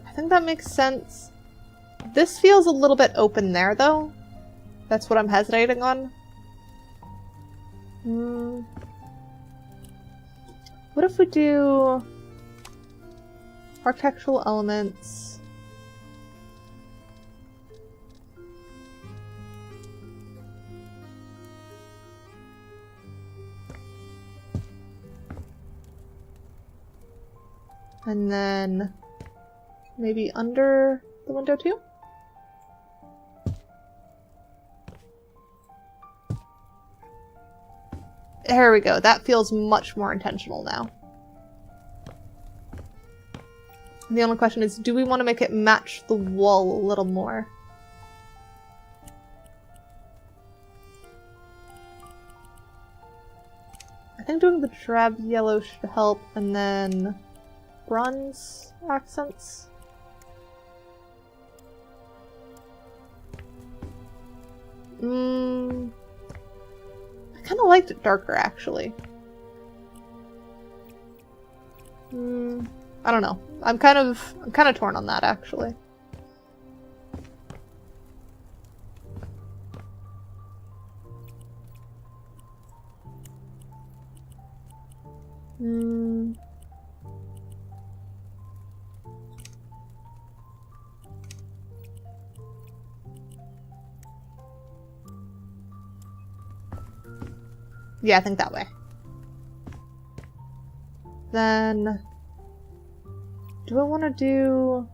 I think that makes sense. This feels a little bit open there, though. That's what I'm hesitating on. What if we do architectural elements? And then maybe under the window too? There we go. That feels much more intentional now. And the only question is, do we want to make it match the wall a little more? I think doing the drab yellow should help, and then bronze accents. I kind of liked it darker, actually. I don't know. I'm kind of torn on that, actually. Yeah, I think that way. Then, do I want to do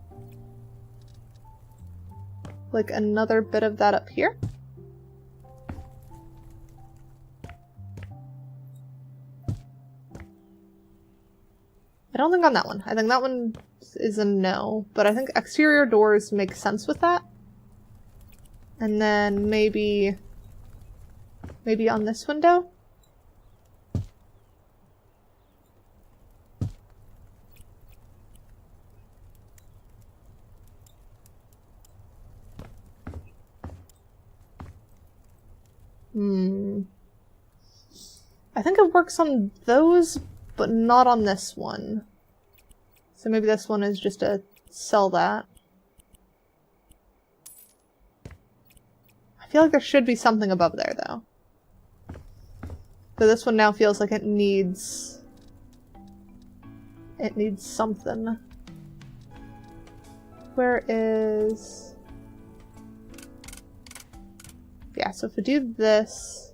like another bit of that up here? I don't think on that one. I think that one is a no, but I think exterior doors make sense with that. And then maybe on this window? I think it works on those, but not on this one. So maybe this one is just to sell that. I feel like there should be something above there, though. So this one now feels like it needs something. Where is... Yeah, so if we do this,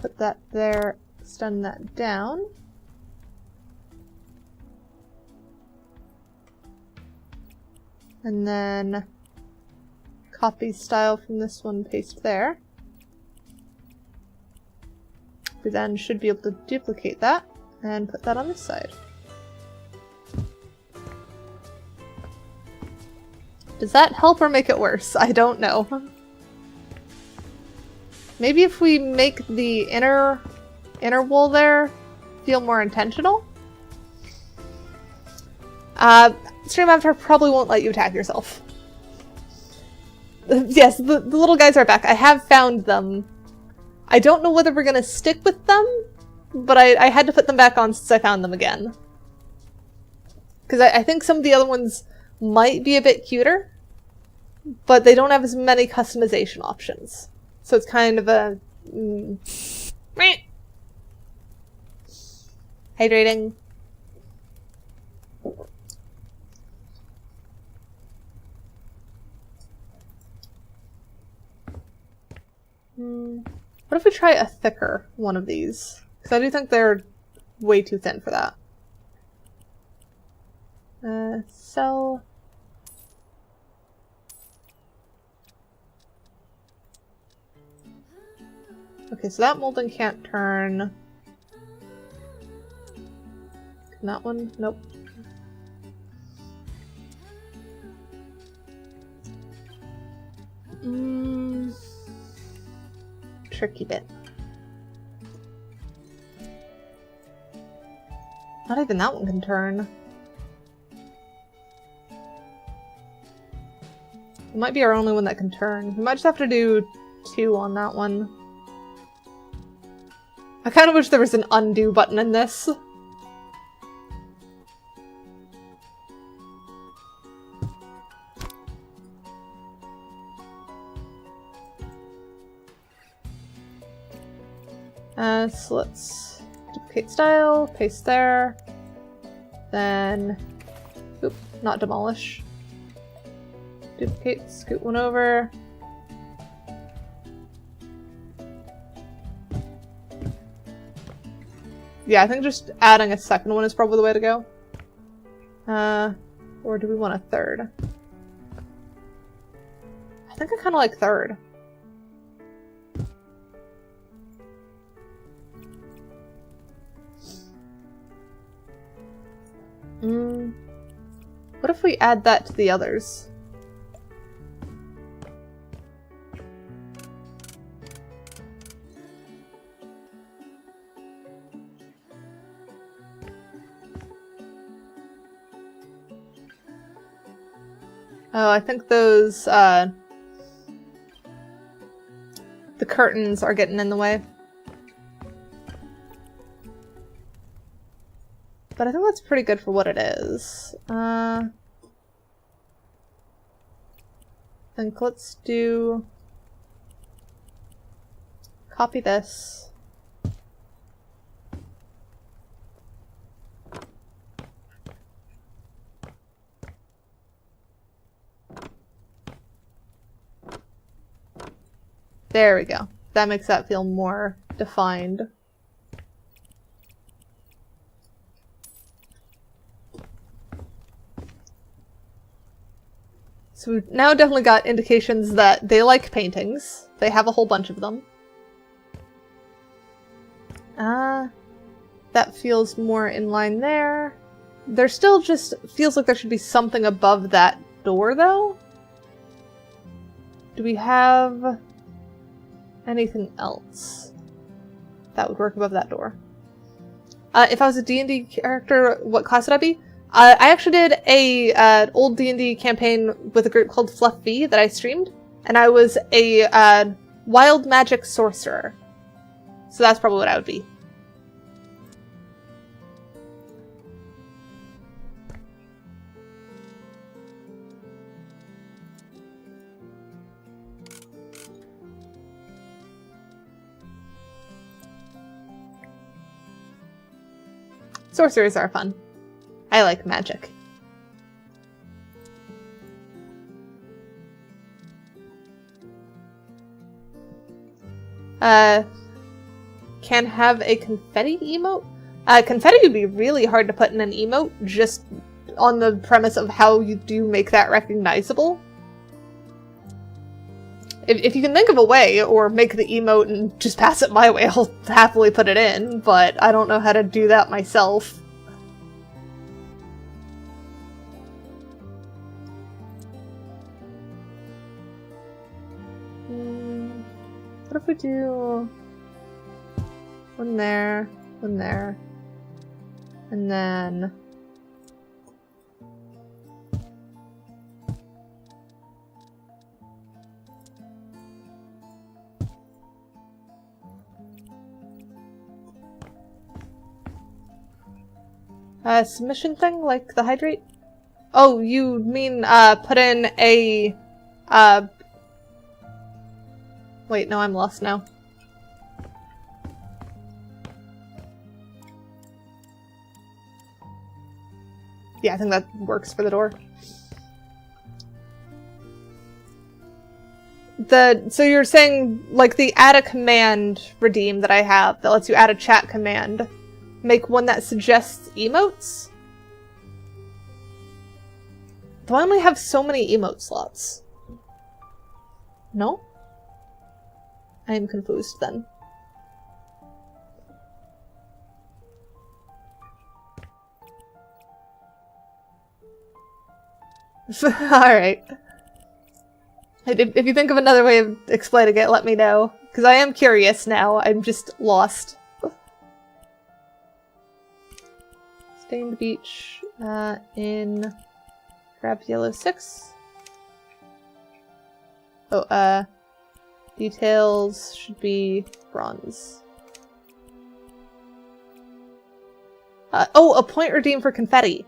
put that there, extend that down. And then copy style from this one, paste there. We then should be able to duplicate that and put that on this side. Does that help or make it worse? I don't know. Maybe if we make the inner wall there feel more intentional? Stream Avatar probably won't let you attack yourself. Yes, the little guys are back. I have found them. I don't know whether we're gonna stick with them, but I had to put them back on since I found them again. Because I think some of the other ones might be a bit cuter, but they don't have as many customization options. So it's kind of a... Hydrating. What if we try a thicker one of these? Because I do think they're way too thin for that. Sell... Okay, so that molding can't turn. Can that one? Nope. Tricky bit. Not even that one can turn. It might be our only one that can turn. We might just have to do 2 on that one. I kind of wish there was an undo button in this. So let's duplicate style, paste there, then, oop, not demolish. Duplicate, scoot one over. Yeah, I think just adding a second one is probably the way to go. Or do we want a third? I think I kind of like third. What if we add that to the others? Oh, I think those, the curtains are getting in the way. But I think that's pretty good for what it is. I think let's do... Copy this. There we go. That makes that feel more defined. So we've now definitely got indications that they like paintings. They have a whole bunch of them. That feels more in line there. There still just feels like there should be something above that door, though. Do we have anything else that would work above that door? If I was a D&D character, what class would I be? I actually did a old D&D campaign with a group called Fluff V that I streamed, and I was a wild magic sorcerer. So that's probably what I would be. Sorcerers are fun. I like magic. Can have a confetti emote? Confetti would be really hard to put in an emote, just on the premise of how you do make that recognizable. If you can think of a way, or make the emote and just pass it my way, I'll happily put it in, but I don't know how to do that myself. What if we do one there, and then submission thing, like the hydrate? Oh, you mean, put in a, wait, no, I'm lost now. Yeah, I think that works for the door. So you're saying, like, the add a command redeem that I have that lets you add a chat command, make one that suggests emotes? Do I only have so many emote slots? No? I am confused then. Alright. If you think of another way of explaining it, let me know. Because I am curious now. I'm just lost. Stained beach in grab yellow 6. Oh, details should be bronze. Oh, a point redeem for confetti.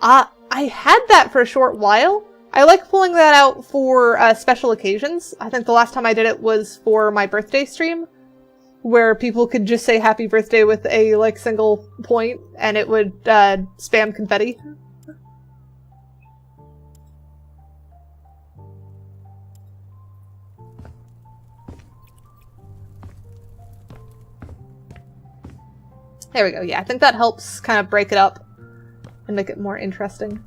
I had that for a short while. I like pulling that out for special occasions. I think the last time I did it was for my birthday stream, where people could just say happy birthday with a, like, single point, and it would spam confetti. There we go, yeah, I think that helps kind of break it up and make it more interesting.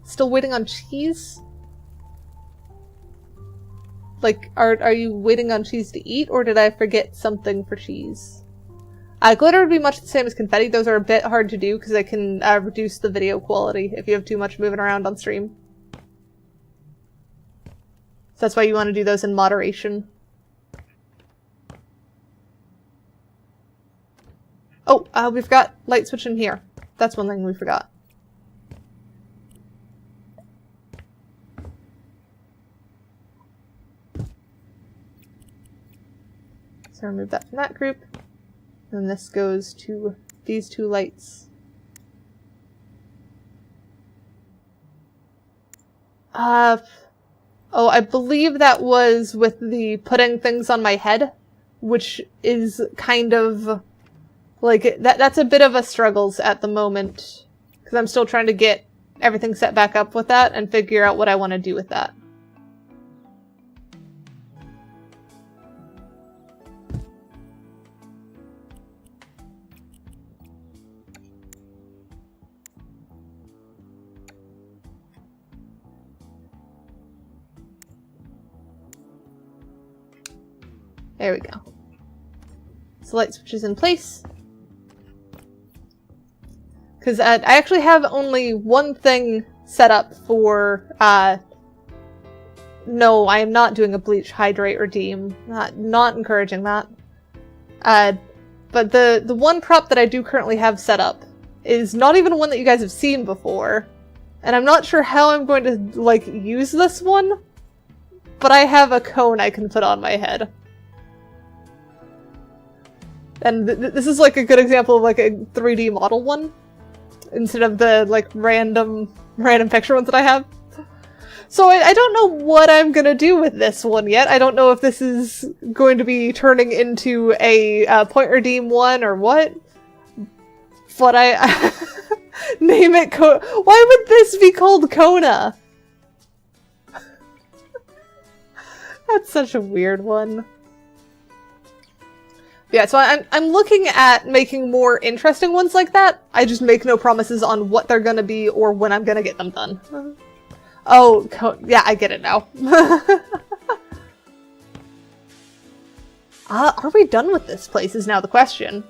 Still waiting on cheese? Like, are you waiting on cheese to eat, or did I forget something for cheese? Glitter would be much the same as confetti. Those are a bit hard to do because they can reduce the video quality if you have too much moving around on stream. So that's why you want to do those in moderation. Oh, we've got light switch in here. That's one thing we forgot. So remove that from that group. And this goes to these two lights. Oh, I believe that was with the putting things on my head, which is kind of like that's a bit of a struggles at the moment because I'm still trying to get everything set back up with that and figure out what I want to do with that. There we go. So light switch is in place. Because I actually have only one thing set up for, no, I am not doing a bleach, hydrate, redeem. Not encouraging that. But the one prop that I do currently have set up is not even one that you guys have seen before. And I'm not sure how I'm going to, like, use this one. But I have a cone I can put on my head. And this is like a good example of like a 3D model one. Instead of the like random picture ones that I have. So I don't know what I'm gonna do with this one yet. I don't know if this is going to be turning into a point redeem one or what. But I name it Why would this be called Kona? That's such a weird one. Yeah, so I'm looking at making more interesting ones like that. I just make no promises on what they're gonna be or when I'm gonna get them done. Oh, yeah, I get it now. Are we done with this place is now the question.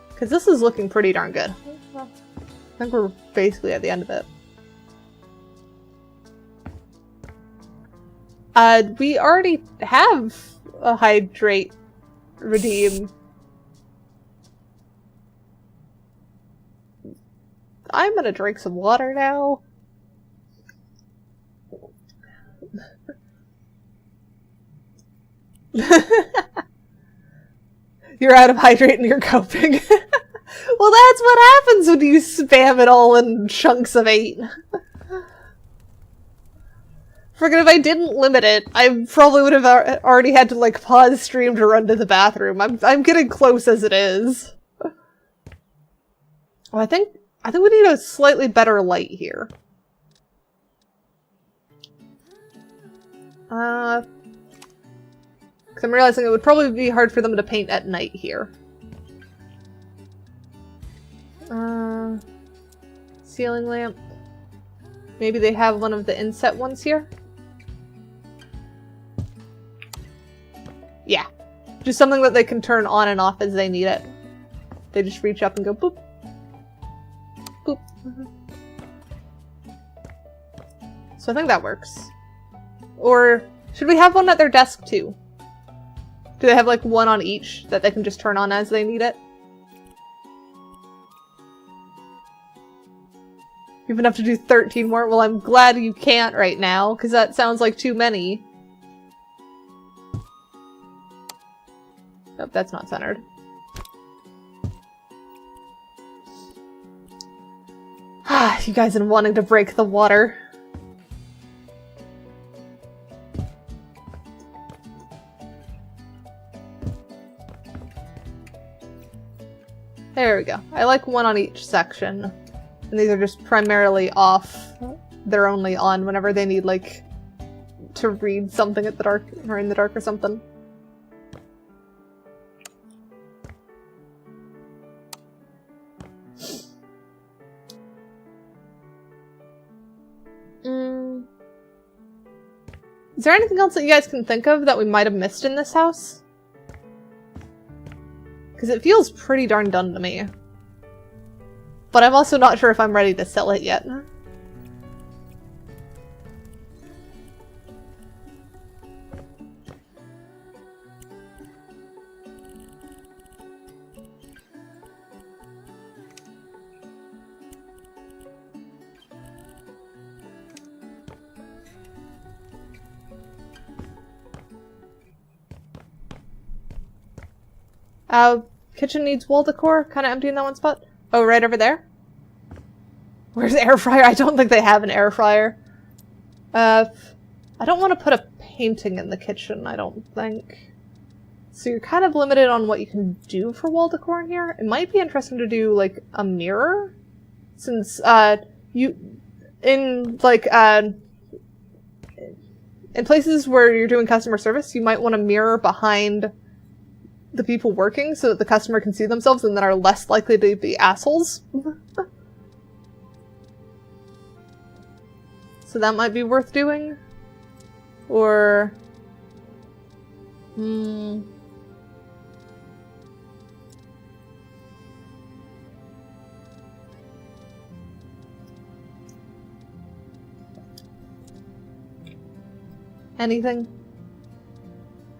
Because this is looking pretty darn good. I think we're basically at the end of it. We already have a hydrate redeem. I'm gonna drink some water now. You're out of hydrate and you're coping. Well, that's what happens when you spam it all in chunks of 8. Friggin' if I didn't limit it, I probably would have already had to, like, pause stream to run to the bathroom. I'm getting close as it is. Oh, I think we need a slightly better light here. Because I'm realizing it would probably be hard for them to paint at night here. Ceiling lamp. Maybe they have one of the inset ones here? Yeah. Just something that they can turn on and off as they need it. They just reach up and go boop. Boop. So I think that works. Or should we have one at their desk too? Do they have like one on each that they can just turn on as they need it? You've enough to do 13 more? Well, I'm glad you can't right now, because that sounds like too many. Nope, that's not centered. Ah, you guys have been wanting to break the water. There we go. I like one on each section. And these are just primarily off. They're only on whenever they need, like, to read something at the dark, or in the dark or something. Is there anything else that you guys can think of that we might have missed in this house? Because it feels pretty darn done to me. But I'm also not sure if I'm ready to sell it yet. Kitchen needs wall decor. Kind of empty in that one spot. Oh, right over there? Where's the air fryer? I don't think they have an air fryer. I don't want to put a painting in the kitchen, I don't think. So you're kind of limited on what you can do for wall decor in here. It might be interesting to do, like, a mirror. Since, in places where you're doing customer service, you might want a mirror behind the people working so that the customer can see themselves and then are less likely to be assholes. So that might be worth doing. Or... anything?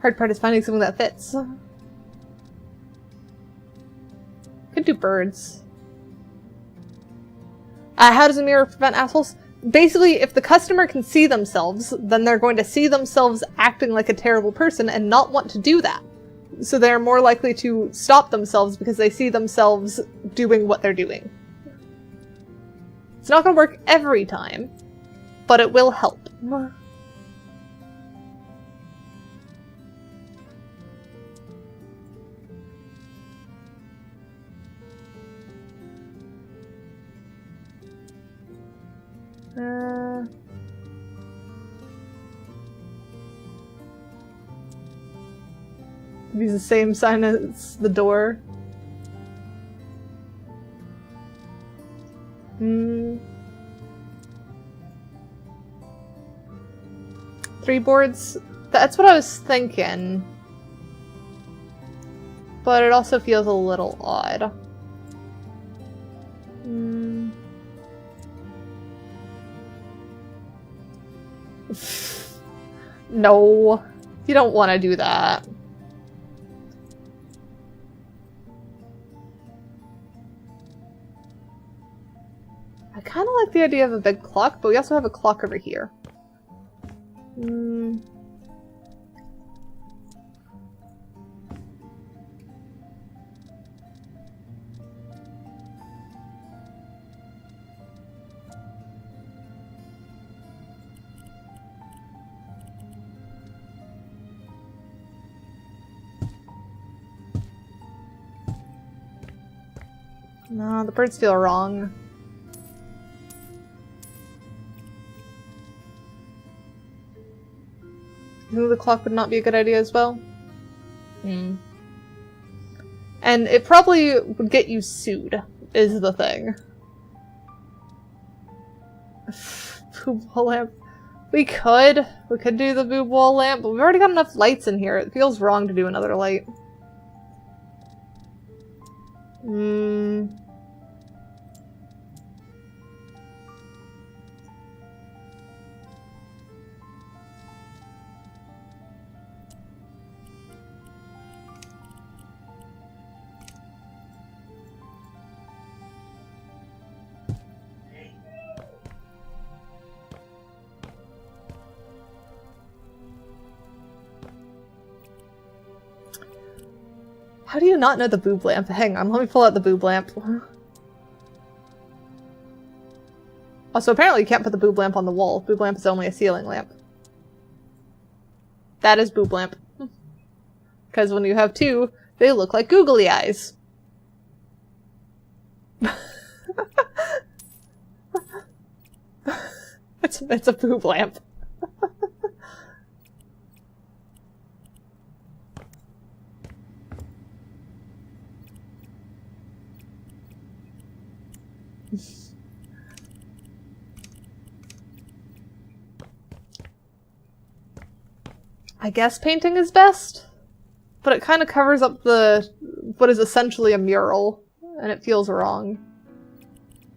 Hard part is finding something that fits. Could do birds. How does a mirror prevent assholes? Basically, if the customer can see themselves, then they're going to see themselves acting like a terrible person and not want to do that. So they're more likely to stop themselves because they see themselves doing what they're doing. It's not going to work every time, but it will help. Use the same sign as the door. 3 boards? That's what I was thinking. But it also feels a little odd. No, you don't want to do that. I kind of like the idea of a big clock, but we also have a clock over here. No, the birds feel wrong. The clock would not be a good idea as well. And it probably would get you sued, is the thing. Boob wall lamp. We could do the boob wall lamp, but we've already got enough lights in here. It feels wrong to do another light. How do you not know the boob lamp? Hang on, let me pull out the boob lamp. Also, apparently you can't put the boob lamp on the wall. Boob lamp is only a ceiling lamp. That is boob lamp. Because when you have 2, they look like googly eyes. It's a boob lamp. I guess painting is best, but it kind of covers up what is essentially a mural, and it feels wrong.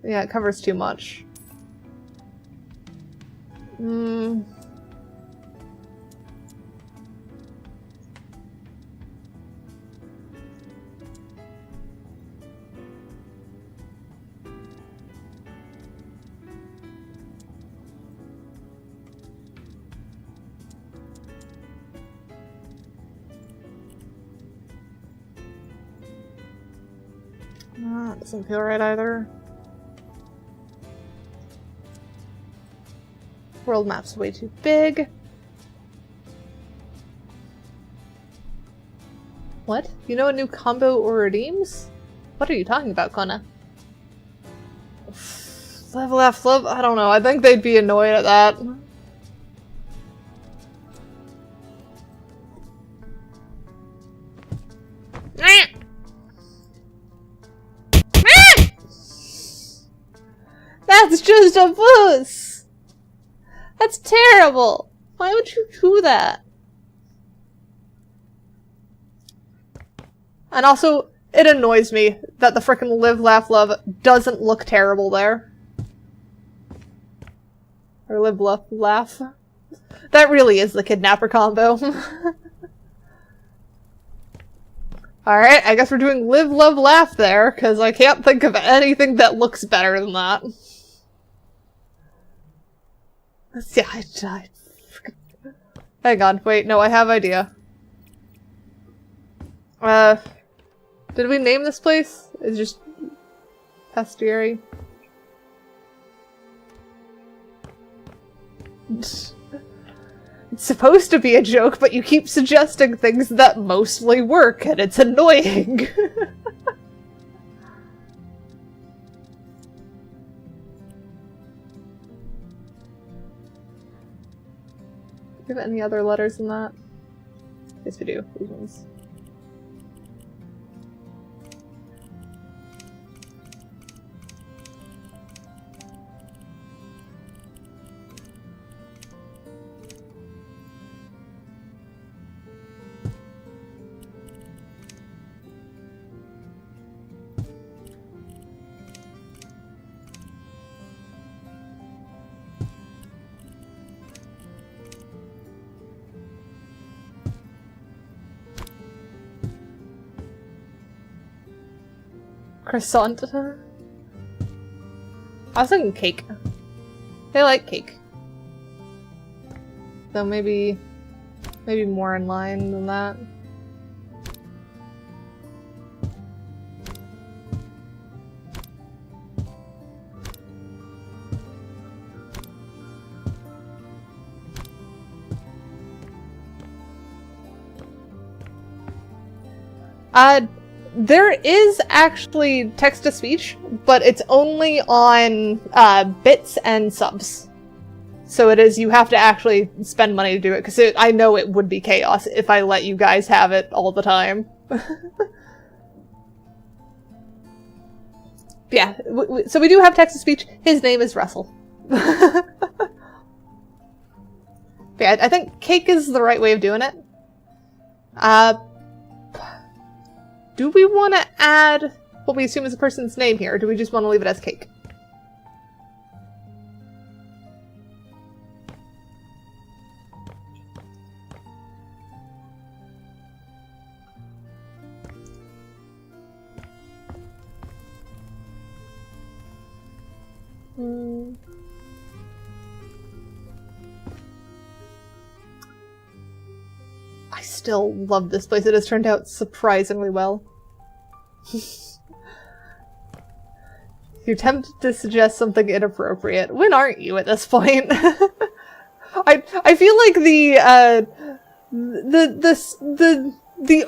Yeah, it covers too much. That doesn't feel right either. World map's way too big. What? You know a new combo or redeems? What are you talking about, Kona? Level F love? I don't know. I think they'd be annoyed at that. That's just a puss! That's terrible! Why would you do that? And also, it annoys me that the frickin' Live, Laugh, Love doesn't look terrible there. Or Live, Laugh, Laugh. That really is the kidnapper combo. Alright, I guess we're doing Live, Love, Laugh there, because I can't think of anything that looks better than that. Yeah, hang on, wait, no, I have idea. Did we name this place? It's just Pastry. It's supposed to be a joke, but you keep suggesting things that mostly work, and it's annoying. Do you have any other letters in that? Yes, we do. These ones. Croissant. I was thinking cake. They like cake. So maybe more in line than that. There is actually text-to-speech, but it's only on bits and subs. So it is, you have to actually spend money to do it, because I know it would be chaos if I let you guys have it all the time. Yeah, so we do have text-to-speech. His name is Russell. Yeah, I think cake is the right way of doing it. Do we want to add what we assume is a person's name here, or do we just want to leave it as cake? I still love this place. It has turned out surprisingly well. You're tempted to suggest something inappropriate. When aren't you at this point? I feel like the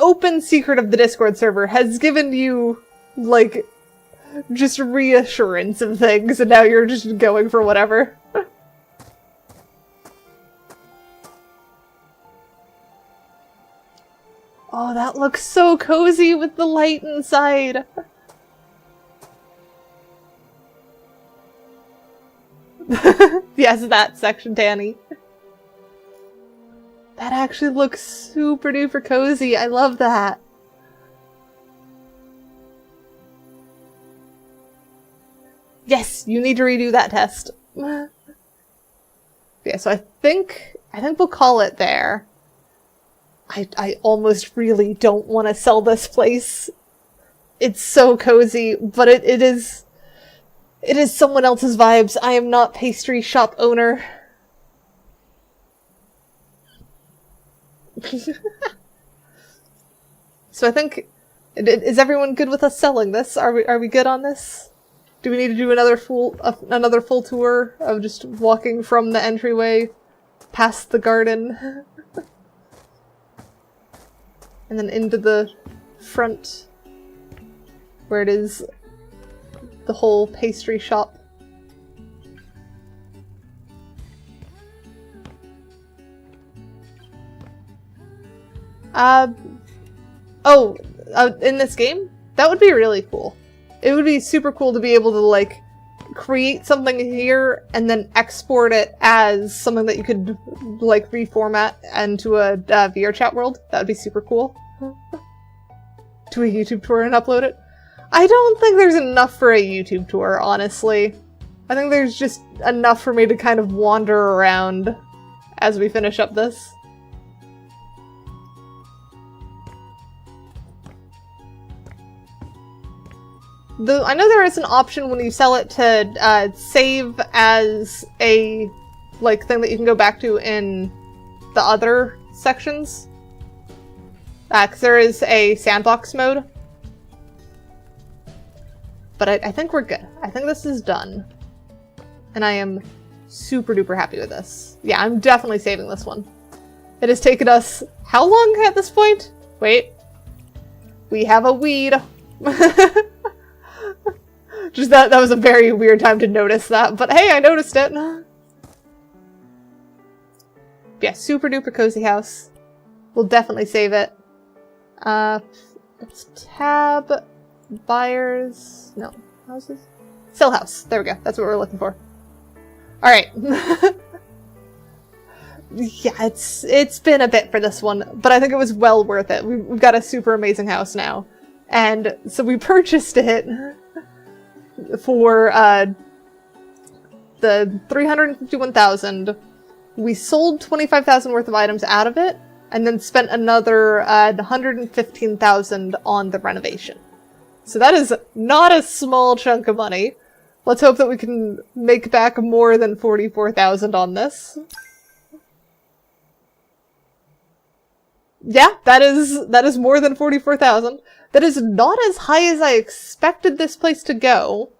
open secret of the Discord server has given you, like, just reassurance of things, and now you're just going for whatever. Oh, that looks so cozy with the light inside. Yes, that section, Danny. That actually looks super duper cozy. I love that. Yes, you need to redo that test. Yeah, so I think we'll call it there. I almost really don't want to sell this place. It's so cozy, but it is someone else's vibes. I am not pastry shop owner. So I think Is everyone good with us selling this? Are we good on this? Do we need to do another full tour of just walking from the entryway past the garden and then into the front where it is the whole pastry shop? In this game? That would be really cool. It would be super cool to be able to, like, create something here and then export it as something that you could, like, reformat into a VR chat world. That would be super cool. Do a YouTube tour and upload it? I don't think there's enough for a YouTube tour, honestly. I think there's just enough for me to kind of wander around as we finish up this. I know there is an option when you sell it to save as a, like, thing that you can go back to in the other sections. Because there is a sandbox mode. But I think we're good. I think this is done. And I am super duper happy with this. Yeah, I'm definitely saving this one. It has taken us how long at this point? Wait. We have a weed. Just that was a very weird time to notice that, but hey, I noticed it. Yeah, super duper cozy house. We'll definitely save it. Let's tab buyers. No, houses. Sell house. There we go. That's what we're looking for. All right. Yeah, it's been a bit for this one, but I think it was well worth it. We've got a super amazing house now, and so we purchased it for the 351,000. We sold 25,000 worth of items out of it, and then spent another 115,000 on the renovation. So that is not a small chunk of money. Let's hope that we can make back more than 44,000 on this. Yeah, that is more than 44,000. That is not as high as I expected this place to go.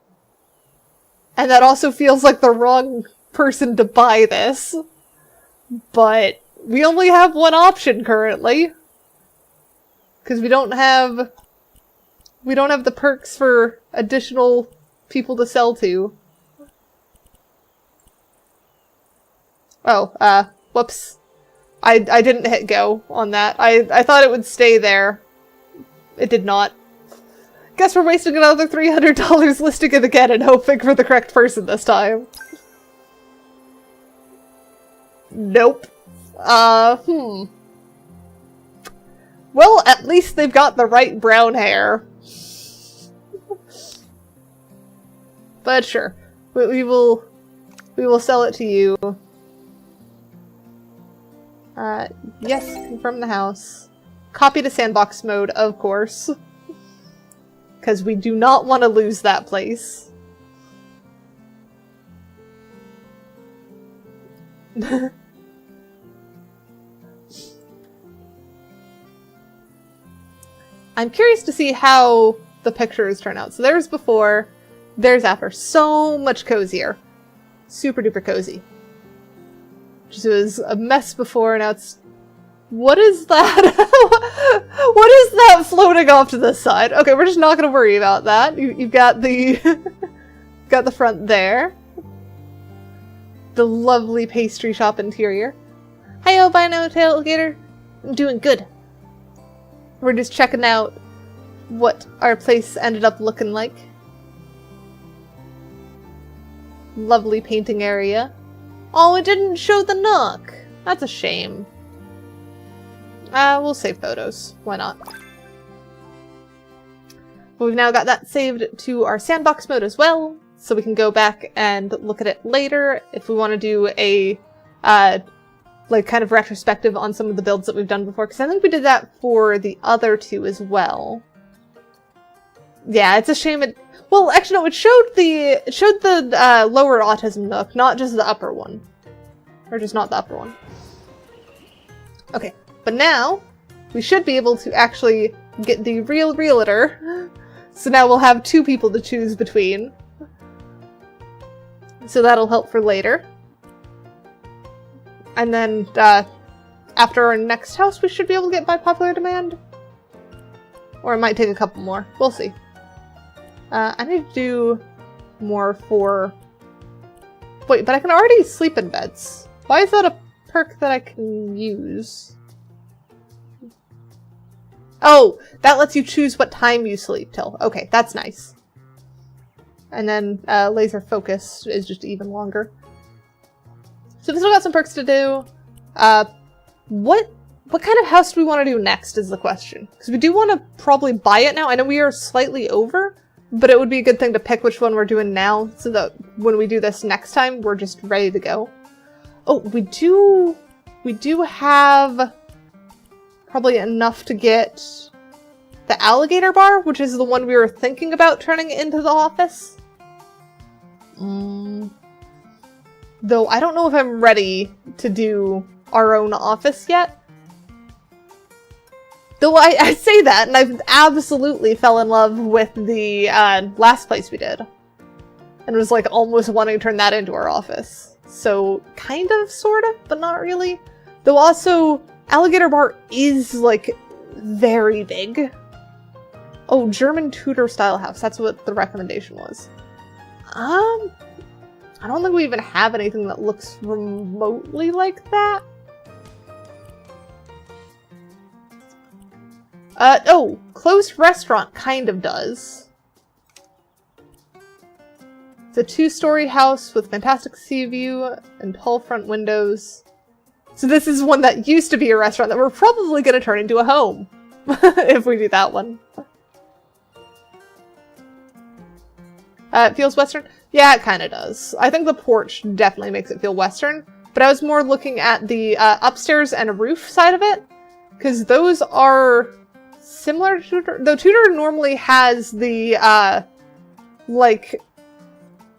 And that also feels like the wrong person to buy this. But we only have one option currently. Because we don't have the perks for additional people to sell to. Oh, whoops. I didn't hit go on that. I thought it would stay there. It did not. Guess we're wasting another $300 listing it again and hoping for the correct person this time. Nope. Well, at least they've got the right brown hair. But sure. We will sell it to you. Yes, confirm the house. Copy to sandbox mode, of course. Because we do not want to lose that place. I'm curious to see how the pictures turn out. So there's before, there's after. So much cozier. Super duper cozy. Just was a mess before, now it's... What is that? What is that floating off to the side? Okay, we're just not going to worry about that. You've got the... got the front there. The lovely pastry shop interior. Hi, albino tailgater. I'm doing good. We're just checking out what our place ended up looking like. Lovely painting area. Oh, it didn't show the nook. That's a shame. We'll save photos. Why not? But we've now got that saved to our sandbox mode as well, so we can go back and look at it later if we want to do a, like, kind of retrospective on some of the builds that we've done before, because I think we did that for the other two as well. Yeah, it's a shame it... Well, actually, no, it showed the lower autism nook, not just the upper one. Or just not the upper one. Okay, but now we should be able to actually get the real realtor. So now we'll have 2 people to choose between. So that'll help for later. And then, after our next house, we should be able to get by popular demand. Or it might take a couple more. We'll see. I need to do more for... Wait, but I can already sleep in beds. Why is that a perk that I can use? Oh, that lets you choose what time you sleep till. Okay, that's nice. And then laser focus is just even longer. So we've still got some perks to do. What kind of house do we want to do next is the question. Because we do want to probably buy it now. I know we are slightly over, but it would be a good thing to pick which one we're doing now so that when we do this next time, we're just ready to go. Oh, we do have probably enough to get the alligator bar, which is the one we were thinking about turning into the office. Though I don't know if I'm ready to do our own office yet. Though I say that, and I've absolutely fell in love with the last place we did. And was like almost wanting to turn that into our office. So kind of, sort of, but not really. Though also, Alligator Bar is like very big. Oh, German Tudor style house. That's what the recommendation was. I don't think we even have anything that looks remotely like that. Oh, closed restaurant kind of does. It's a 2-story house with fantastic sea view and tall front windows. So this is one that used to be a restaurant that we're probably going to turn into a home. If we do that one. It feels Western? Yeah, it kind of does. I think the porch definitely makes it feel Western. But I was more looking at the upstairs and roof side of it. Because those are similar to Tudor. Though Tudor normally has the,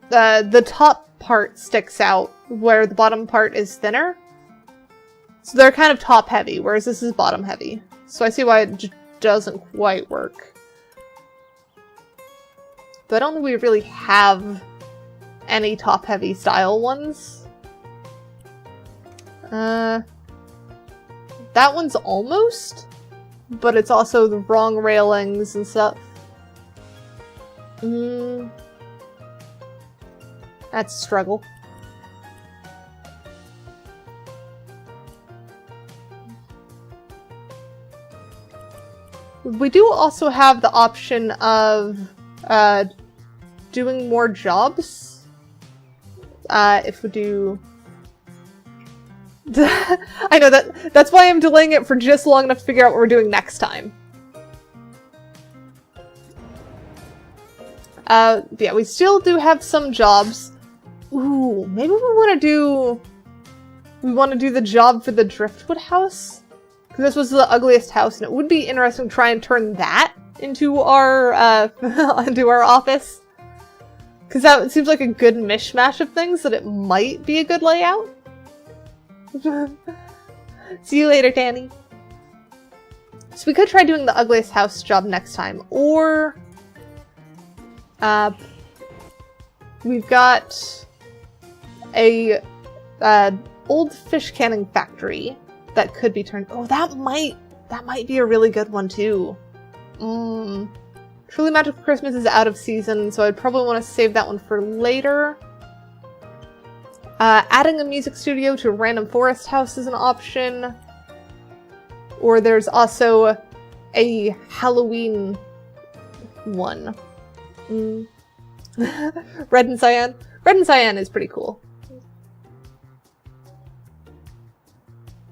the top part sticks out where the bottom part is thinner. So they're kind of top heavy, whereas this is bottom heavy. So I see why it just doesn't quite work. But I don't think we really have any top heavy style ones. That one's almost, but it's also the wrong railings and stuff. That's a struggle. We do also have the option of doing more jobs. If we do... I know that's why I'm delaying it for just long enough to figure out what we're doing next time. Yeah, we still do have some jobs. Ooh, maybe we want to do the job for the Driftwood house? Because this was the ugliest house, and it would be interesting to try and turn that into our, into our office. Because that seems like a good mishmash of things that it might be a good layout. See you later, Danny. So we could try doing the ugliest house job next time, or... we've got a old fish canning factory that could be turned. Oh, that might be a really good one too. Truly Magical Christmas is out of season, so I'd probably want to save that one for later. Adding a music studio to a random forest house is an option. Or there's also a Halloween one. Red and Cyan. Red and Cyan is pretty cool.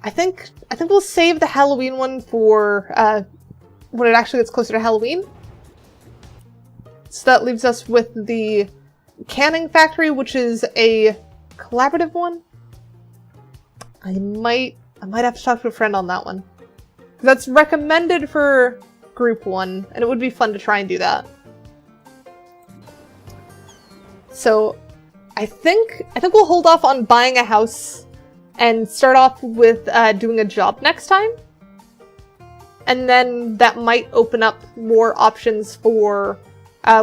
I think we'll save the Halloween one for when it actually gets closer to Halloween. So that leaves us with the canning factory, which is a collaborative one. I might have to talk to a friend on that one. That's recommended for group 1, and it would be fun to try and do that. So I think we'll hold off on buying a house and start off with doing a job next time. and then that might open up more options for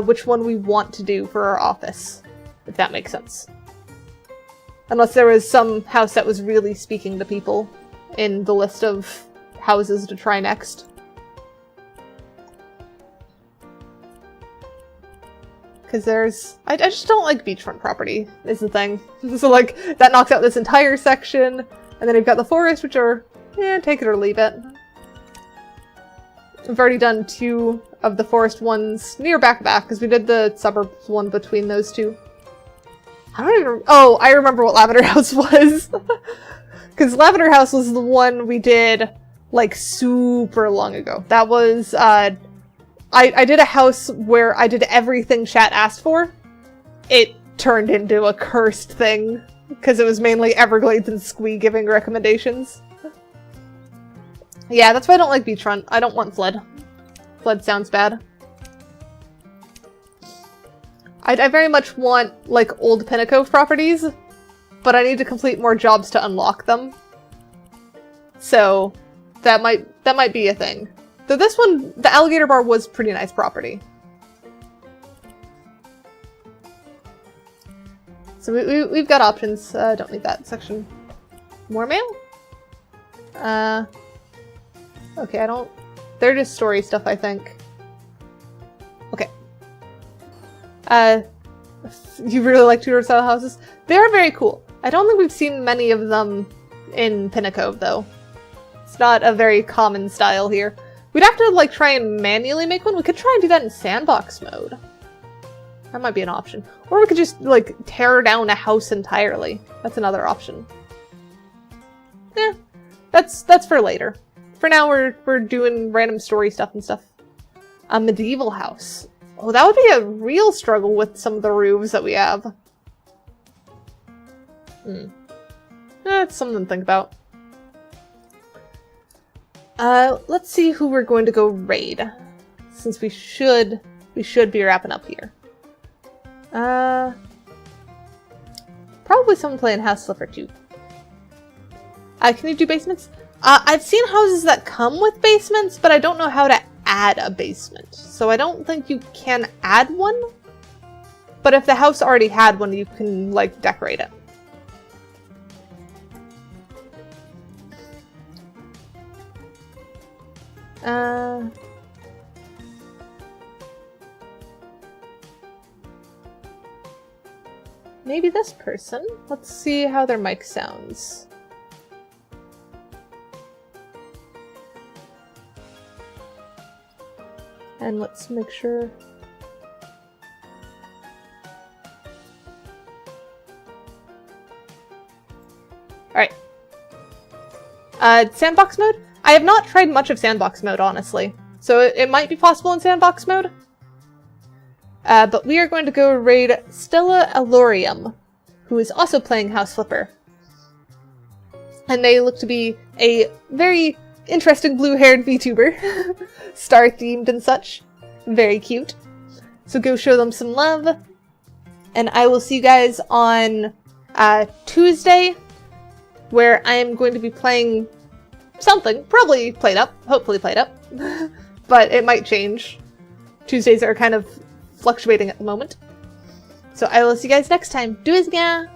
which one we want to do for our office, if that makes sense. Unless there was some house that was really speaking to people in the list of houses to try next. Because I just don't like beachfront property, is the thing. So, like, that knocks out this entire section, and then you've got the forest, which are, take it or leave it. We've already done 2 of the forest ones near back-to-back, because we did the suburbs one between those 2. I don't even... Oh, I remember what Lavender House was! Because Lavender House was the one we did, like, super long ago. That was, I did a house where I did everything chat asked for. It turned into a cursed thing, because it was mainly Everglades and Squee giving recommendations. Yeah, that's why I don't like beachfront. I don't want Flood. Flood sounds bad. I very much want, like, old Pinnacle properties, but I need to complete more jobs to unlock them. So, that might be a thing. Though this one, the Alligator Bar was pretty nice property. So we've got options. Don't need that section. More mail? Okay, I don't... They're just story stuff, I think. Okay. You really like Tudor-style houses? They are very cool. I don't think we've seen many of them in Pinnacove, though. It's not a very common style here. We'd have to, like, try and manually make one. We could try and do that in sandbox mode. That might be an option. Or we could just, like, tear down a house entirely. That's another option. Eh, that's for later. For now, we're doing random story stuff and stuff. A medieval house. Oh, that would be a real struggle with some of the roofs that we have. That's something to think about. Let's see who we're going to go raid. Since we should be wrapping up here. Probably someone playing House Flipper too. Can you do basements? I've seen houses that come with basements, but I don't know how to add a basement. So I don't think you can add one. But if the house already had one, you can, like, decorate it. Maybe this person? Let's see how their mic sounds. And let's make sure... Alright. Sandbox mode? I have not tried much of sandbox mode, honestly. So it might be possible in sandbox mode. But we are going to go raid Stella Alorium, who is also playing House Flipper. And they look to be a very interesting blue-haired VTuber. Star-themed and such. Very cute. So go show them some love. And I will see you guys on Tuesday, where I am going to be playing something. Probably Played Up. Hopefully Played Up. But it might change. Tuesdays are kind of fluctuating at the moment. So I will see you guys next time. Doei!